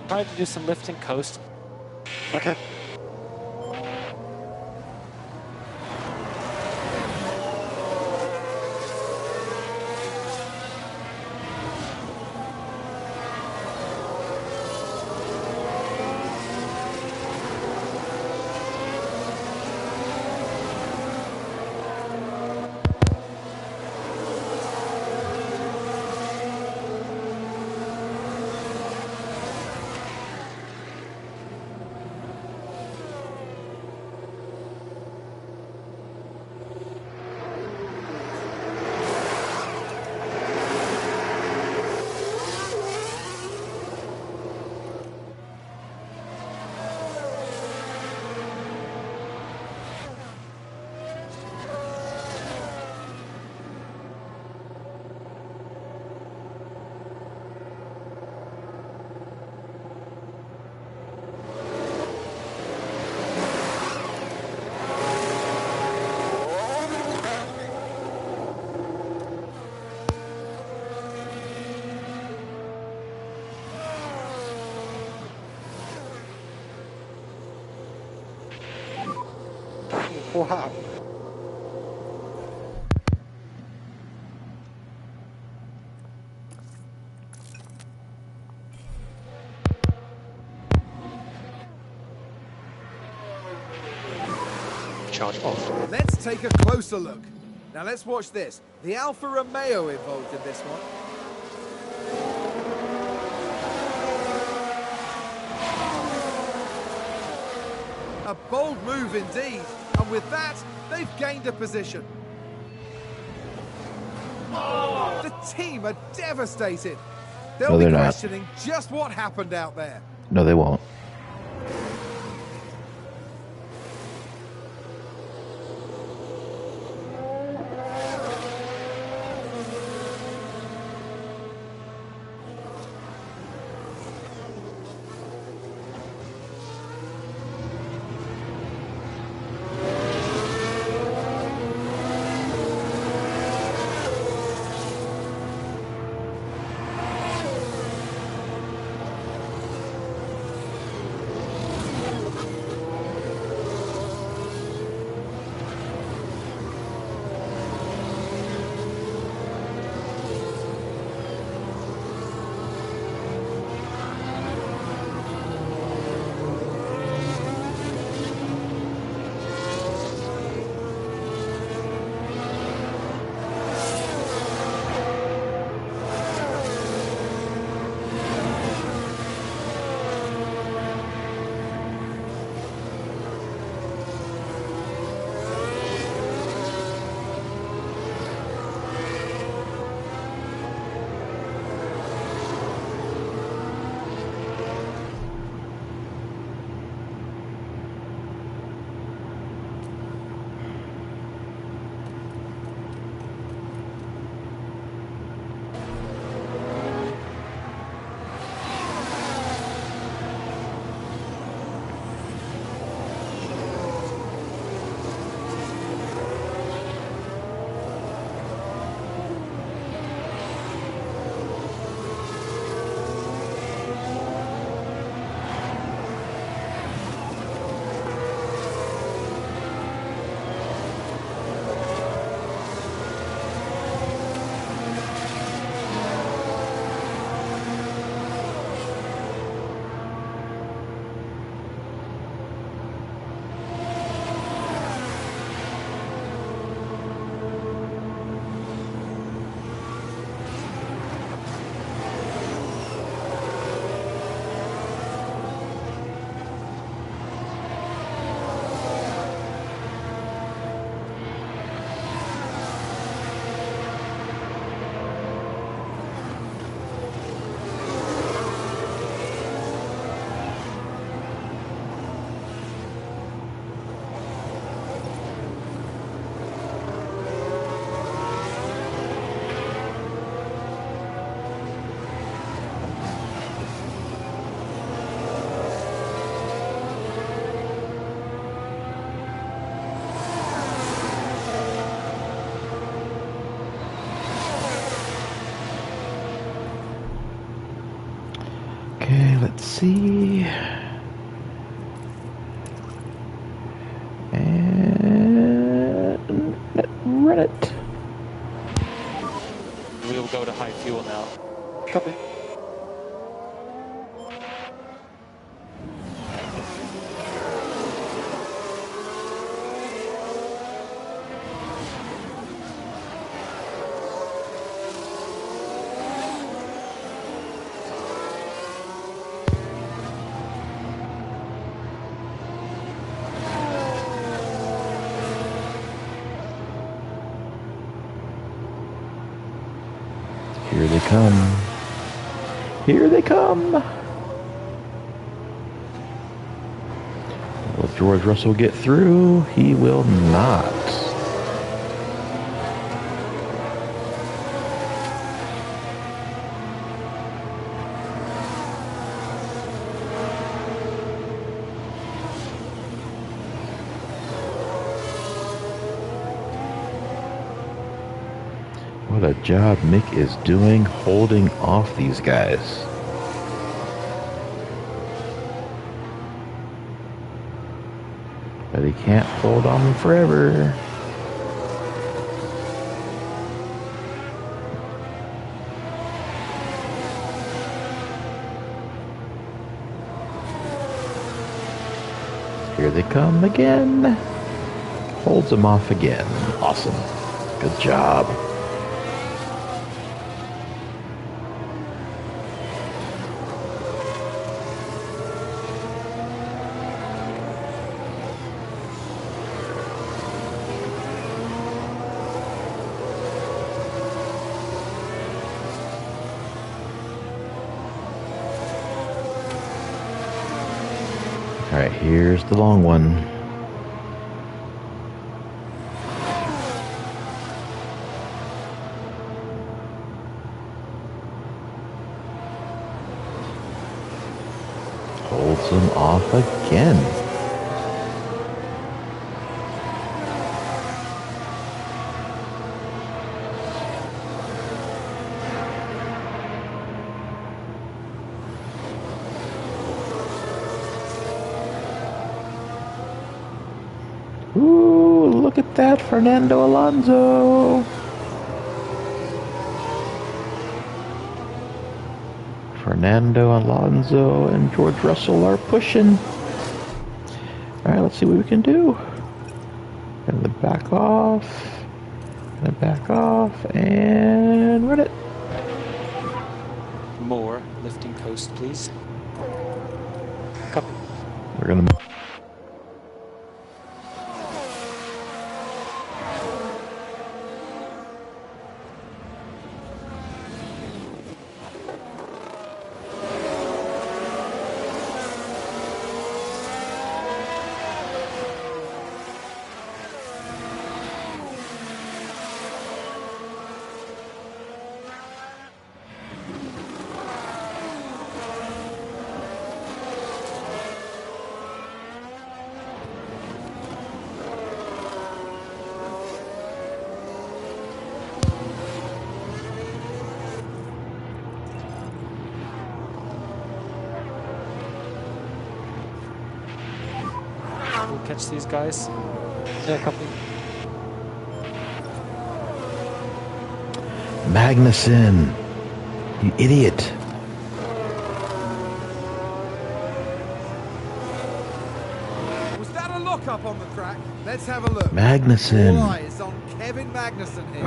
Try to do some lift and coast. Okay. Wow. Charge off. Let's take a closer look. Now let's watch this. The Alfa Romeo involved in this one. A bold move indeed, and with that, they've gained a position. The team are devastated. They'll be they're not. questioning just what happened out there. No, they won't. Okay, let's see. And run it. We'll go to high fuel now. Copy. Here they come. Here they come. Will George Russell get through? He will not. What a job Mick is doing holding off these guys. But he can't hold on them forever. Here they come again. Holds them off again. Awesome. Good job. right, here's the long one. Holds him off again. Ooh, look at that, Fernando Alonso. Fernando Alonso and George Russell are pushing. All right, let's see what we can do. Gonna back off. Gonna back off and run it. More lifting coast, please. Copy. We're gonna. We'll catch these guys. Yeah, copy. Magnussen, you idiot. Was that a lock-up on the track? Let's have a look. Magnussen. All eyes on Kevin Magnussen here.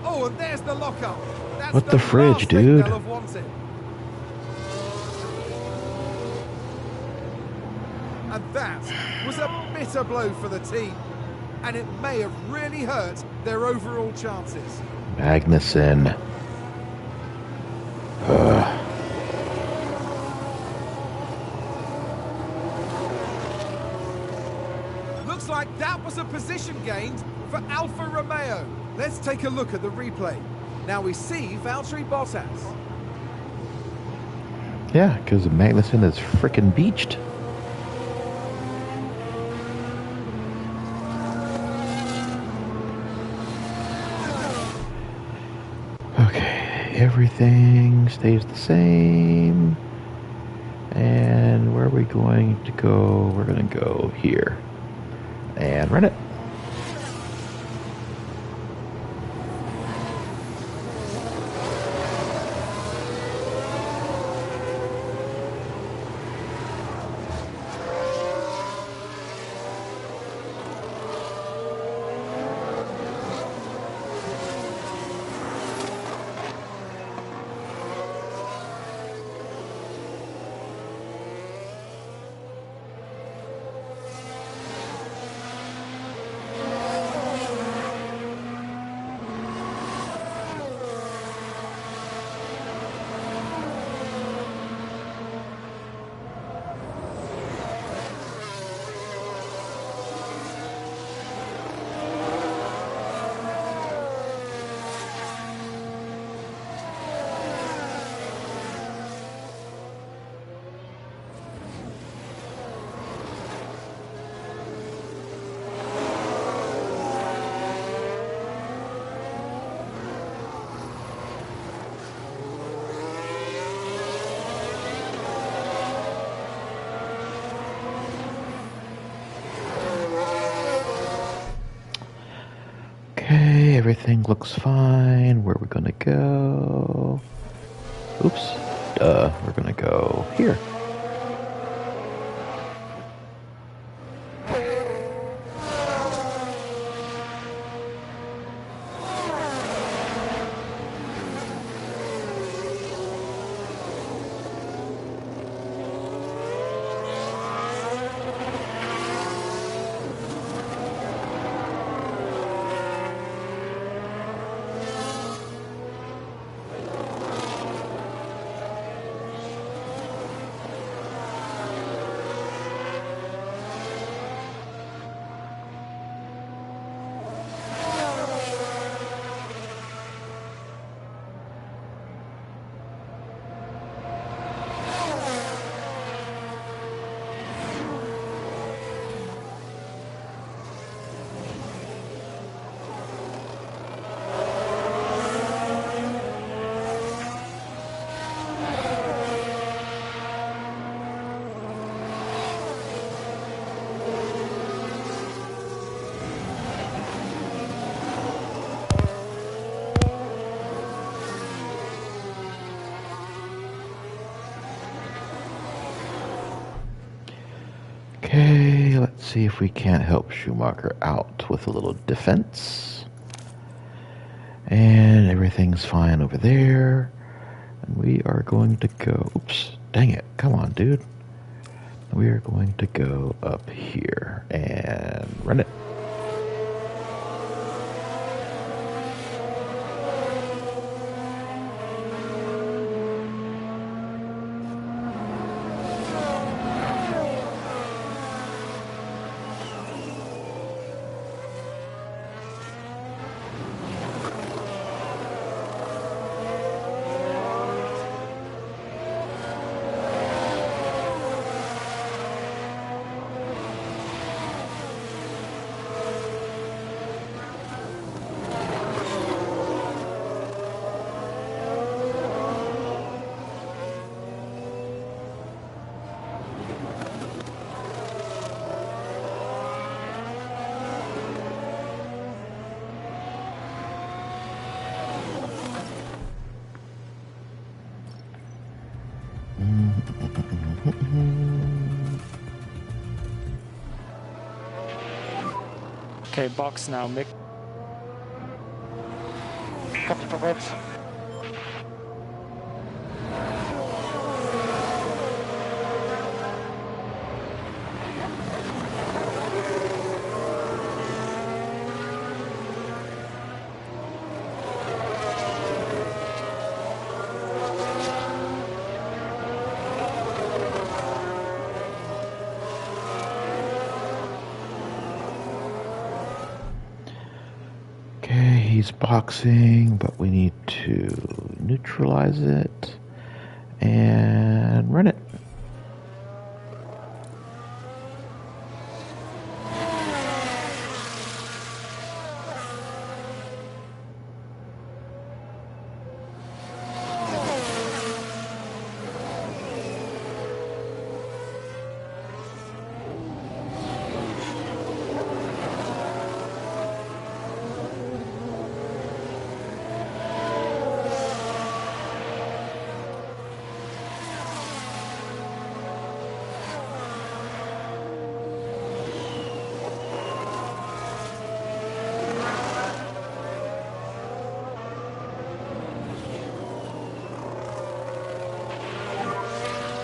Oh, and there's the lock-up. That's What the fridge, last thing dude? they'll have wanted. And that was a bitter blow for the team. And it may have really hurt their overall chances. Magnussen. Looks like that was a position gained for Alfa Romeo. Let's take a look at the replay. Now we see Valtteri Bottas. Yeah, because Magnussen is frickin' beached. Okay, everything stays the same. And where are we going to go? We're going to go here. And run it. Okay, everything looks fine. Where are we gonna go? Oops. We're gonna go here. Okay, let's see if we can't help Schumacher out with a little defense. And everything's fine over there. And we are going to go, oops, dang it, come on, dude. We are going to go up here and run it. Okay, box now, Mick. Copy, perfect. Okay, he's boxing, but we need to neutralize it and run it.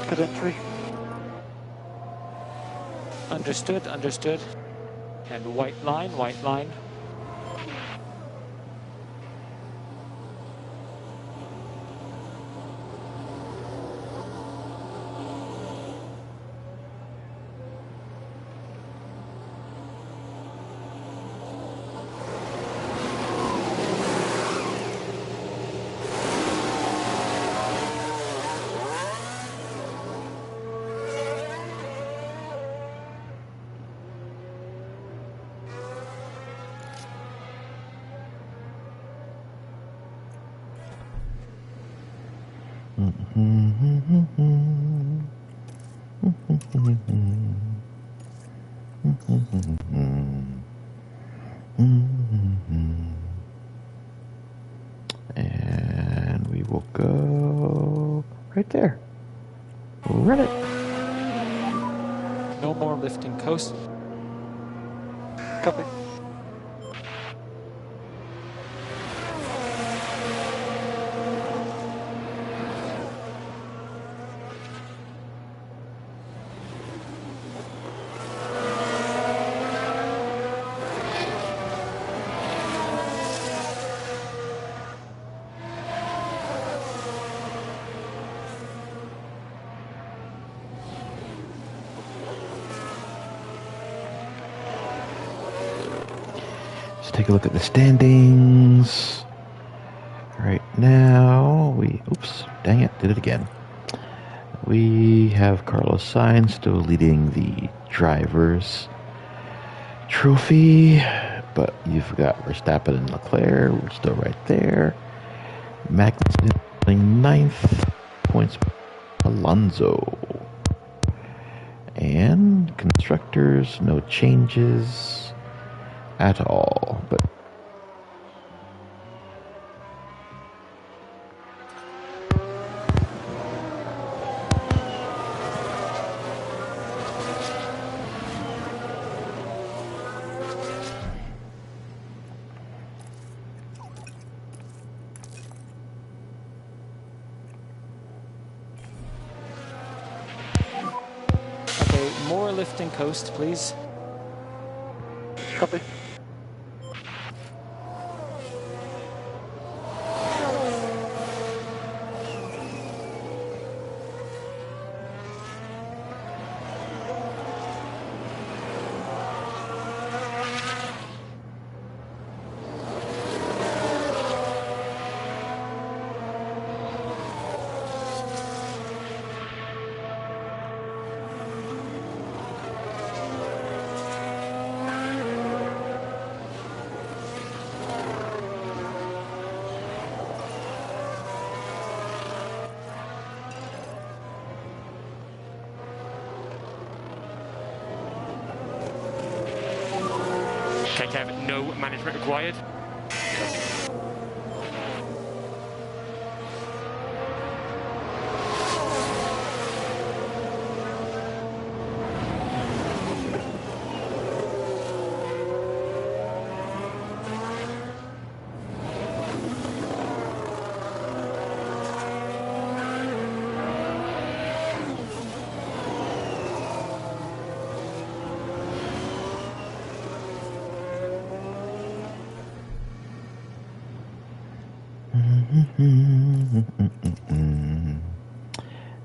Good entry. Understood, understood. And white line, white line. And we will go right there. Run it. No more lifting coast. Copy. Let's take a look at the standings. Right now, oops, dang it, did it again. We have Carlos Sainz still leading the drivers' trophy, but you've got Verstappen and Leclerc, we're still right there. Max in ninth, points Alonso. And constructors, no changes at all, but more lift and coast, please. Copy. Okay, Kev, no management required.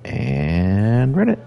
And run it.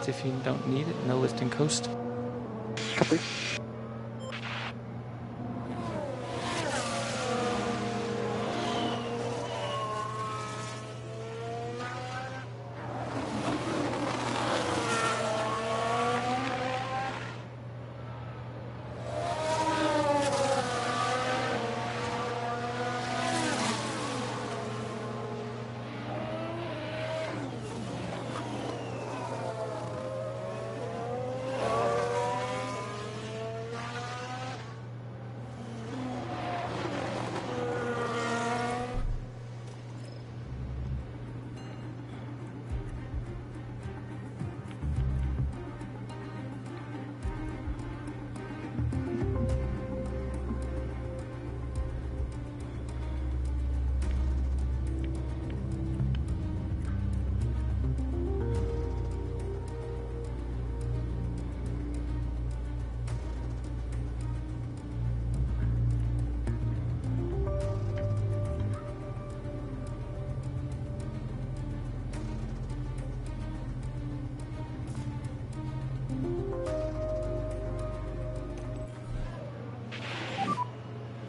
If you don't need it, no lift and coast. Copy.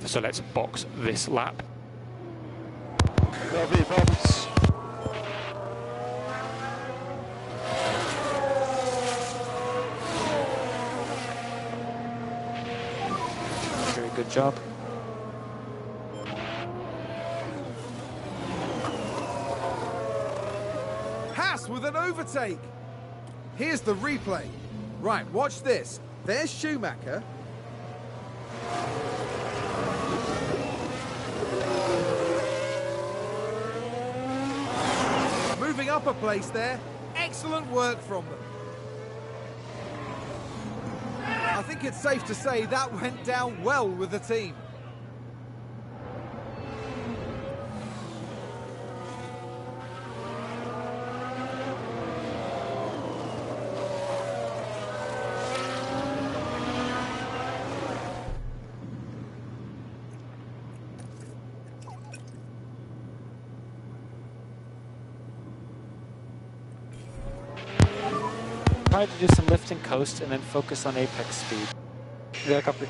So let's box this lap. Lovely bumps. Very good job. Haas with an overtake. Here's the replay. Right, watch this. There's Schumacher. Moving up a place there. Excellent work from them. I think it's safe to say that went down well with the team. Try to do some lift and coast and then focus on apex speed. Yeah, copy.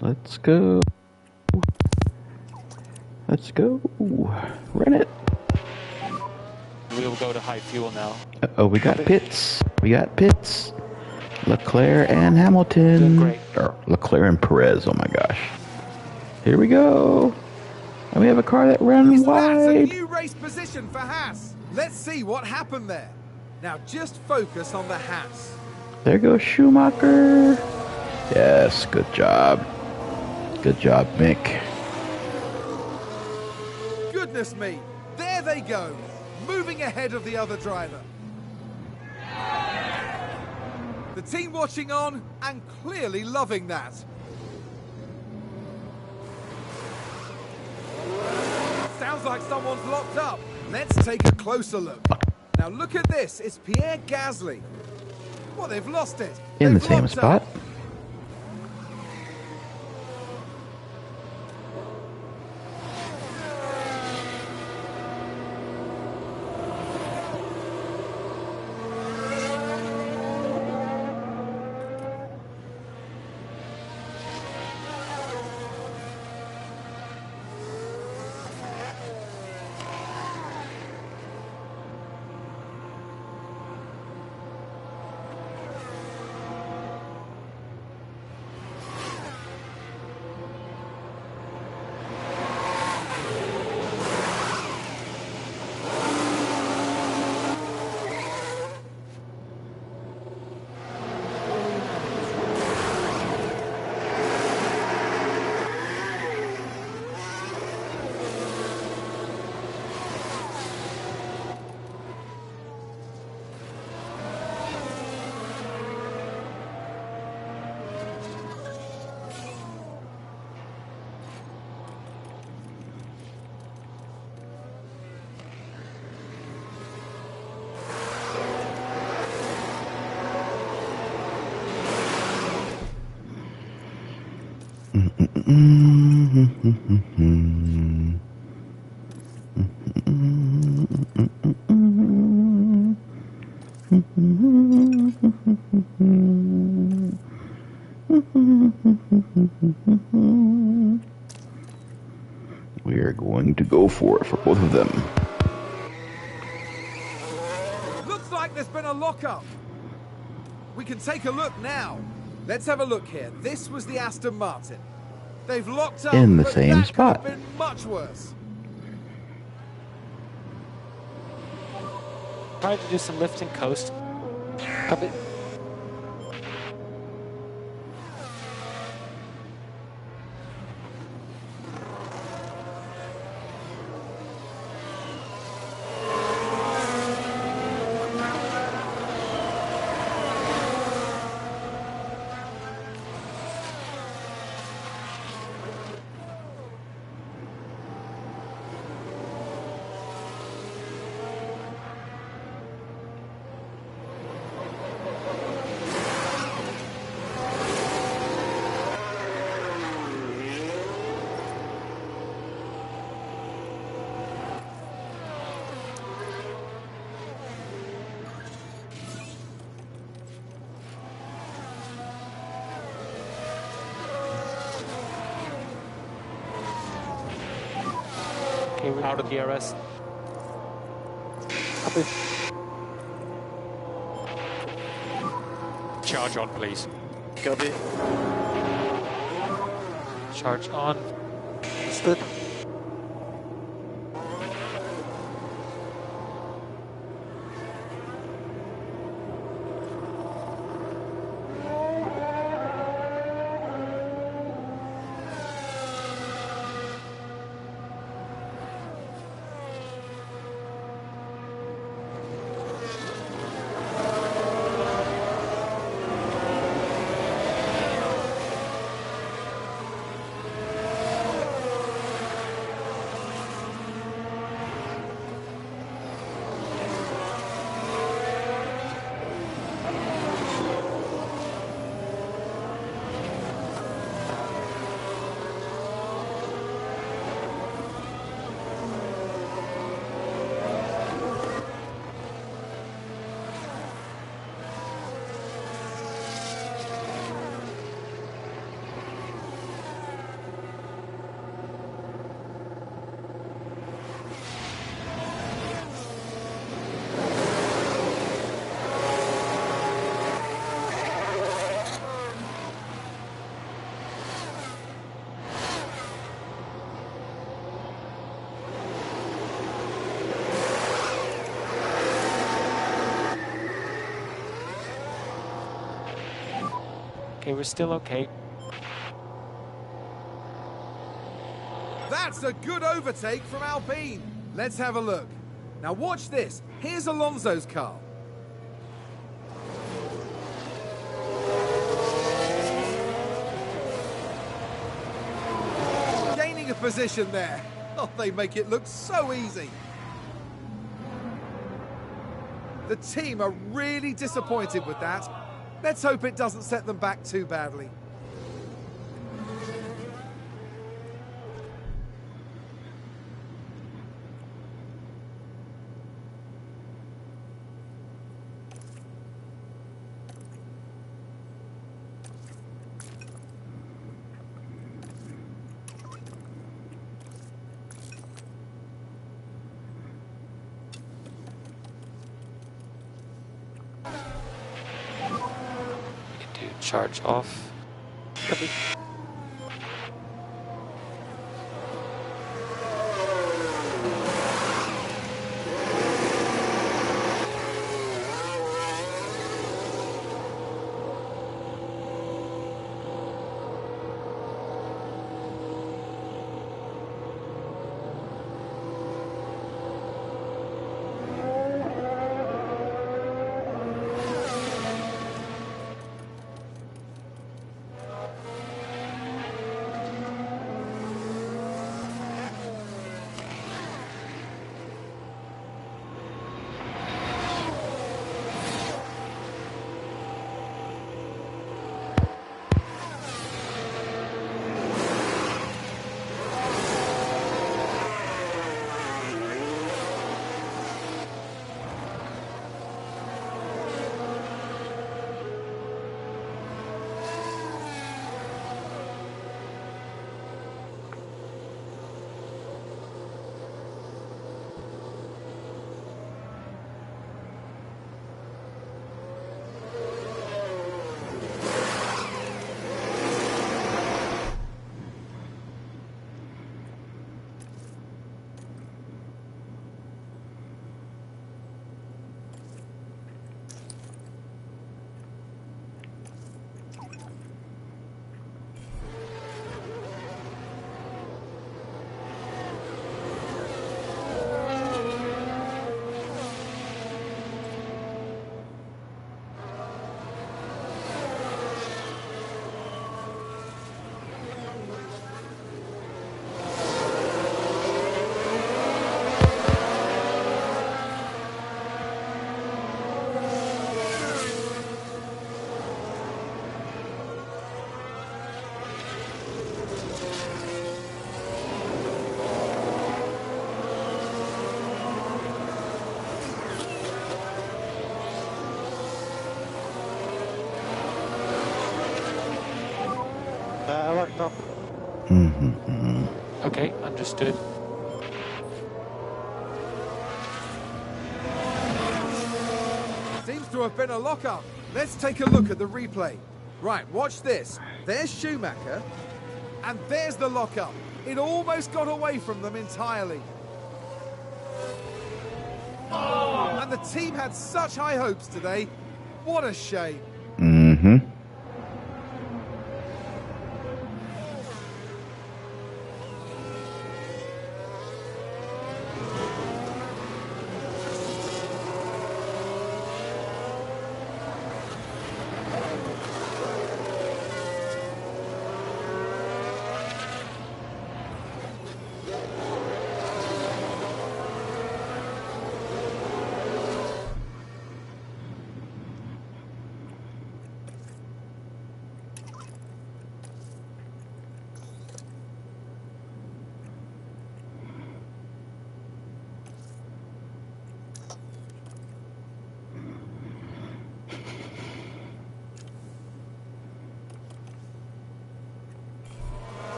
Let's go. Let's go. Run it. We'll go to high fuel now. Oh, we got pits. We got pits. Leclerc and Hamilton. Doing great. Or Leclerc and Perez. Oh my gosh. Here we go. And we have a car that runs That's a wide. new race position for Haas. Let's see what happened there. Now just focus on the Haas. There goes Schumacher. Yes, good job. Good job, Mick. Goodness me, there they go, moving ahead of the other driver. The team watching on and clearly loving that. Sounds like someone's locked up. Let's take a closer look. Now look at this. It's Pierre Gasly. Well, they've lost it. In the They've same locked spot. up. We are going to go for it for both of them. Looks like there's been a lockup. We can take a look now. Let's have a look here. This was the Aston Martin. They've locked up In the but same that spot. could have been much worse. Try to do some lift and coast. Copy. Okay, we're out of DRS. Copy. Charge on, please. Copy. Charge on. Understood. Okay, we're still okay. That's a good overtake from Alpine. Let's have a look. Now watch this. Here's Alonso's car. Gaining a position there. Oh, they make it look so easy. The team are really disappointed with that. Let's hope it doesn't set them back too badly. Need to charge off. Copy. Locked up. Okay, understood. Seems to have been a lock-up. Let's take a look at the replay. Right, watch this. There's Schumacher, and there's the lock-up. It almost got away from them entirely. And the team had such high hopes today. What a shame. Mm-hmm.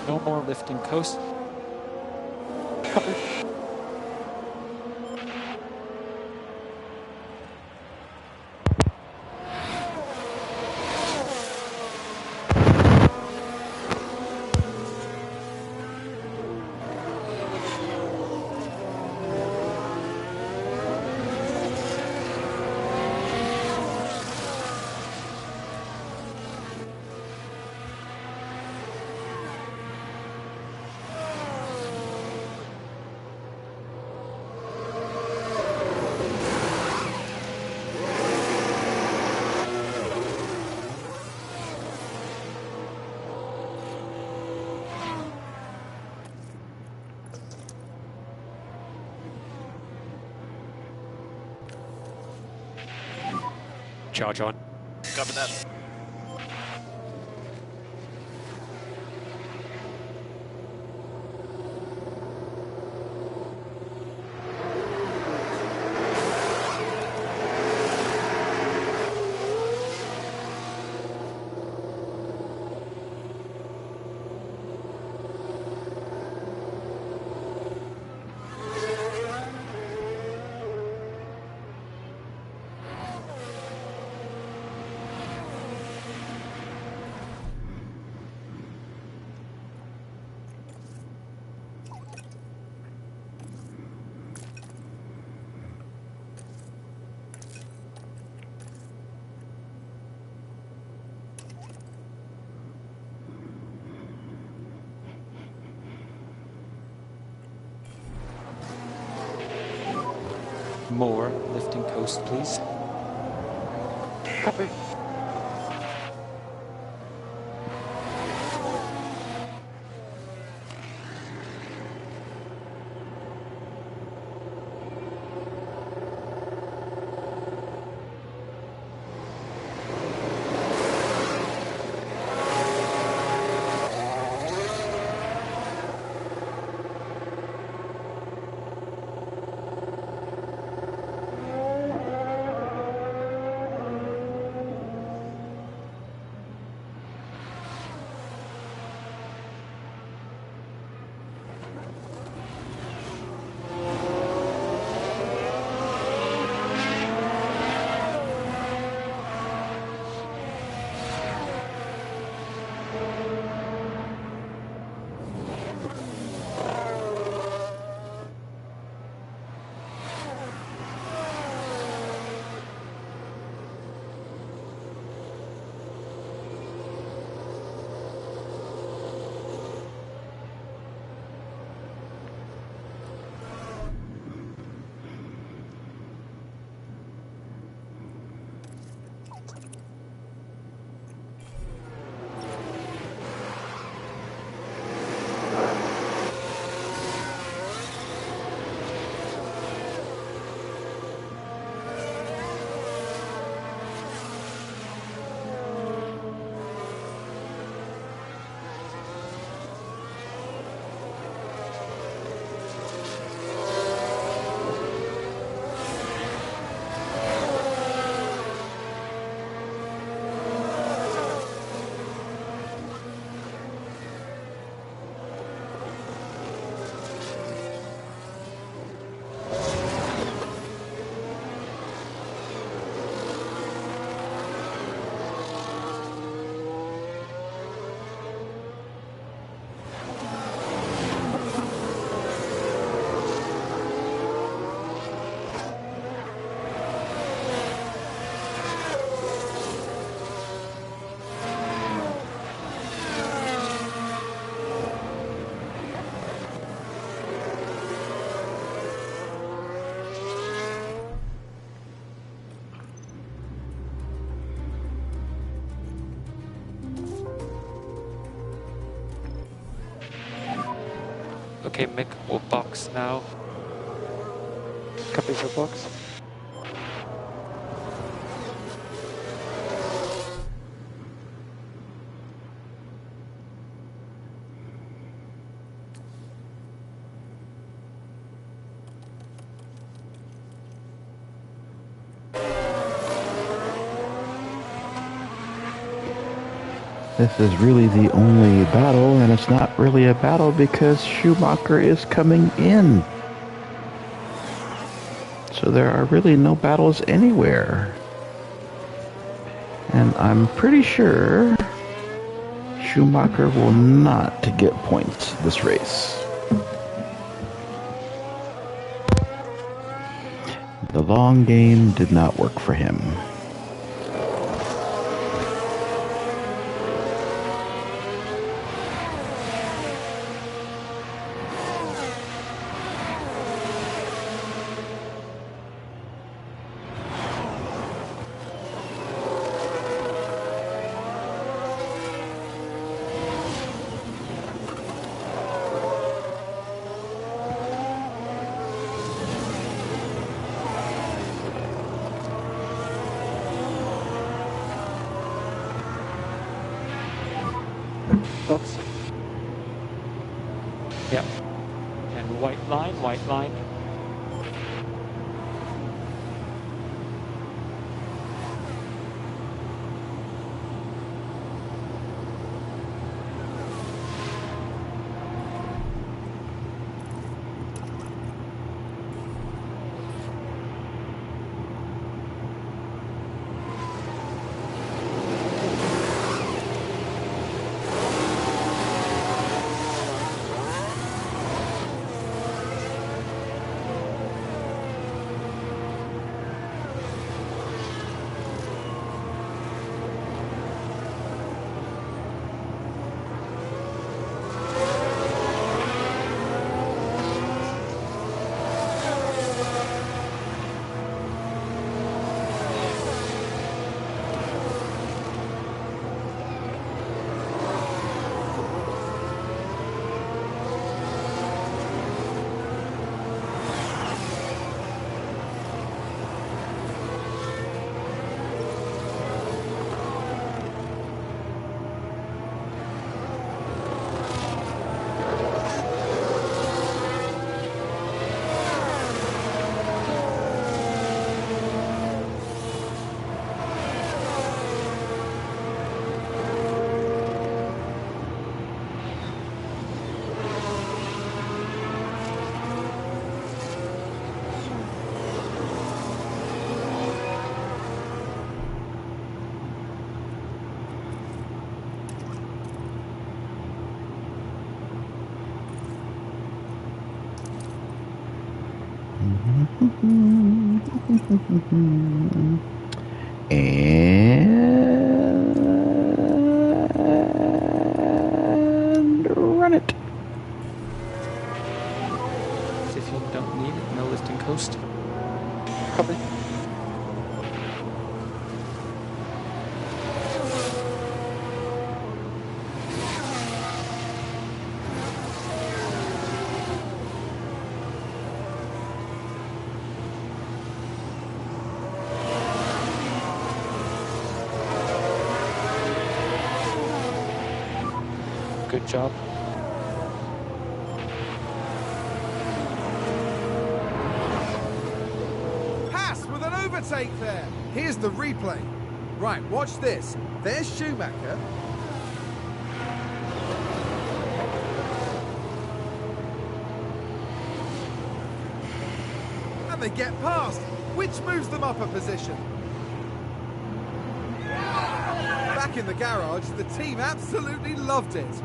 No more lifting coast. Copy. Charge on. Copy that. More lifting coast, please. Copy. Okay, Mick, we'll box now. Copy for box. This is really the only battle, and it's not really a battle because Schumacher is coming in. So there are really no battles anywhere. And I'm pretty sure Schumacher will not get points this race. The long game did not work for him. box. Yep. And white line, white line. And run it. If you don't need it, no lifting coast. Copy. Good job. Haas with an overtake there. Here's the replay. Right, watch this. There's Schumacher. And they get past, which moves them up a position. Back in the garage, the team absolutely loved it.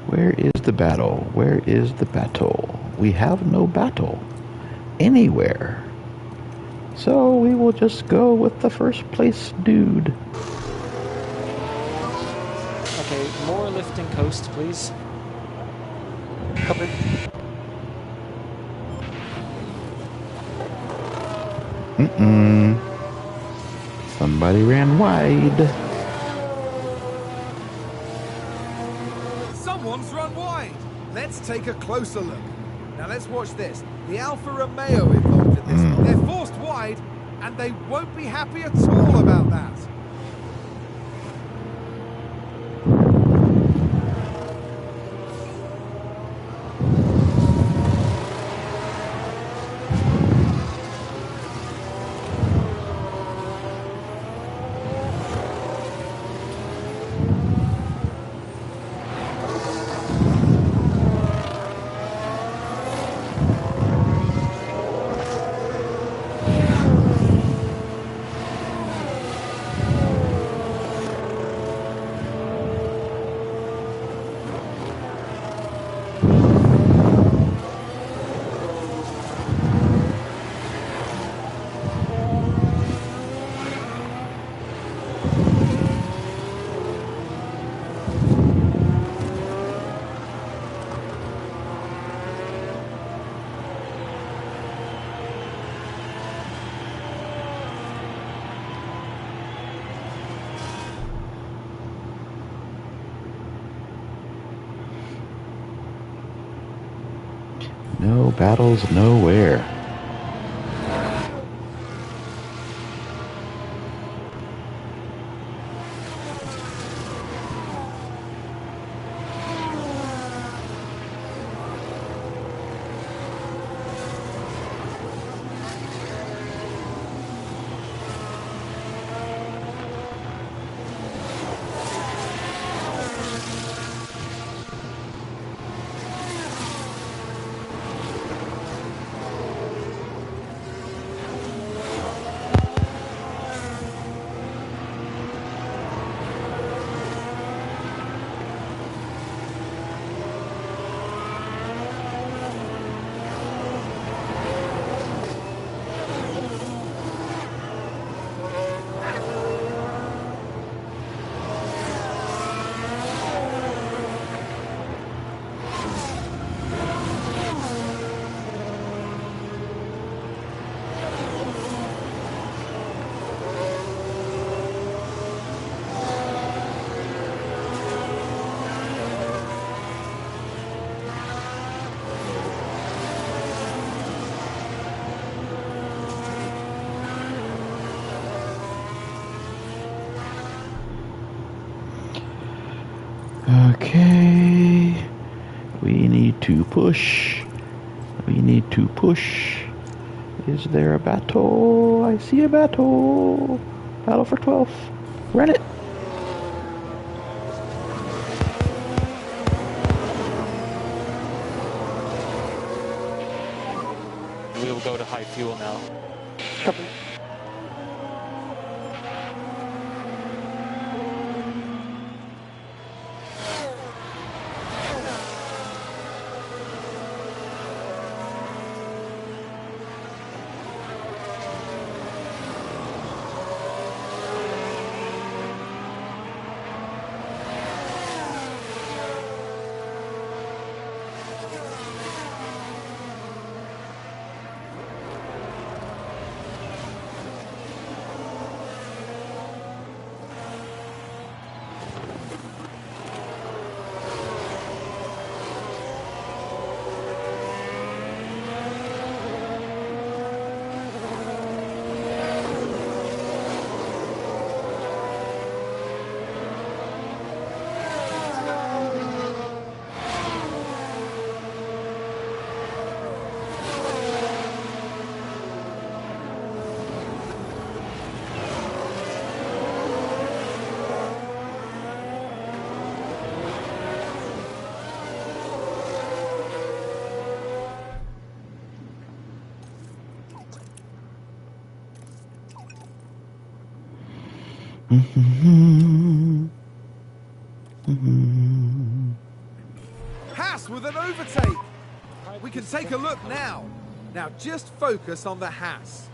Where is the battle? Where is the battle? We have no battle anywhere. So we will just go with the first place dude. Okay, more lifting coast, please. Copy. Somebody ran wide. Someone's run wide. Let's take a closer look. Now let's watch this. The Alfa Romeo involved in this one. They're forced wide, and they won't be happy at all about that. No battles, nowhere. Okay. We need to push. We need to push. Is there a battle? I see a battle. Battle for 12th. Run it. We will go to high fuel now. Copy. HAAS with an overtake. We can take a look now. Now just focus on the HAAS.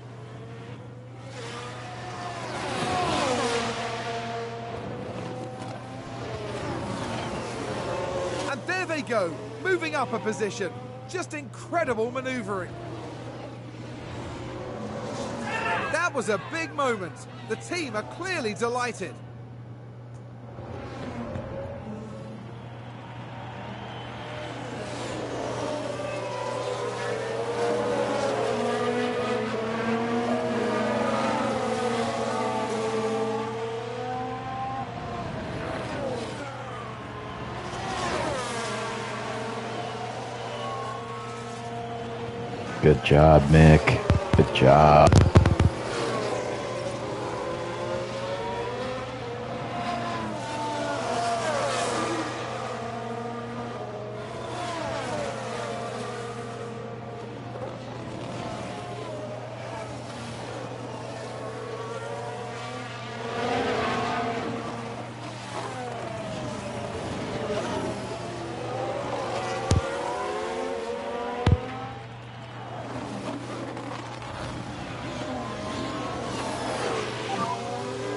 And there they go, moving up a position. Just incredible maneuvering. That was a big moment. The team are clearly delighted. Good job, Mick. Good job.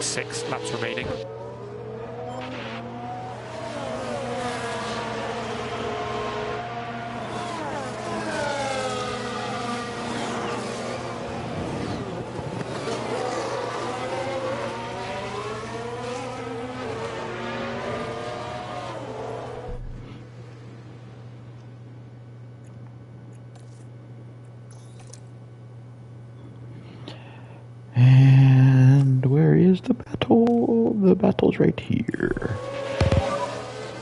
6 laps remaining. And where is the battle? The battle's right here.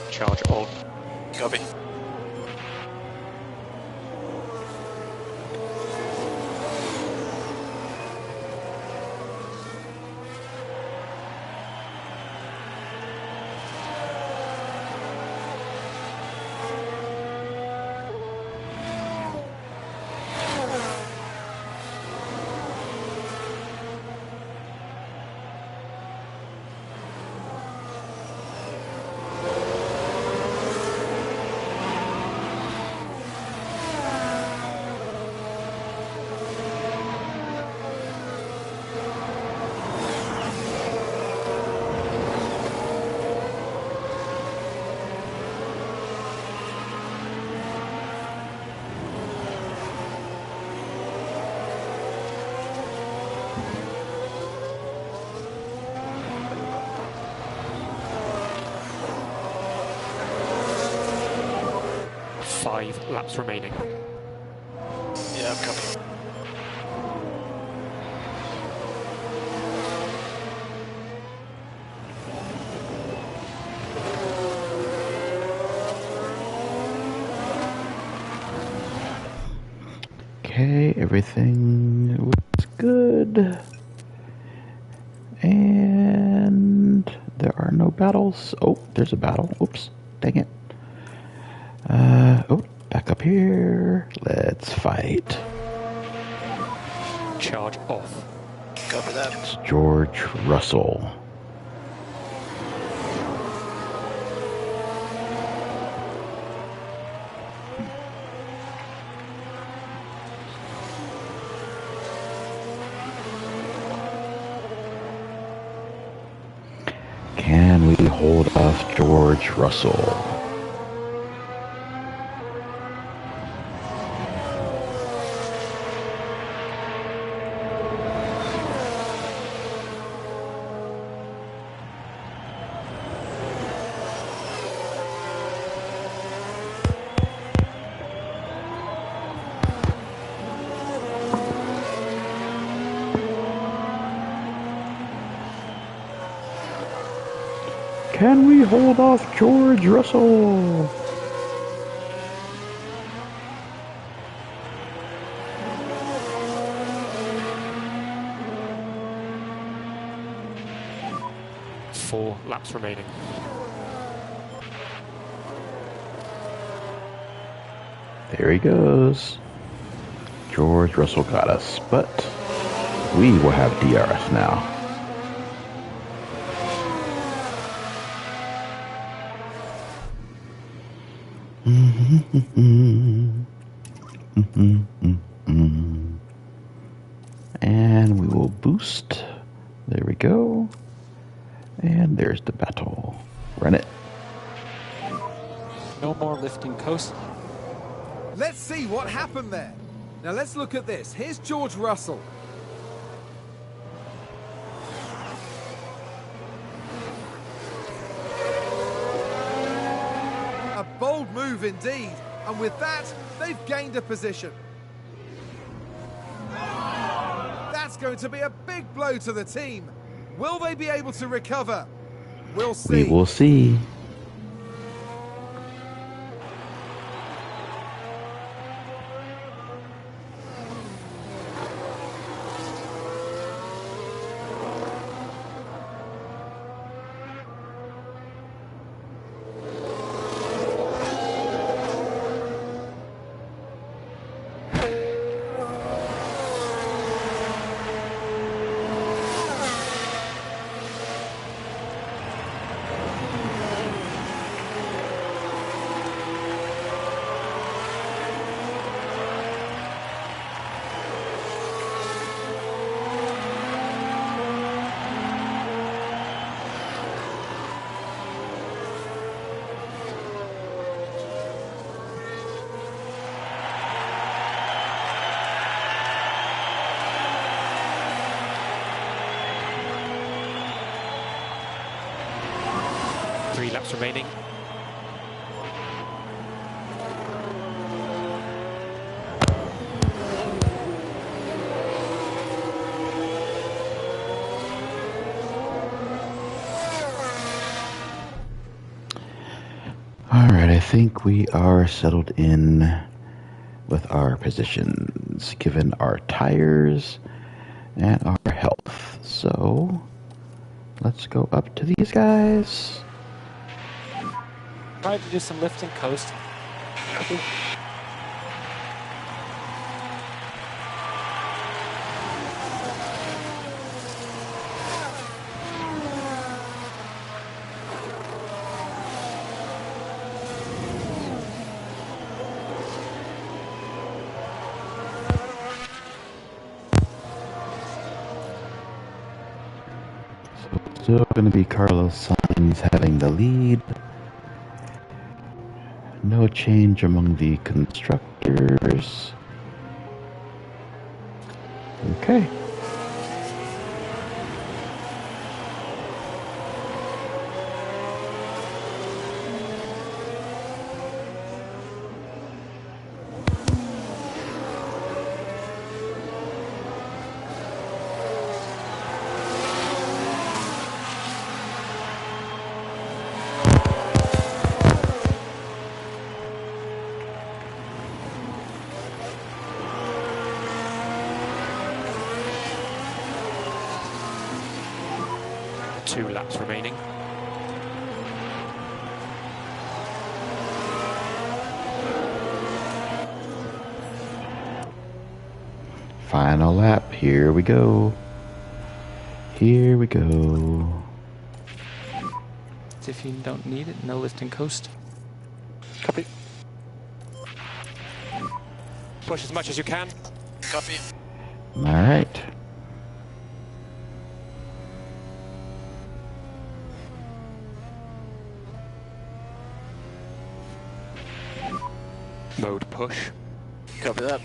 Charge on. Copy. Five laps remaining. Yeah, copy. Okay, everything looks good. And there are no battles. Oh, there's a battle. Oops, dang it. Oh, back up here. Let's fight. Charge off. Copy that. It's George Russell. Can we hold off George Russell? Can we hold off George Russell? Four laps remaining. There he goes. George Russell got us, but we will have DRS now. And we will boost. There we go. And there's the battle. Run it. No more lifting coast. Let's see what happened there. Now let's look at this. Here's George Russell. A bold move indeed. And with that, they've gained a position. That's going to be a big blow to the team. Will they be able to recover? We'll see. We will see. 3 laps remaining. All right, I think we are settled in with our positions, given our tires and our health. So let's go up to these guys. Try to do some lift and coast. Copy. Still going to be Carlos Sainz having the lead. No change among the constructors. Okay. Two laps remaining. Final lap. Here we go. Here we go. If you don't need it, no lift and coast. Copy. Push as much as you can. Copy. All right. Mode push. Copy that.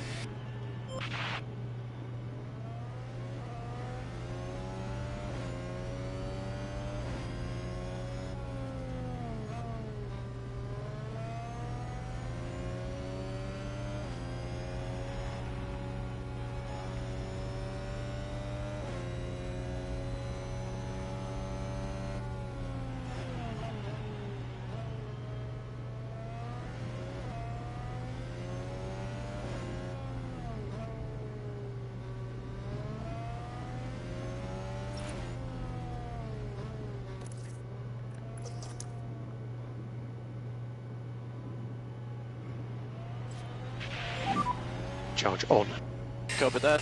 Charge on. Copy that.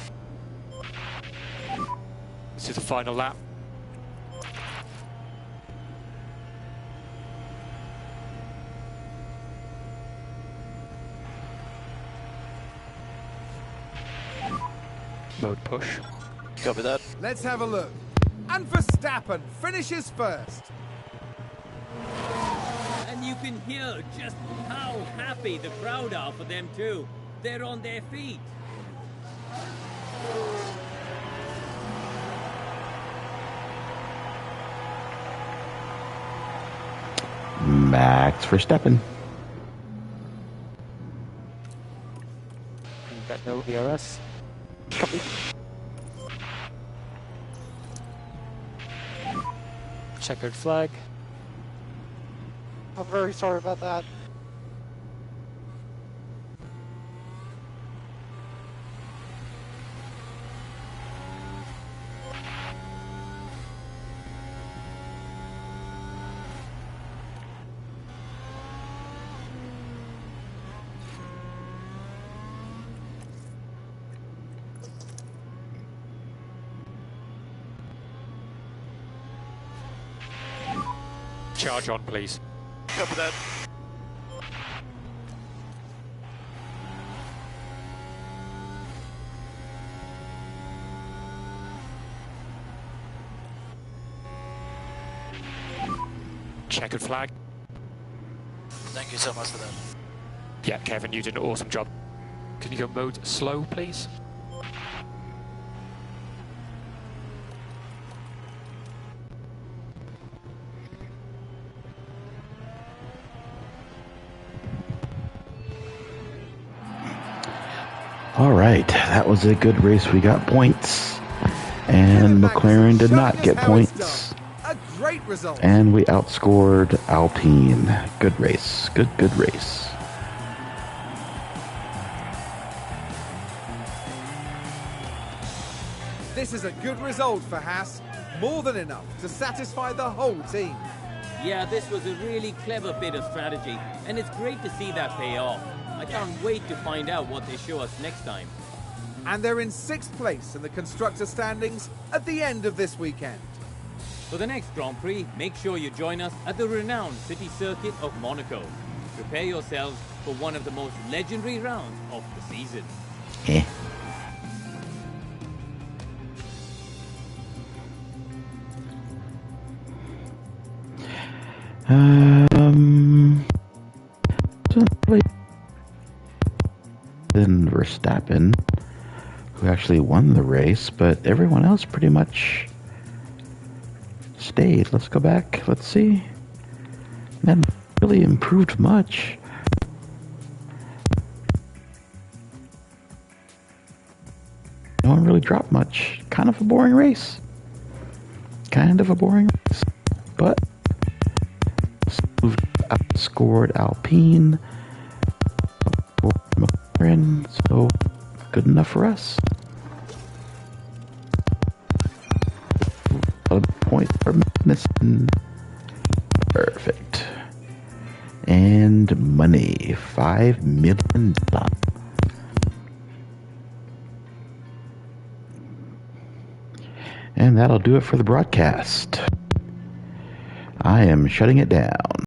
This is the final lap. Mode push. Copy that. Let's have a look. And Verstappen finishes first. And you can hear just how happy the crowd are for them too. They're on their feet. Max Verstappen. You've got no DRS. Copy. Checkered flag. I'm very sorry about that. Charge on, please. Copy that. Checkered flag. Thank you so much for that. Yeah, Kevin, you did an awesome job. Can you go mode slow, please? right, that was a good race. We got points, and McLaren did not get points. A great result. And we outscored Alpine. Good race. Good race. This is a good result for Haas. More than enough to satisfy the whole team. Yeah, this was a really clever bit of strategy, and it's great to see that pay off. I can't wait to find out what they show us next time. And they're in 6th place in the constructor standings at the end of this weekend. For the next Grand Prix, make sure you join us at the renowned city circuit of Monaco. Prepare yourselves for one of the most legendary rounds of the season. Then Verstappen, who actually won the race, but everyone else pretty much stayed. Let's go back. Let's see. That really improved much. No one really dropped much. Kind of a boring race. But outscored Alpine, McLaren, so good enough for us. A point for missing. Perfect. And money, $5 million. And that'll do it for the broadcast. I am shutting it down.